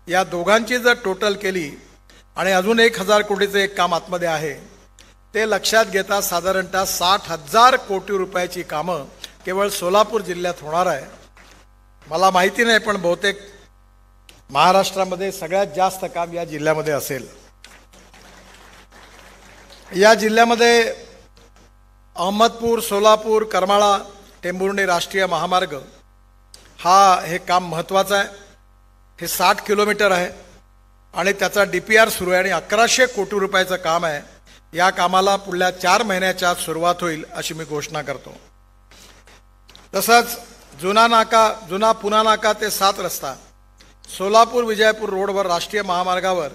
या दोघांची जर टोटल केली आणि अजून 1,000 कोटीचं एक काम आतमध्ये आहे ते लक्षात घेता साधारणतः 60,000 कोटी रुपयाची कामं केवळ सोलापूर जिल्ह्यात होणार आहे. मला माहिती नाही पण बहुतेक महाराष्ट्रामध्ये सगळ्यात जास्त काम या जिल्ह्यामध्ये असेल. या जिल्ह्यामध्ये अहमदपूर, सोलापूर, करमाळा, टेंभुर्णी राष्ट्रीय महामार्ग हे काम महत्त्वाचं आहे. हे 60 किलोमीटर आहे आणि त्याचा DPR सुरू आहे आणि 1100 कोटी रुपयाचं काम आहे. या कामाला पुढल्या 4 महिन्याच्या आत सुरुवात होईल अशी मी घोषणा करतो. तसंच जुना पुणा नाका ते 7 रस्ता सोलापूर विजयपूर रोडवर राष्ट्रीय महामार्गावर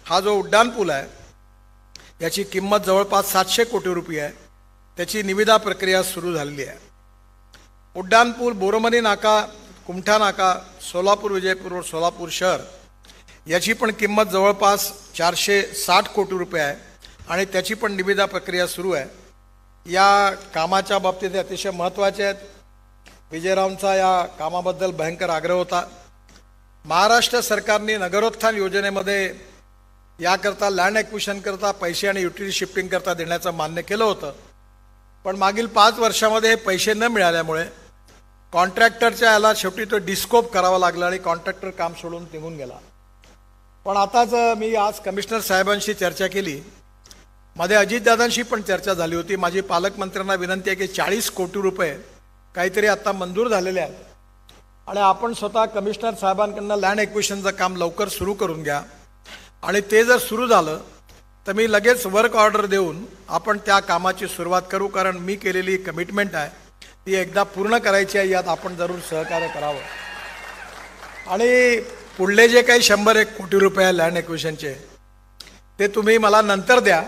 हा जो उड्डाणपूल आहे याची किंमत जवळपास 700 कोटी रुपये आहे. त्याची निविदा प्रक्रिया सुरू झालेली आहे. उड्डाणपूल बोरमणी नाका कुमठा नाका सोलापूर विजयपूर रोड सोलापूर शहर याची पण किंमत जवळपास 460 कोटी रुपये आहे आणि त्याची पण निविदा प्रक्रिया सुरू आहे. या कामाच्या बाबतीत अतिशय महत्त्वाचे आहेत. विजयरावांचा या कामाबद्दल भयंकर आग्रह होता. महाराष्ट्र सरकारने नगरोत्थान योजनेमध्ये याकरता लँड ॲक्विशन करता पैसे आणि युटिलिटी शिफ्टिंग करता देण्याचं मान्य केलं होतं. पण मागील 5 वर्षामध्ये हे पैसे न मिळाल्यामुळे कॉन्ट्रॅक्टरच्या याला शेवटी तो डिस्कोप करावा लागला आणि कॉन्ट्रॅक्टर काम सोडून निघून गेला. पण आताच मी आज कमिशनर साहेबांशी चर्चा केली. मध्ये अजितदादांशी पण चर्चा झाली होती. माझी पालकमंत्र्यांना विनंती आहे की 40 कोटी रुपये काहीतरी आता मंजूर झालेले आहेत आणि आपण स्वतः कमिशनर साहेबांकडनं लँड ॲक्विशनचं काम लवकर सुरू करून घ्या आणि ते जर सुरू झालं तर मी लगेच वर्क ऑर्डर देऊन आपण त्या कामाची सुरुवात करू. कारण मी केलेली कमिटमेंट आहे ती एकदा पूर्ण करायची आहे. यात आपण जरूर सहकार्य करावं. आणि पुढले जे काही 101 कोटी रुपये लँड ॲक्विशनचे ते तुम्ही मला नंतर द्या.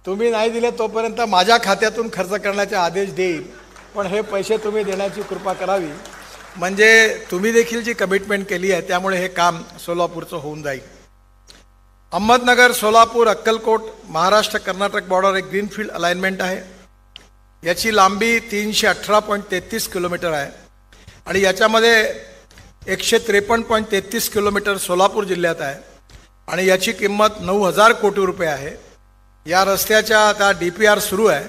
तुम्ही नाही दिले तोपर्यंत माझ्या खात्यातून खर्च करण्याचे आदेश देईल. पण हे पैसे तुम्ही देण्याची कृपा करावी. म्हणजे तुम्ही देखील जी कमिटमेंट केली आहे त्यामुळे हे काम सोलापूरचं होऊन जाईल. अहमदनगर सोलापूर अक्कलकोट महाराष्ट्र कर्नाटक बॉर्डर एक ग्रीनफील्ड अलाइनमेंट आहे. याची लांबी 318.33 किलोमीटर आहे आणि याच्यामध्ये 153.33 किलोमीटर सोलापूर जिल्ह्यात आहे आणि याची किंमत 9000 कोटी रुपये आहे. या रस्त्याच्या आता DPR सुरू आहे.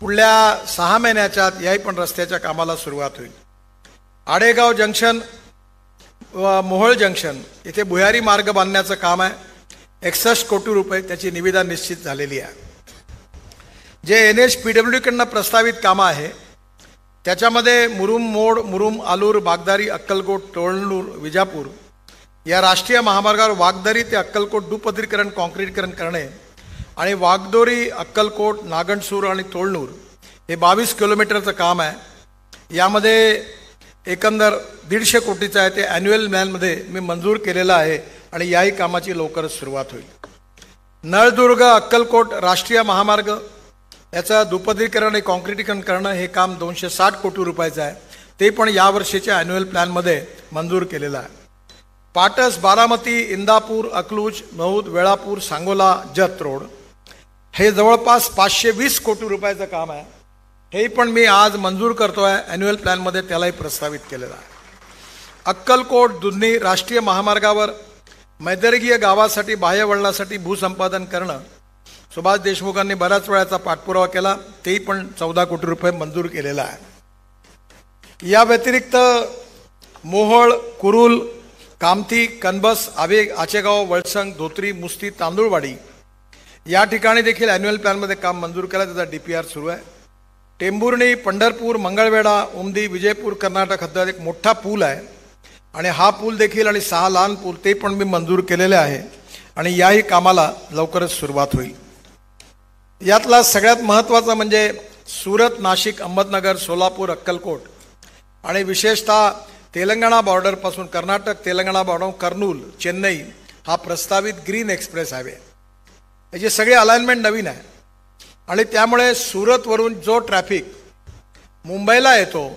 पुढल्या 6 महिन्याच्या आत याही पण रस्त्याच्या कामाला सुरुवात होईल. आडेगाव जंक्शन व मोहोळ जंक्शन इथे भुयारी मार्ग बांधण्याचं काम आहे. 61 कोटी रुपये त्याची निविदा निश्चित झालेली आहे. जे NHPW कडनं प्रस्तावित कामं आहे त्याच्यामध्ये मुरुम मोड मुरुम आलूर बागदारी अक्कलकोट तोळनूर विजापूर या राष्ट्रीय महामार्गावर वागदरी ते अक्कलकोट दुपदरीकरण कॉन्क्रीटीकरण करणे आणि वागदोरी अक्कलकोट नागणसूर आणि तोळनूर हे 22 किलोमीटरचं काम आहे. यामध्ये एकंदर 150 कोटीचं आहे. ते ॲन्युअल प्लॅनमध्ये मी मंजूर केलेलं आहे आणि याही कामाची लवकरच सुरुवात होईल. नळदुर्ग अक्कलकोट राष्ट्रीय महामार्ग याचं दुपदरीकरण आणि कॉन्क्रीटीकरण करणं हे काम 260 कोटी रुपयाचं आहे. ते पण यावर्षीच्या ॲन्युअल प्लॅनमध्ये मंजूर केलेलं आहे. पाटस बारामती इंदापूर अकलूज महूद वेळापूर सांगोला जत रोड हे जवळपास 520 कोटी रुपयाचं काम आहे. हे पण मी आज मंजूर करतो आहे. ॲन्युअल प्लॅनमध्ये त्यालाही प्रस्तावित केलेलं आहे. अक्कलकोट दुधनी राष्ट्रीय महामार्गावर मैदर्गीय गावासाठी बाह्यवळणासाठी भूसंपादन करणं सुभाष देशमुखांनी बऱ्याच वेळाचा पाठपुरावा केला. तेही पण 14 कोटी रुपये मंजूर केलेला आहे. या व्यतिरिक्त मोहोळ कुरुल कामठी कनबस आवेग आचेगाव वळसंग धोत्री मुस्ती तांदूळवाडी या ठिकाणी देखील ॲन्युअल प्लॅनमध्ये काम मंजूर केलं. त्याचा DPR सुरू आहे. टेंभुर्णी पंढरपूर मंगळवेढा उमदी विजयपूर कर्नाटक हद्दीत एक मोठा पूल आहे आणि हा पूल देखील आणि 6 लहान पूल ते पण मी मंजूर केलेले आहे आणि याही कामाला लवकरच सुरुवात होईल. यातला सगळ्यात महत्त्वाचा म्हणजे सुरत नाशिक अहमदनगर सोलापूर अक्कलकोट आणि विशेषतः तेलंगणा बॉर्डरपासून कर्नाटक तेलंगणा बॉर्डर कर्नूल चेन्नई हा प्रस्तावित ग्रीन एक्सप्रेस हायवे याची सगळी अलाइनमेंट नवीन आहे आणि त्यामुळे सुरतवरून जो ट्रॅफिक मुंबईला येतो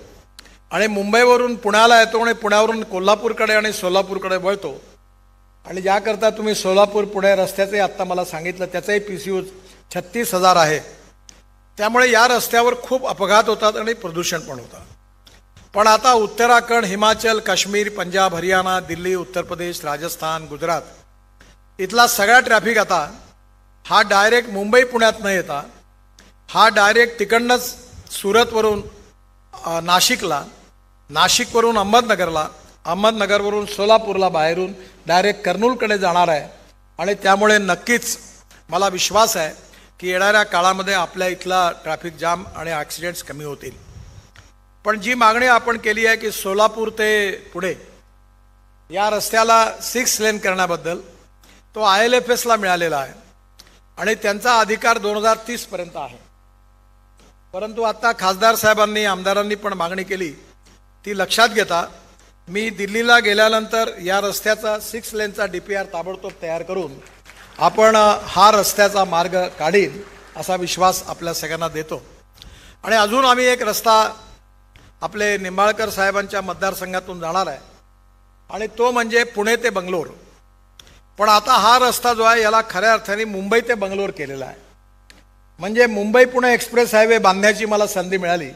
आणि मुंबईवरून पुण्याला येतो आणि पुण्यावरून कोल्हापूरकडे आणि सोलापूरकडे वळतो आणि ज्याकरता तुम्ही सोलापूर पुणे रस्त्याचे आत्ता मला सांगितलं त्याचाही PCU 36,000 आहे. त्यामुळे या रस्त्यावर खूप अपघात होतात आणि प्रदूषण पण होतं. पण आता उत्तराखंड हिमाचल काश्मीर पंजाब हरियाणा दिल्ली उत्तर प्रदेश राजस्थान गुजरात इथला सगळा ट्रॅफिक आता हा डायरेक्ट मुंबई पुण्यात न येता हा डायरेक्ट तिकडनंच सुरतवरून नाशिकला नाशिकवरून अहमदनगरला अहमदनगरवरून सोलापूरला बाहेरून डायरेक्ट कर्नूलकडे जाणार आहे आणि त्यामुळे नक्कीच मला विश्वास आहे की येणाऱ्या काळामध्ये आपल्या इथला ट्रॅफिक जाम आणि ॲक्सिडेंट्स कमी होतील. पण जी मागणी आपण केली आहे की सोलापूर ते पुणे या रस्त्याला 6 लेन करण्याबद्दल तो ILFSला मिळालेला आहे आणि त्यांचा अधिकार 2030 पर्यंत आहे. परंतु आता खासदार साहेबांनी आमदारांनी पण मागणी केली, ती लक्षात घेता मी दिल्लीला गेल्यानंतर या रस्त्याचा 6 लेनचा DPR ताबडतोब तयार करून आपण हा रस्त्याचा मार्ग काढीन असा विश्वास आपल्या सगळ्यांना देतो. आणि अजून आम्ही एक रस्ता आपले निंबाळकर साहेबांच्या मतदारसंघातून जाणार आहे आणि तो म्हणजे पुणे ते बंगलोर. पण आता हा रस्ता जो आहे याला खऱ्या अर्थाने मुंबई ते बंगलोर केलेला आहे. म्हणजे मुंबई पुणे एक्सप्रेस हायवे बांधण्याची मला संधी मिळाली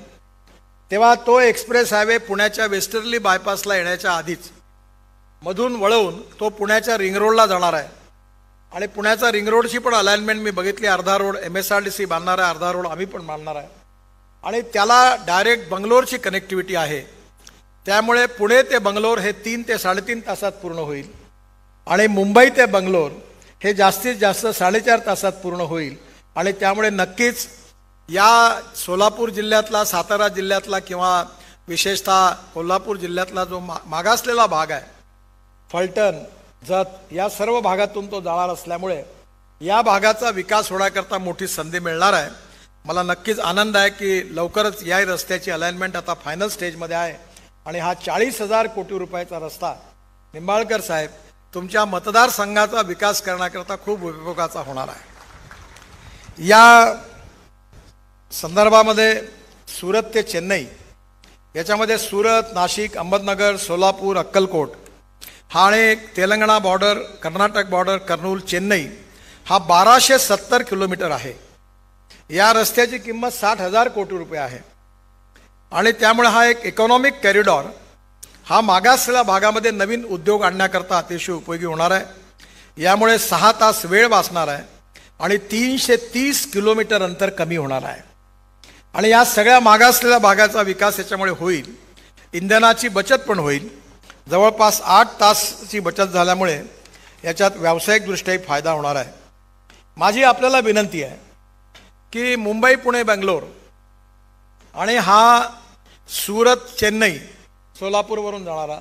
तेव्हा तो एक्सप्रेस हायवे पुण्याच्या वेस्टर्ली बायपासला येण्याच्या आधीच मधून वळवून तो पुण्याच्या रिंग रोडला जाणार आहे. आणि पुण्याचा रिंग रोडची पण अलाइनमेंट मी बघितली. अर्धा रोड MSRDC बांधणार आहे, अर्धा रोड आम्ही पण बांधणार आहे आणि त्याला डायरेक्ट बंगलोरची कनेक्टिव्हिटी आहे. त्यामुळे पुणे ते बंगलोर हे 3 ते 3.5 तासात पूर्ण होईल आणि मुंबई ते बंगलोर हे जास्तीत जास्त 4.5 तासात पूर्ण होईल. आणि त्यामुळे नक्कीच या सोलापूर जिल्ह्यातला, सातारा जिल्ह्यातला किंवा विशेषतः कोल्हापूर जिल्ह्यातला जो मागासलेला भाग आहे, फलटण, जत या सर्व भागातून तो जाणार असल्यामुळे या भागाचा विकास होण्याकरता मोठी संधी मिळणार आहे. मला नक्कीच आनंद आहे की लवकरच या रस्त्याची अलाइनमेंट आता फायनल स्टेजमध्ये आहे आणि हा 40,000 कोटी रुपयाचा रस्ता निंबाळकर साहेब तुमच्या मतदारसंघाचा विकास करण्याकरता खूप उपयोगाचा होणार आहे. या संदर्भामध्ये सुरत ते चेन्नई याच्यामध्ये सुरत, नाशिक, अहमदनगर, सोलापूर, अक्कलकोट हा आणि तेलंगणा बॉर्डर, कर्नाटक बॉर्डर, कर्नूल, चेन्नई हा 1270 किलोमीटर आहे. या रस्त्याची किंमत 60,000 कोटी रुपये आहे आणि त्यामुळे हा एक इकॉनॉमिक कॉरिडॉर हा मागासलेल्या भागामध्ये नवीन उद्योग आणण्याकरता अतिशय उपयोगी होणार आहे. यामुळे 6 तास वेळ वाचणार आहे आणि 330 किलोमीटर अंतर कमी होणार आहे आणि या सगळ्या मागासलेल्या भागाचा विकास याच्यामुळे होईल. इंधनाची बचत पण होईल. जवळपास 8 तासची बचत झाल्यामुळे याच्यात व्यावसायिकदृष्ट्याही फायदा होणार आहे. माझी आपल्याला विनंती आहे की मुंबई पुणे बेंगलोर आणि हा सुरत चेन्नई सोलापूरवरून जाणारा,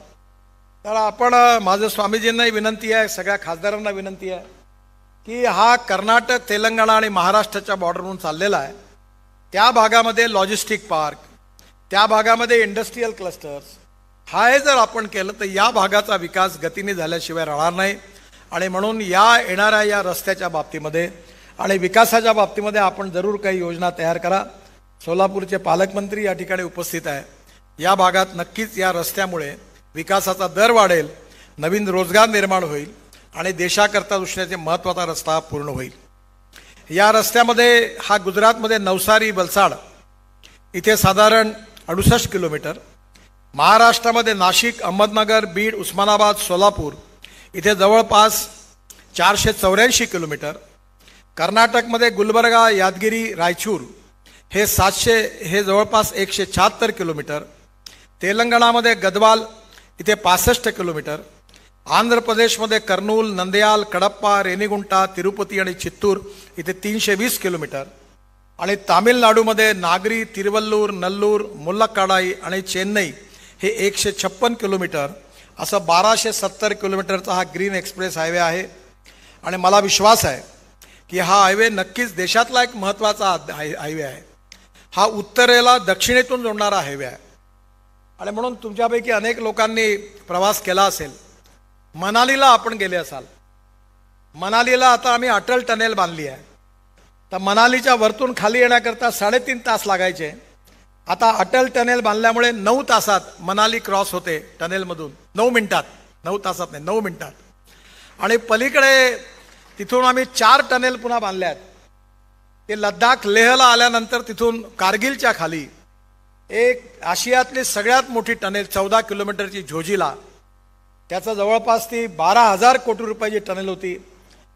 तर आपण माझं स्वामीजींनाही विनंती आहे, सगळ्या खासदारांना विनंती आहे की हा कर्नाटक, तेलंगणा आणि महाराष्ट्राच्या बॉर्डरवरून चाललेला आहे. त्या भागामध्ये लॉजिस्टिक पार्क, त्या भागामध्ये इंडस्ट्रीयल क्लस्टर्स हे जर आपण केलं तर या भागाचा विकास गतीने झाल्याशिवाय राहणार नाही. आणि म्हणून या येणाऱ्या या रस्त्याच्या बाबतीमध्ये आणि विकासाच्या बाबतीमध्ये आपण जरूर काही योजना तयार करा. सोलापूरचे पालकमंत्री या ठिकाणी उपस्थित आहे. या भागात नक्कीच या रस्त्यामुळे विकासाचा दर वाढेल, नवीन रोजगार निर्माण होईल आणि देशाकरता दृष्टीने महत्त्वाचा रस्ता पूर्ण होईल. या रस्त्यामध्ये हा गुजरातमध्ये नवसारी, वलसाड इथे साधारण 68 किलोमीटर, महाराष्ट्रामध्ये नाशिक, अहमदनगर, बीड, उस्मानाबाद, सोलापूर इथे जवळपास 484 किलोमीटर, कर्नाटकमध्ये गुलबर्गा, यादगिरी, रायचूर हे 700 हे जवळपास 176 किलोमीटर, तेलंगणामध्ये गदवाल इथे 65 किलोमीटर, आंध्र प्रदेशमध्ये कर्नूल, नंदयाल, कडप्पा, रेनीगुंटा, तिरुपती आणि चित्तूर इथे 320 किलोमीटर आणि तामिळनाडूमध्ये नागरी, तिरुवल्लूर, नल्लूर, मुल्लक्काडाई आणि चेन्नई हे 156 किलोमीटर असं 1270 किलोमीटरचा हा ग्रीन एक्सप्रेस हायवे आहे. आणि मला विश्वास आहे की हा हायवे नक्कीच देशातला एक महत्त्वाचा हायवे आहे. हा उत्तरेला दक्षिणेतून जोडणारा हायवे आहे आणि म्हणून तुमच्यापैकी अनेक लोकांनी प्रवास केला असेल. मनालीला आपण गेले असाल. मनालीला आता आम्ही अटल टनेल बांधली आहे. तर मनालीच्या वरतून खाली येण्याकरता 3.5 तास लागायचे. आता अटल टनेल बांधल्यामुळे 9 तासात मनाली क्रॉस होते टनेलमधून, 9 मिनिटात, 9 तासात नाही 9 मिनिटात. आणि पलीकडे तिथून आम्ही 4 टनेल पुन्हा बांधल्या आहेत. ते लडाख, लेहला आल्यानंतर तिथून कारगिलच्या खाली एक आशियातली सगळ्यात मोठी टनेल 14 किलोमीटरची झोजिला, त्याचं जवळपास ती 12,000 कोटी रुपयाची टनेल होती,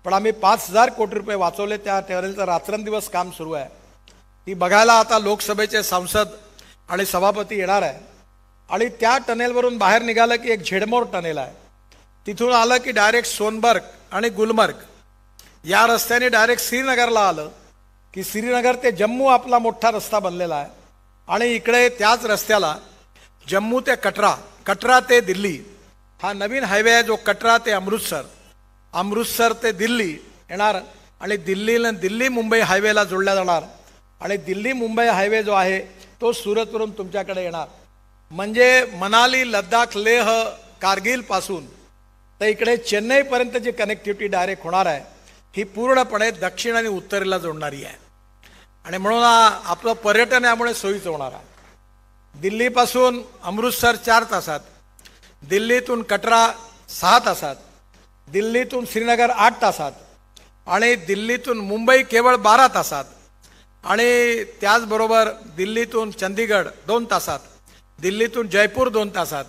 पण आम्ही 5,000 कोटी रुपये वाचवले. त्या टनेलचं रात्रंदिवस काम सुरू आहे. ती बघायला आता लोकसभेचे सांसद आणि सभापती येणार आहे. आणि त्या टनेलवरून बाहेर निघालं की एक झेडमोर टनेल आहे. तिथून आलं की डायरेक्ट सोनबर्ग आणि गुलमर्ग या रस्त्याने डायरेक्ट श्रीनगरला आलं की श्रीनगर ते जम्मू आपला मोठा रस्ता बनलेला आहे. आणि इकडे त्याच रस्त्याला जम्मू ते कटरा, कटरा ते दिल्ली हा नवीन हायवे आहे, जो कटरा ते अमृतसर, अमृतसर ते दिल्ली येणार आणि दिल्ली मुंबई हायवेला जोडला जाणार आणि दिल्ली मुंबई हायवे जो आहे तो सुरतवरून तुमच्याकडे येणार. म्हणजे मनाली, लडाख, लेह, कारगिल पासून तर इकडे चेन्नईपर्यंत जी कनेक्टिव्हिटी डायरेक्ट होणार आहे ही पूर्णपणे दक्षिण आणि उत्तरेला जोडणारी आहे. आणि म्हणून आपलं पर्यटन यामुळे सोयीचं होणार आहे. दिल्लीपासून अमृतसर 4 तासात, दिल्लीतून कटरा 6 तासात, दिल्लीतून श्रीनगर 8 तासात आणि दिल्लीतून मुंबई केवळ 12 तासात आणि त्याचबरोबर दिल्लीतून चंदीगड 2 तासात, दिल्लीतून जयपूर 2 तासात,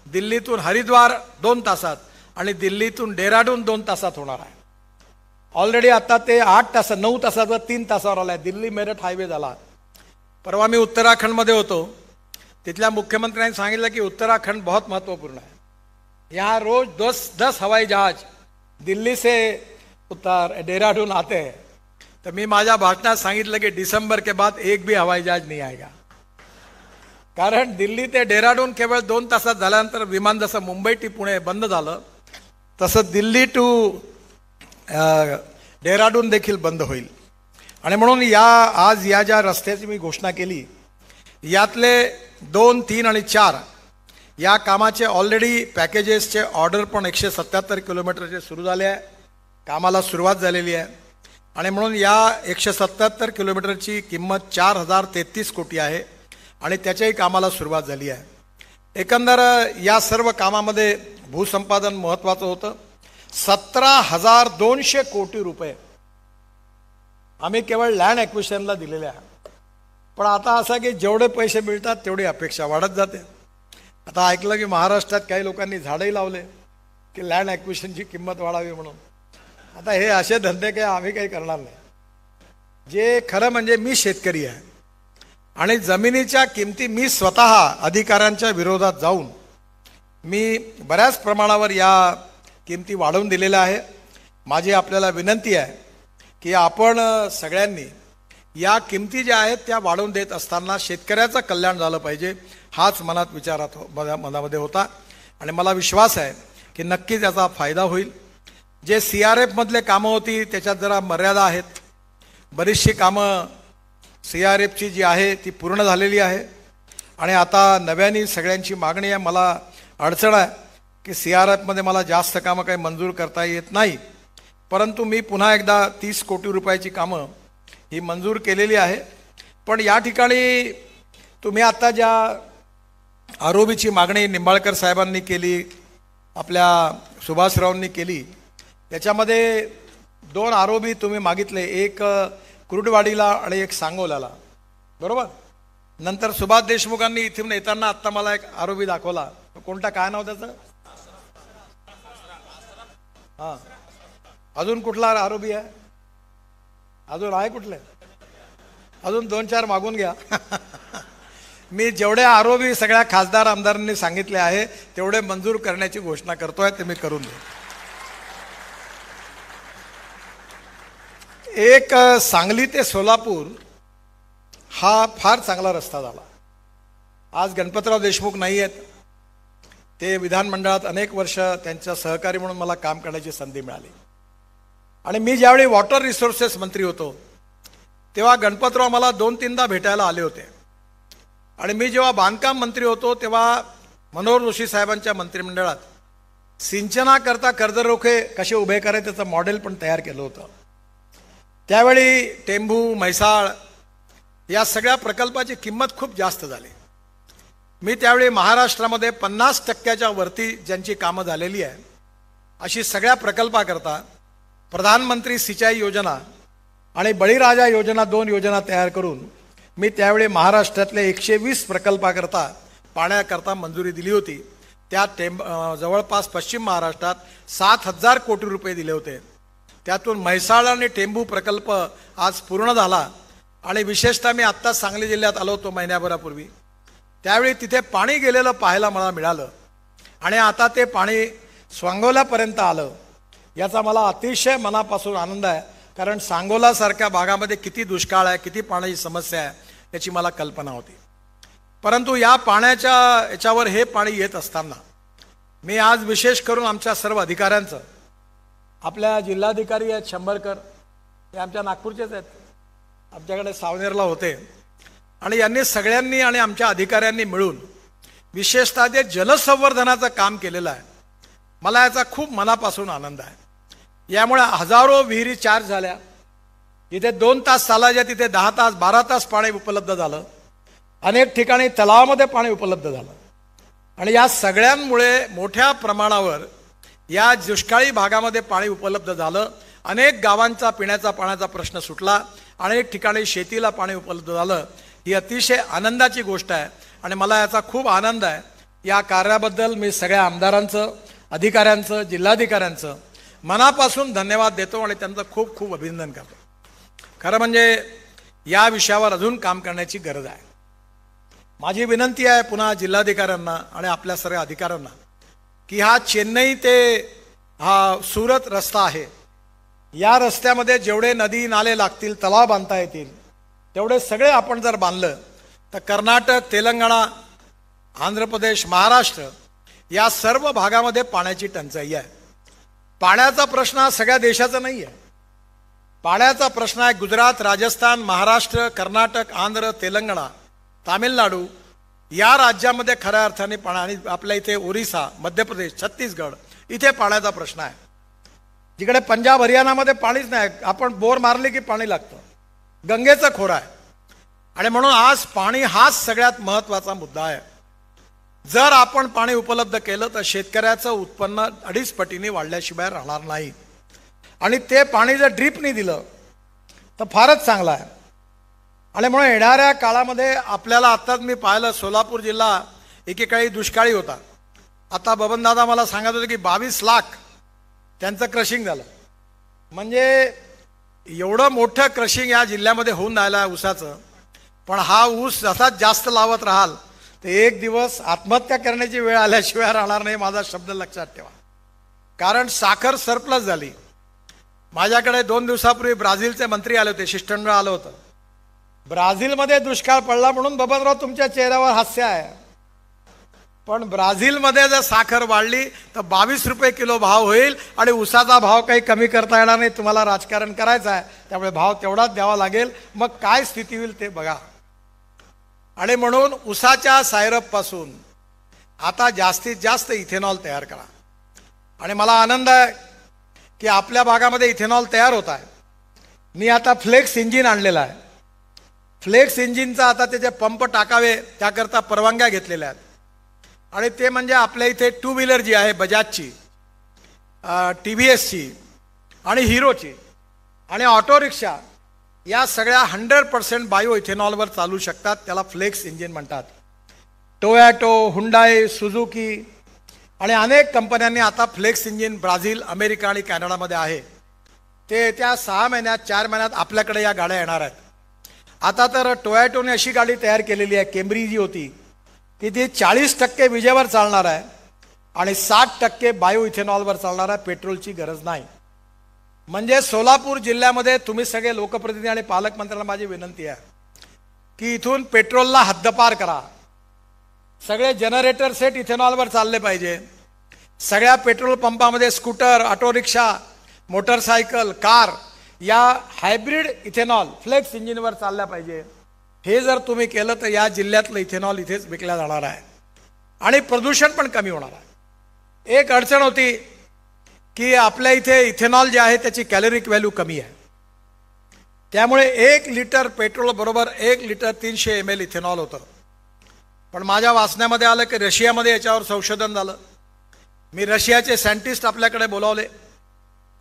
दिल्लीतून हरिद्वार 2 तासात आणि दिल्लीतून डेहराडून 2 तासात होणार आहे. ऑलरेडी आता ते 8 तासात 9 तासावर 3 तासावर आलाय. दिल्ली मेरठ हायवे झाला. परवा मी उत्तराखंडमध्ये होतो. तिथल्या मुख्यमंत्र्यांनी सांगितलं की उत्तराखंड बहुत महत्वपूर्ण है, यहाँ रोज 10 हवाई जहाज दिल्ली से देहरादून आते हैं. तर मी माझ्या भाषणात सांगितलं की दिसंबर के बाद एक भी हवाई जहाज नहीं आएगा. कारण दिल्ली ते डेहराडून केवळ 2 तासात झाल्यानंतर विमान जसं मुंबई टू पुणे बंद झालं तसं दिल्ली टू डेहराडून देखील बंद होईल. आणि म्हणून आज या ज्या रस्त्याची मी घोषणा केली यातले 2, 3 आणि 4 या कामाचे ऑलरेडी पॅकेजेसचे ऑर्डर पण 177 किलोमीटरचे सुरू झाले आहे. कामाला सुरुवात झालेली आहे. आणि म्हणून या 177 किलोमीटरची किंमत 4033 कोटी आहे आणि त्याच्याही कामाला सुरुवात झाली आहे. एकंदर या सर्व कामामध्ये भूसंपादन महत्त्वाचं होतं. 17,200 कोटी रुपये आम्ही केवळ लँड ॲक्विजिशनला दिलेले आहे. पण आता असं की जेवढे पैसे मिळतात तेवढी अपेक्षा वाढत जाते. आता ऐकलं की महाराष्ट्रात काही लोकांनी झाडंही लावले की लँड ॲक्विजिशनची किंमत वाढावी म्हणून. आता हे असे धंदे काही आम्ही काही करणार नाही. जे खरं म्हणजे मी शेतकरी आहे आणि जमिनीच्या किमती मी स्वतः अधिकाऱ्यांच्या विरोधात जाऊन मी बऱ्याच प्रमाणावर या किमती वाढवून दिलेल्या आहे. माझी आपल्याला विनंती आहे की आपण सगळ्यांनी या किमती ज्या आहेत त्या वाढवून देत असताना शेतकऱ्याचं कल्याण झालं पाहिजे हाच मनामध्ये होता आणि मला विश्वास आहे की नक्कीच याचा फायदा होईल. जे CRF कामं होती त्याच्यात जरा मर्यादा आहेत. बरीचशी कामं CRFची जी आहे ती पूर्ण झालेली आहे आणि आता नव्याने सगळ्यांची मागणी आहे. मला अडचण आहे की CRF मला जास्त कामं काही मंजूर करता येत नाही. परंतु मी पुन्हा एकदा 30 कोटी रुपयाची कामं ही मंजूर केलेली आहे. पण या ठिकाणी तुम्ही आता ज्या आरोबीची मागणी निंबाळकर साहेबांनी केली, आपल्या सुभाषरावांनी केली, त्याच्यामध्ये 2 आरोबी तुम्ही मागितले, एक कुर्डवाडीला आणि एक सांगोल्याला, बरोबर. नंतर सुभाष देशमुखांनी इथून येताना आत्ता मला एक आरोबी दाखवला. कोणता, काय नाव त्याचं? हां, अजून कुठला आरोबी आहे? अजून आहे कुठले? अजून 2-4 मागून घ्या. मी जेवढे आरोबी सगळ्या खासदार आमदारांनी सांगितले आहे तेवढे मंजूर करण्याची घोषणा करतोय, ते मी करून दे. एक सांगली ते सोलापूर हा फार चांगला रस्ता झाला. आज गणपतराव देशमुख नाही आहेत, ते विधानमंडळात अनेक वर्ष त्यांच्या सहकारी म्हणून मला काम करण्याची संधी मिळाली. आणि मी ज्यावेळी वॉटर रिसोर्सेस मंत्री होतो तेव्हा गणपतराव मला 2-3दा भेटायला आले होते. आणि मी जेव्हा बांधकाम मंत्री होतो तेव्हा मनोहर जोशी साहेबांच्या मंत्रिमंडळात सिंचनाकरता कर्जरोखे कसे उभे करायचे त्याचं मॉडेल पण तयार केलं होतं. त्यावेळी टेंभू, म्हैसाळ या सगळ्या प्रकल्पाची किंमत खूप जास्त झाली. मी त्यावेळी महाराष्ट्रामध्ये 50% वरती ज्यांची कामं झालेली आहे अशी सगळ्या प्रकल्पाकरता प्रधानमंत्री सिंचाई योजना आणि बळीराजा योजना 2 योजना तयार करून मी त्यावेळी महाराष्ट्रातल्या 120 प्रकल्पाकरता पाण्याकरता मंजुरी दिली होती. त्यात जवळपास पश्चिम महाराष्ट्रात 7,000 कोटी रुपये दिले होते. त्यातून म्हैसाळ आणि टेंभू प्रकल्प आज पूर्ण झाला. आणि विशेषतः मी आत्ताच सांगली जिल्ह्यात आलो होतो महिन्याभरापूर्वी, त्यावेळी तिथे पाणी गेलेलं पाहायला मला मिळालं आणि आता ते पाणी सांगोल्यापर्यंत आलं. याचा मला अतिशय मनापासून आनंद आहे. कारण सांगोलासारख्या भागामध्ये किती दुष्काळ आहे, किती पाण्याची समस्या आहे याची मला कल्पना होती. परंतु या पाण्याच्या याच्यावर हे पाणी येत असताना मी आज विशेष करून आमच्या सर्व अधिकाऱ्यांचं, आपल्या जिल्हाधिकारी आहेत शंभरकर, हे आमच्या नागपूरचेच आहेत, आमच्याकडे सावनेरला होते, आणि यांनी सगळ्यांनी आणि आमच्या अधिकाऱ्यांनी मिळून विशेषतः जे जलसंवर्धनाचं काम केलेलं आहे, मला याचा खूप मनापासून आनंद आहे। यामुळे हजारो विहिरी चार्ज झाल्या, जिथे 2 तास चालायच्या तिथे 10 तास 12 तास पाणी उपलब्ध झालं, अनेक ठिकाणी तलावामध्ये पाणी उपलब्ध झालं, आणि या सगळ्यांमुळे मोठ्या प्रमाणावर या दुष्काळी भागामध्ये पाणी उपलब्ध झालं। अनेक गावांचा पिण्याचा पाण्याचा प्रश्न सुटला, अनेक ठिकाणी शेतीला पाणी उपलब्ध झालं। ही अतिशय आनंदाची गोष्ट आहे आणि मला याचा खूप आनंद आहे। या कार्याबद्दल मी सगळ्या आमदारांचं, अधिकाऱ्यांचं, जिल्हाधिकाऱ्यांचं मनापासून धन्यवाद देतो आणि त्यांचं खूप खूप अभिनंदन करतो। खरं म्हणजे या विषयावर अजून काम करण्याची गरज आहे। माझी विनंती आहे पुन्हा जिल्हाधिकाऱ्यांना आणि आपल्या सर्व अधिकाऱ्यांना की हा चेन्नई ते हा सुरत रस्ता आहे, या रस्त्यामध्ये जेवढे नदी नाले लागतील, तलाव बांधता येतील, तेवढे सगळे आपण जर बांधलं तर कर्नाटक, तेलंगणा, आंध्र प्रदेश, महाराष्ट्र या सर्व भागामध्ये पाण्याची टंचाई आहे। पाण्याचा प्रश्न हा सगळ्या देशाचा नाही आहे, पाण्याचा प्रश्न आहे गुजरात, राजस्थान, महाराष्ट्र, कर्नाटक, आंध्र, तेलंगणा, तामिळनाडू या राज्यामध्ये खऱ्या अर्थाने पाणी, आणि आपल्या इथे ओरिसा, मध्य प्रदेश, छत्तीसगड इथे पाण्याचा प्रश्न आहे। जिकडे पंजाब, हरियाणामध्ये पाणीच नाही, आपण बोर मारले की पाणी लागतं, गंगेचा खोरा आहे, आणि म्हणून आज पाणी हाच सगळ्यात महत्त्वाचा मुद्दा आहे। जर आपण पाणी उपलब्ध केलं तर शेतकऱ्याचं उत्पन्न 2.5 पटीने वाढल्याशिवाय राहणार नाही, आणि ते पाणी जर ड्रीपने दिलं तर फारच चांगलं आहे। आणि म्हणून येणाऱ्या काळामध्ये आपल्याला आत्ताच मी पाहिलं, सोलापूर जिल्हा एकेकाळी दुष्काळी होता, आता बबनदादा मला सांगत होते की 22 लाख त्यांचं क्रशिंग झालं। म्हणजे एवढं मोठं क्रशिंग या जिल्ह्यामध्ये होऊन राहिलं आहे ऊसाचं, पण हा ऊस जसाच जास्त लावत राहाल तर एक दिवस आत्महत्या करण्याची वेळ आल्याशिवाय राहणार नाही, माझा शब्द लक्षात ठेवा। कारण साखर सरप्लस झाली। माझ्याकडे 2 दिवसापूर्वी ब्राझीलचे मंत्री आले होते, शिष्टमंडळ आलं होतं। ब्राझीलमध्ये दुष्काळ पडला म्हणून बबनराव तुमच्या चेहऱ्यावर हास्य आहे, पण ब्राझीलमध्ये जर साखर वाढली तर 22 रुपये किलो भाव होईल, आणि ऊसाचा भाव काही कमी करता येणार नाही। तुम्हाला राजकारण करायचं आहे त्यामुळे भाव तेवढाच द्यावा लागेल, मग काय स्थिती होईल ते बघा। आणि म्हणून ऊसाच्या सायरप पासून आता जास्तीत जास्त इथेनॉल तयार करा, आणि मला आनंद आहे की आपल्या भागामध्ये इथेनॉल तयार होत आहे। मी आता फ्लेक्स इंजिन आणलेला आहे, फ्लेक्स इंजिनचा आता त्याचे पंप टाकावे त्याकरता परवानग्या घेतलेल्या आहेत, आणि ते म्हणजे आपल्या इथे 2 व्हीलर जी आहे बजाजची, TVSची आणि हिरोची, आणि ऑटो रिक्षा या सगळ्या 100% बायो इथेनॉलवर चालू शकतात, त्याला फ्लेक्स इंजिन म्हणतात। टोयोटो, हुंडाई, सुझुकी आणि अनेक कंपन्यांनी आता फ्लेक्स इंजिन ब्राझील, अमेरिका आणि कॅनडामध्ये आहे। ते त्या 6 महिन्यात 4 महिन्यात आपल्याकडे या गाड्या येणार आहेत। आता तर टोयोटोने अशी गाडी तयार केलेली आहे, केम्री जी होती, की ती 40% विजेवर चालणार आहे आणि 60% बायो इथेनॉलवर चालणार आहे, पेट्रोलची गरज नाही। म्हणजे सोलापूर जिल्ह्यामध्ये तुम्ही सगळे लोकप्रतिनिधी आणि पालकमंत्र्यांना माझी विनंती आहे की इथून पेट्रोलला हद्दपार करा, सगळे जनरेटर सेट इथेनॉलवर चालले पाहिजे। सगळ्या पेट्रोल पंपामध्ये scooter, auto rickshaw, motorcycle, car या हायब्रिड इथेनॉल फ्लेक्स इंजिनवर चालल्या पाहिजे। हे जर तुम्ही केलं तर या जिल्ह्यातलं इथेनॉल इथेच विकल्या जाणार आहे आणि प्रदूषण पण कमी होणार आहे। एक अडचण होती की आपल्या इथे इथेनॉल जे आहे त्याची कॅलरिक व्हॅल्यू कमी आहे, त्यामुळे 1 लिटर पेट्रोल बरोबर 1 लिटर 300 ml इथेनॉल होतं। पण माझ्या वाचण्यामध्ये आलं की रशियामध्ये याच्यावर संशोधन झालं। मी रशियाचे सायंटिस्ट आपल्याकडे बोलावले,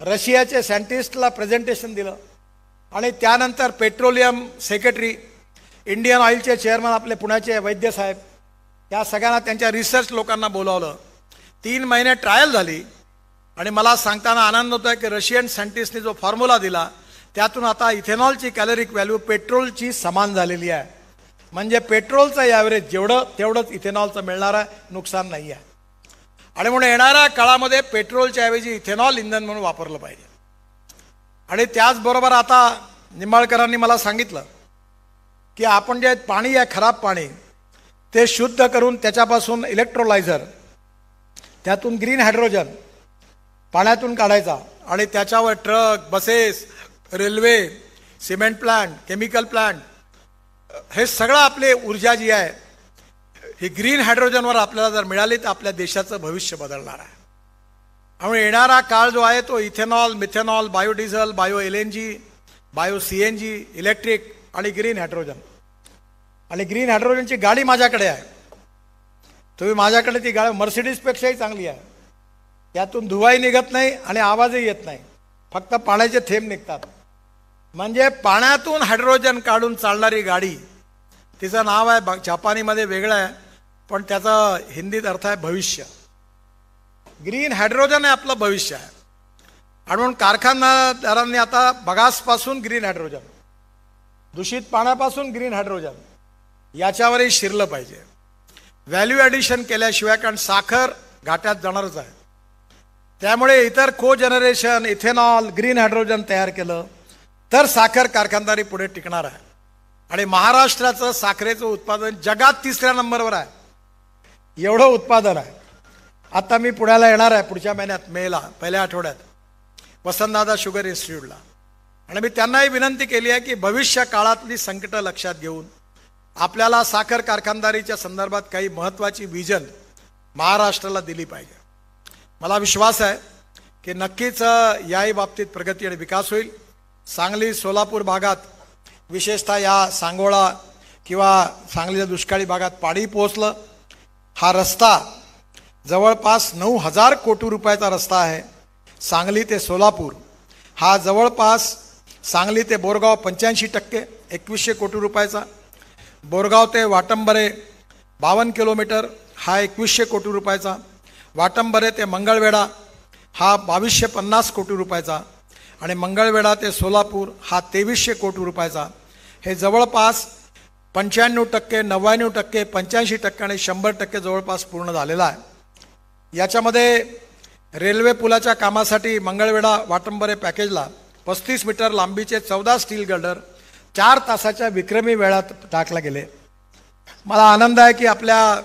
रशियाचे सायंटिस्टला प्रेझेंटेशन दिलं, आणि त्यानंतर पेट्रोलियम सेक्रेटरी, इंडियन ऑइलचे चेअरमन आपले पुण्याचे वैद्य साहेब, या सगळ्यांना त्यांच्या रिसर्च लोकांना बोलावलं। 3 महिने ट्रायल झाली, आणि मला सांगताना आनंद होतो आहे की रशियन सायंटिस्टने जो फॉर्म्युला दिला त्यातून आता इथेनॉलची कॅलरिक व्हॅल्यू पेट्रोलची समान झालेली आहे। म्हणजे पेट्रोलचं ॲव्हरेज जेवढं तेवढंच इथेनॉलचं मिळणार आहे, नुकसान नाही आहे। आणि म्हणून येणाऱ्या काळामध्ये पेट्रोलच्या ऐवजी इथेनॉल इंधन म्हणून वापरलं पाहिजे। आणि त्याचबरोबर आता निंबाळकरांनी मला सांगितलं की आपण जे पाणी आहे खराब पाणी ते शुद्ध करून त्याच्यापासून इलेक्ट्रोलायझर, त्यातून ग्रीन हायड्रोजन पाण्यातून काढायचा आणि त्याच्यावर truck, buses, railway, cement plant, chemical plant, हे सगळं आपले ऊर्जा जी आहे ही ग्रीन हायड्रोजनवर आपल्याला जर मिळाली तर आपल्या देशाचं भविष्य बदलणार आहे. त्यामुळे येणारा काळ जो आहे तो ethanol, methanol, biodiesel, bio LNG, bio CNG, electric आणि ग्रीन हायड्रोजन. आणि ग्रीन हायड्रोजनची गाडी माझ्याकडे आहे. तुम्ही माझ्याकडे ती गाडी मर्सिडीजपेक्षाही चांगली आहे. यातून धुवाही निघत नाही आणि आवाजही येत नाही, फक्त पाण्याचे थेंब निघतात. म्हणजे पाण्यातून हायड्रोजन काढून चालणारी गाडी, तिचं नाव आहे जपानीमध्ये वेगळं आहे, पण त्याचा हिंदीत अर्थ आहे भविष्य. ग्रीन हायड्रोजन हे आपलं भविष्य आहे. आणि म्हणून कारखानदारांनी आता बगासपासून ग्रीन हायड्रोजन, दूषित पाण्यापासून ग्रीन हायड्रोजन याच्यावरही शिरलं पाहिजे. व्हॅल्यू ॲडिशन केल्याशिवाय, कारण साखर घाट्यात जाणारच आहे, त्यामुळे इतर जनरेशन, इथेनॉल, ग्रीन हायड्रोजन तयार केलं तर साखर कारखानदारी पुढे टिकणार आहे. आणि महाराष्ट्राचं साखरेचं उत्पादन जगात 3ऱ्या नंबरवर आहे. एवढं उत्पादन आहे. आता मी पुण्याला येणार आहे पुढच्या महिन्यात, मेला पहिल्या आठवड्यात, वसंतदादा शुगर इन्स्टिट्यूटला. आणि मी त्यांनाही विनंती केली आहे की भविष्य काळातली संकटं लक्षात घेऊन आपल्याला साखर कारखानदारीच्या संदर्भात काही महत्त्वाची विजन महाराष्ट्राला दिली पाहिजे. मला विश्वास आहे की नक्कीच याही बाबतीत प्रगती आणि विकास होईल. सांगली, सोलापूर भागात, विशेषतः या सांगोळा किंवा सांगलीच्या दुष्काळी भागात पाणी पोहोचलं. हा रस्ता जवळपास 9,000 कोटी रुपयाचा रस्ता आहे. सांगली ते सोलापूर हा जवळपास सांगली ते बोरगाव 85%, 2100 कोटी रुपयाचा. बोरगाव ते वाटंबरे 52 किलोमीटर हा 2100 कोटी रुपयाचा. वाटंबरे ते मंगळवेढा हा 2250 कोटी रुपयाचा. आणि मंगळवेढा ते सोलापूर हा 2300 कोटी रुपयाचा. हे जवळपास 95%, 99%, 85% आणि 100% जवळपास पूर्ण झालेला आहे. याच्यामध्ये रेल्वे पुलाच्या कामासाठी मंगळवेढा वाटंबरे पॅकेजला 35 मीटर लांबीचे 14 स्टील गर्डर 4 तासाच्या विक्रमी वेळात टाकले गेले. मला आनंद आहे की आपल्या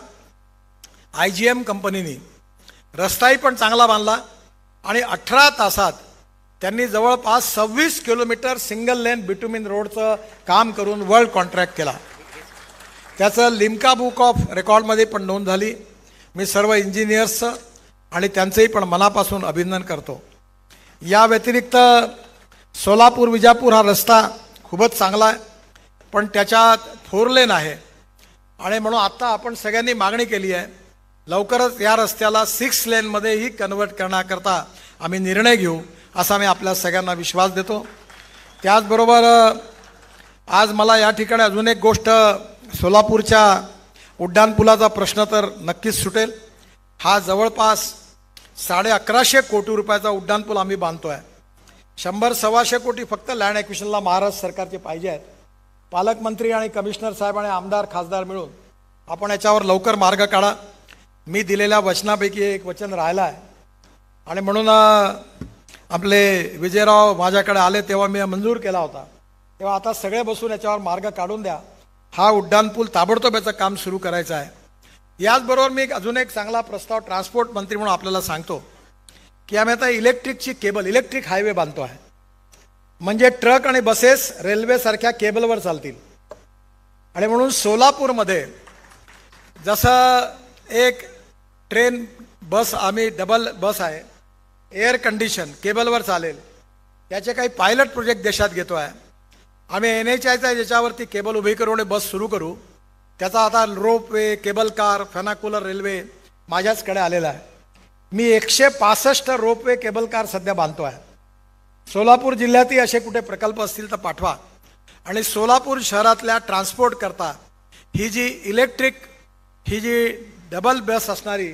IGM कंपनीने रस्ताही पण चांगला बांधला आणि 18 तासात त्यांनी जवळपास 26 किलोमीटर सिंगल लेन बिटुमिन रोडचं काम करून वर्ल्ड कॉन्ट्रॅक्ट केला. त्याचं लिम्का बुक ऑफ रेकॉर्डमध्ये पण नोंद झाली. मी सर्व इंजिनियर्सचं आणि त्यांचंही पण मनापासून अभिनंदन करतो. या व्यतिरिक्त सोलापूर विजापूर हा रस्ता खूपच चांगला आहे, पण त्याच्यात 4 लेन आहे. आणि म्हणून आता आपण सगळ्यांनी मागणी केली आहे लवकरच या रस्त्याला 6 लेनमध्येही कन्वर्ट करण्याकरता आम्ही निर्णय घेऊ, असा मी आपल्या सगळ्यांना विश्वास देतो. त्याचबरोबर आज मला या ठिकाणी अजून एक गोष्ट, सोलापूरच्या उड्डाणपुलाचा प्रश्न तर नक्कीच सुटेल. हा जवळपास 1150 कोटी रुपयाचा उड्डाणपूल आम्ही बांधतो आहे. 100-125 कोटी फक्त लँड ॲक्विशनला महाराष्ट्र सरकारचे पाहिजे आहेत. पालकमंत्री आणि कमिशनर साहेब आणि आमदार खासदार मिळून आपण याच्यावर लवकर मार्ग काढा. मी दिलेल्या वचनापैकी एक वचन राहिलं आहे आणि म्हणून आपले विजयराव माझ्याकडे आले तेव्हा मी मंजूर केला होता, तेव्हा आता सगळे बसून याच्यावर मार्ग काढून द्या. हा उड्डाणपूल ताबडतोब याचं काम सुरू करायचं आहे. याचबरोबर मी अजून एक चांगला प्रस्ताव ट्रान्सपोर्ट मंत्री म्हणून आपल्याला सांगतो की आम्ही आता इलेक्ट्रिकची केबल, इलेक्ट्रिक हायवे बांधतो आहे. म्हणजे ट्रक आणि बसेस रेल्वेसारख्या केबलवर चालतील. आणि म्हणून सोलापूरमध्ये जसं एक ट्रेन बस, आम्ही डबल बस आहे, एअर कंडिशन केबलवर चालेल, याचे काही पायलट प्रोजेक्ट देशात घेतो आहे. आम्ही NHIचा ज्याच्यावरती केबल उभी करू आणि बस सुरू करू, त्याचा आता रोपवे, केबल कार, फॅनाकुलर रेल्वे माझ्याचकडे आलेला आहे. मी 165 रोपवे केबल कार सध्या बांधतो आहे. सोलापूर जिल्ह्यातही असे कुठे प्रकल्प असतील तर पाठवा. आणि सोलापूर शहरातल्या ट्रान्सपोर्ट करता ही जी इलेक्ट्रिक, ही जी डबल बस असणारी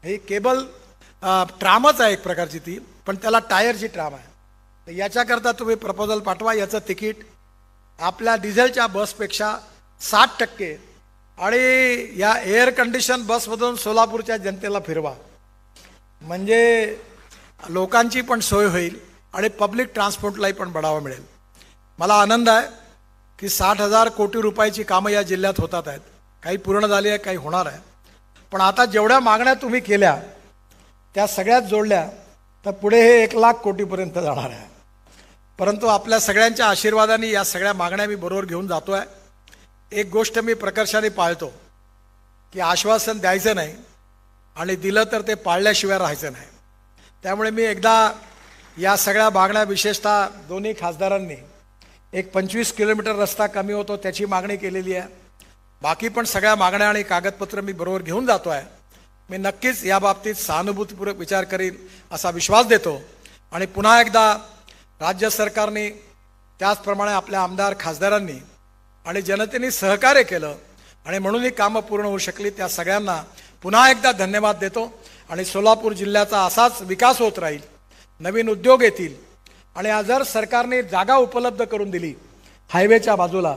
ही केबल ट्रामच आहे एक प्रकारची ती, पण त्याला टायरची ट्राम आहे. तर याच्याकरता तुम्ही प्रपोजल पाठवा. याचं तिकीट आपल्या डिझेलच्या बसपेक्षा 60% आणि या एअर कंडिशन बसमधून सोलापूरच्या जनतेला फिरवा, म्हणजे लोकांची पण सोय होईल आणि पब्लिक ट्रान्सपोर्टलाही पण बढावा मिळेल. मला आनंद आहे की 60,000 कोटी रुपयाची कामं या जिल्ह्यात होतात आहेत. काही पूर्ण झाली आहे, काही होणार आहे. पण आता जेवढ्या मागण्या तुम्ही केल्या त्या सगळ्याच जोडल्या तर पुढे हे 1,00,000 कोटीपर्यंत जाणार आहे. परंतु आपल्या सगळ्यांच्या आशीर्वादाने या सगळ्या मागण्या मी बरोबर घेऊन जातो आहे. एक गोष्ट मी प्रकर्षाने पाळतो की आश्वासन द्यायचं नाही आणि दिलं तर ते पाळल्याशिवाय राहायचं नाही. त्यामुळे मी एकदा या सगळ्या मागण्या विशेषतः दोन्ही खासदारांनी एक 25 किलोमीटर रस्ता कमी होतो त्याची मागणी केलेली आहे. बाकी पण सगळ्या मागण्या आणि कागदपत्र मी बरोबर घेऊन जातो आहे. मी नक्कीच या बाबतीत सहानुभूतीपूर्वक विचार करीन असा विश्वास देतो. आणि पुन्हा एकदा राज्य सरकारने त्याचप्रमाणे आपल्या आमदार खासदारांनी आणि जनतेने सहकार्य केलं आणि म्हणून ही कामं पूर्ण होऊ शकली. त्या सगळ्यांना पुन्हा एकदा धन्यवाद देतो. आणि सोलापूर जिल्ह्याचा असाच विकास होत राहील, नवीन उद्योग येतील. आणि जर सरकारने जागा उपलब्ध करून दिली हायवेच्या बाजूला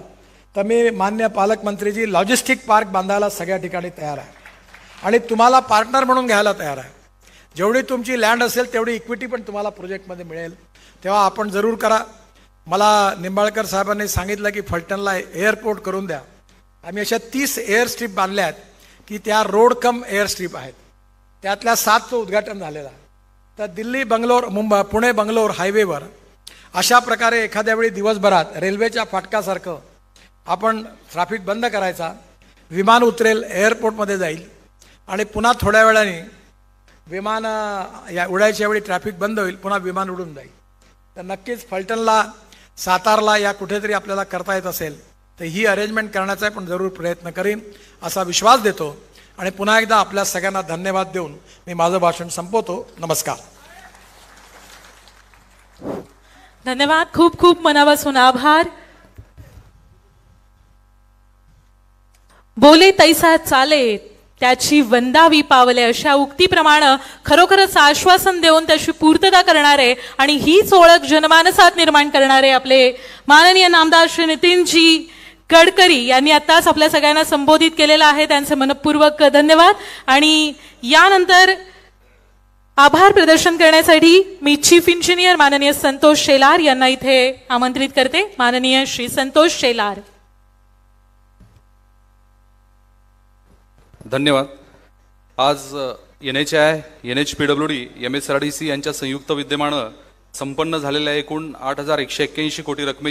तर मी मान्य पालकमंत्रीजी लॉजिस्टिक पार्क बांधायला सगळ्या ठिकाणी तयार आहे आणि तुम्हाला पार्टनर म्हणून घ्यायला तयार आहे. जेवढी तुमची लँड असेल तेवढी इक्विटी पण तुम्हाला प्रोजेक्टमध्ये मिळेल. तेव्हा आपण जरूर करा. मला निंबाळकर साहेबांनी सांगितलं की फलटणला एअरपोर्ट करून द्या. आम्ही अशा 30 एअर स्ट्रीप बांधल्या आहेत की त्या रोड कम एअर स्ट्रीप आहेत. त्यातल्या 7चं उद्घाटन झालेलं आहे. तर दिल्ली बंगलोर पुणे बंगलोर हायवेवर अशा प्रकारे एखाद्या वेळी दिवसभरात रेल्वेच्या फाटकासारखं आपण ट्रॅफिक बंद करायचा, विमान उतरेल, एअरपोर्टमध्ये जाईल आणि पुन्हा थोड्या वेळाने विमान या उडायच्या वेळी ट्रॅफिक बंद होईल, पुन्हा विमान उडून जाईल. तर नक्कीच फलटणला, सातारला या कुठेतरी आपल्याला करता येत असेल तर ही अरेंजमेंट करण्याचा पण जरूर प्रयत्न करीन असा विश्वास देतो. आणि पुन्हा एकदा आपल्या सगळ्यांना धन्यवाद देऊन मी माझं भाषण संपवतो. नमस्कार. धन्यवाद. खूप खूप मनापासून आभार. बोले तैसा चाले त्याची वंदावी पावले अशा उक्तीप्रमाणे खरोखरच आश्वासन देऊन त्याची पूर्तता करणारे आणि हीच ओळख जनमानसात निर्माण करणारे आपले माननीय नामदार श्री नितीनजी गडकरी यांनी आताच आपल्या सगळ्यांना संबोधित केलेलं आहे. त्यांचे मनपूर्वक धन्यवाद. आणि यानंतर आभार प्रदर्शन करण्यासाठी मी चीफ इंजिनियर माननीय संतोष शेलार यांना इथे आमंत्रित करते. माननीय श्री संतोष शेलार. धन्यवाद. आज NHAI, NHPWD, MSRDC यांच्या संयुक्त विद्यमानं संपन्न झालेल्या एकूण 8,181 कोटी रकमे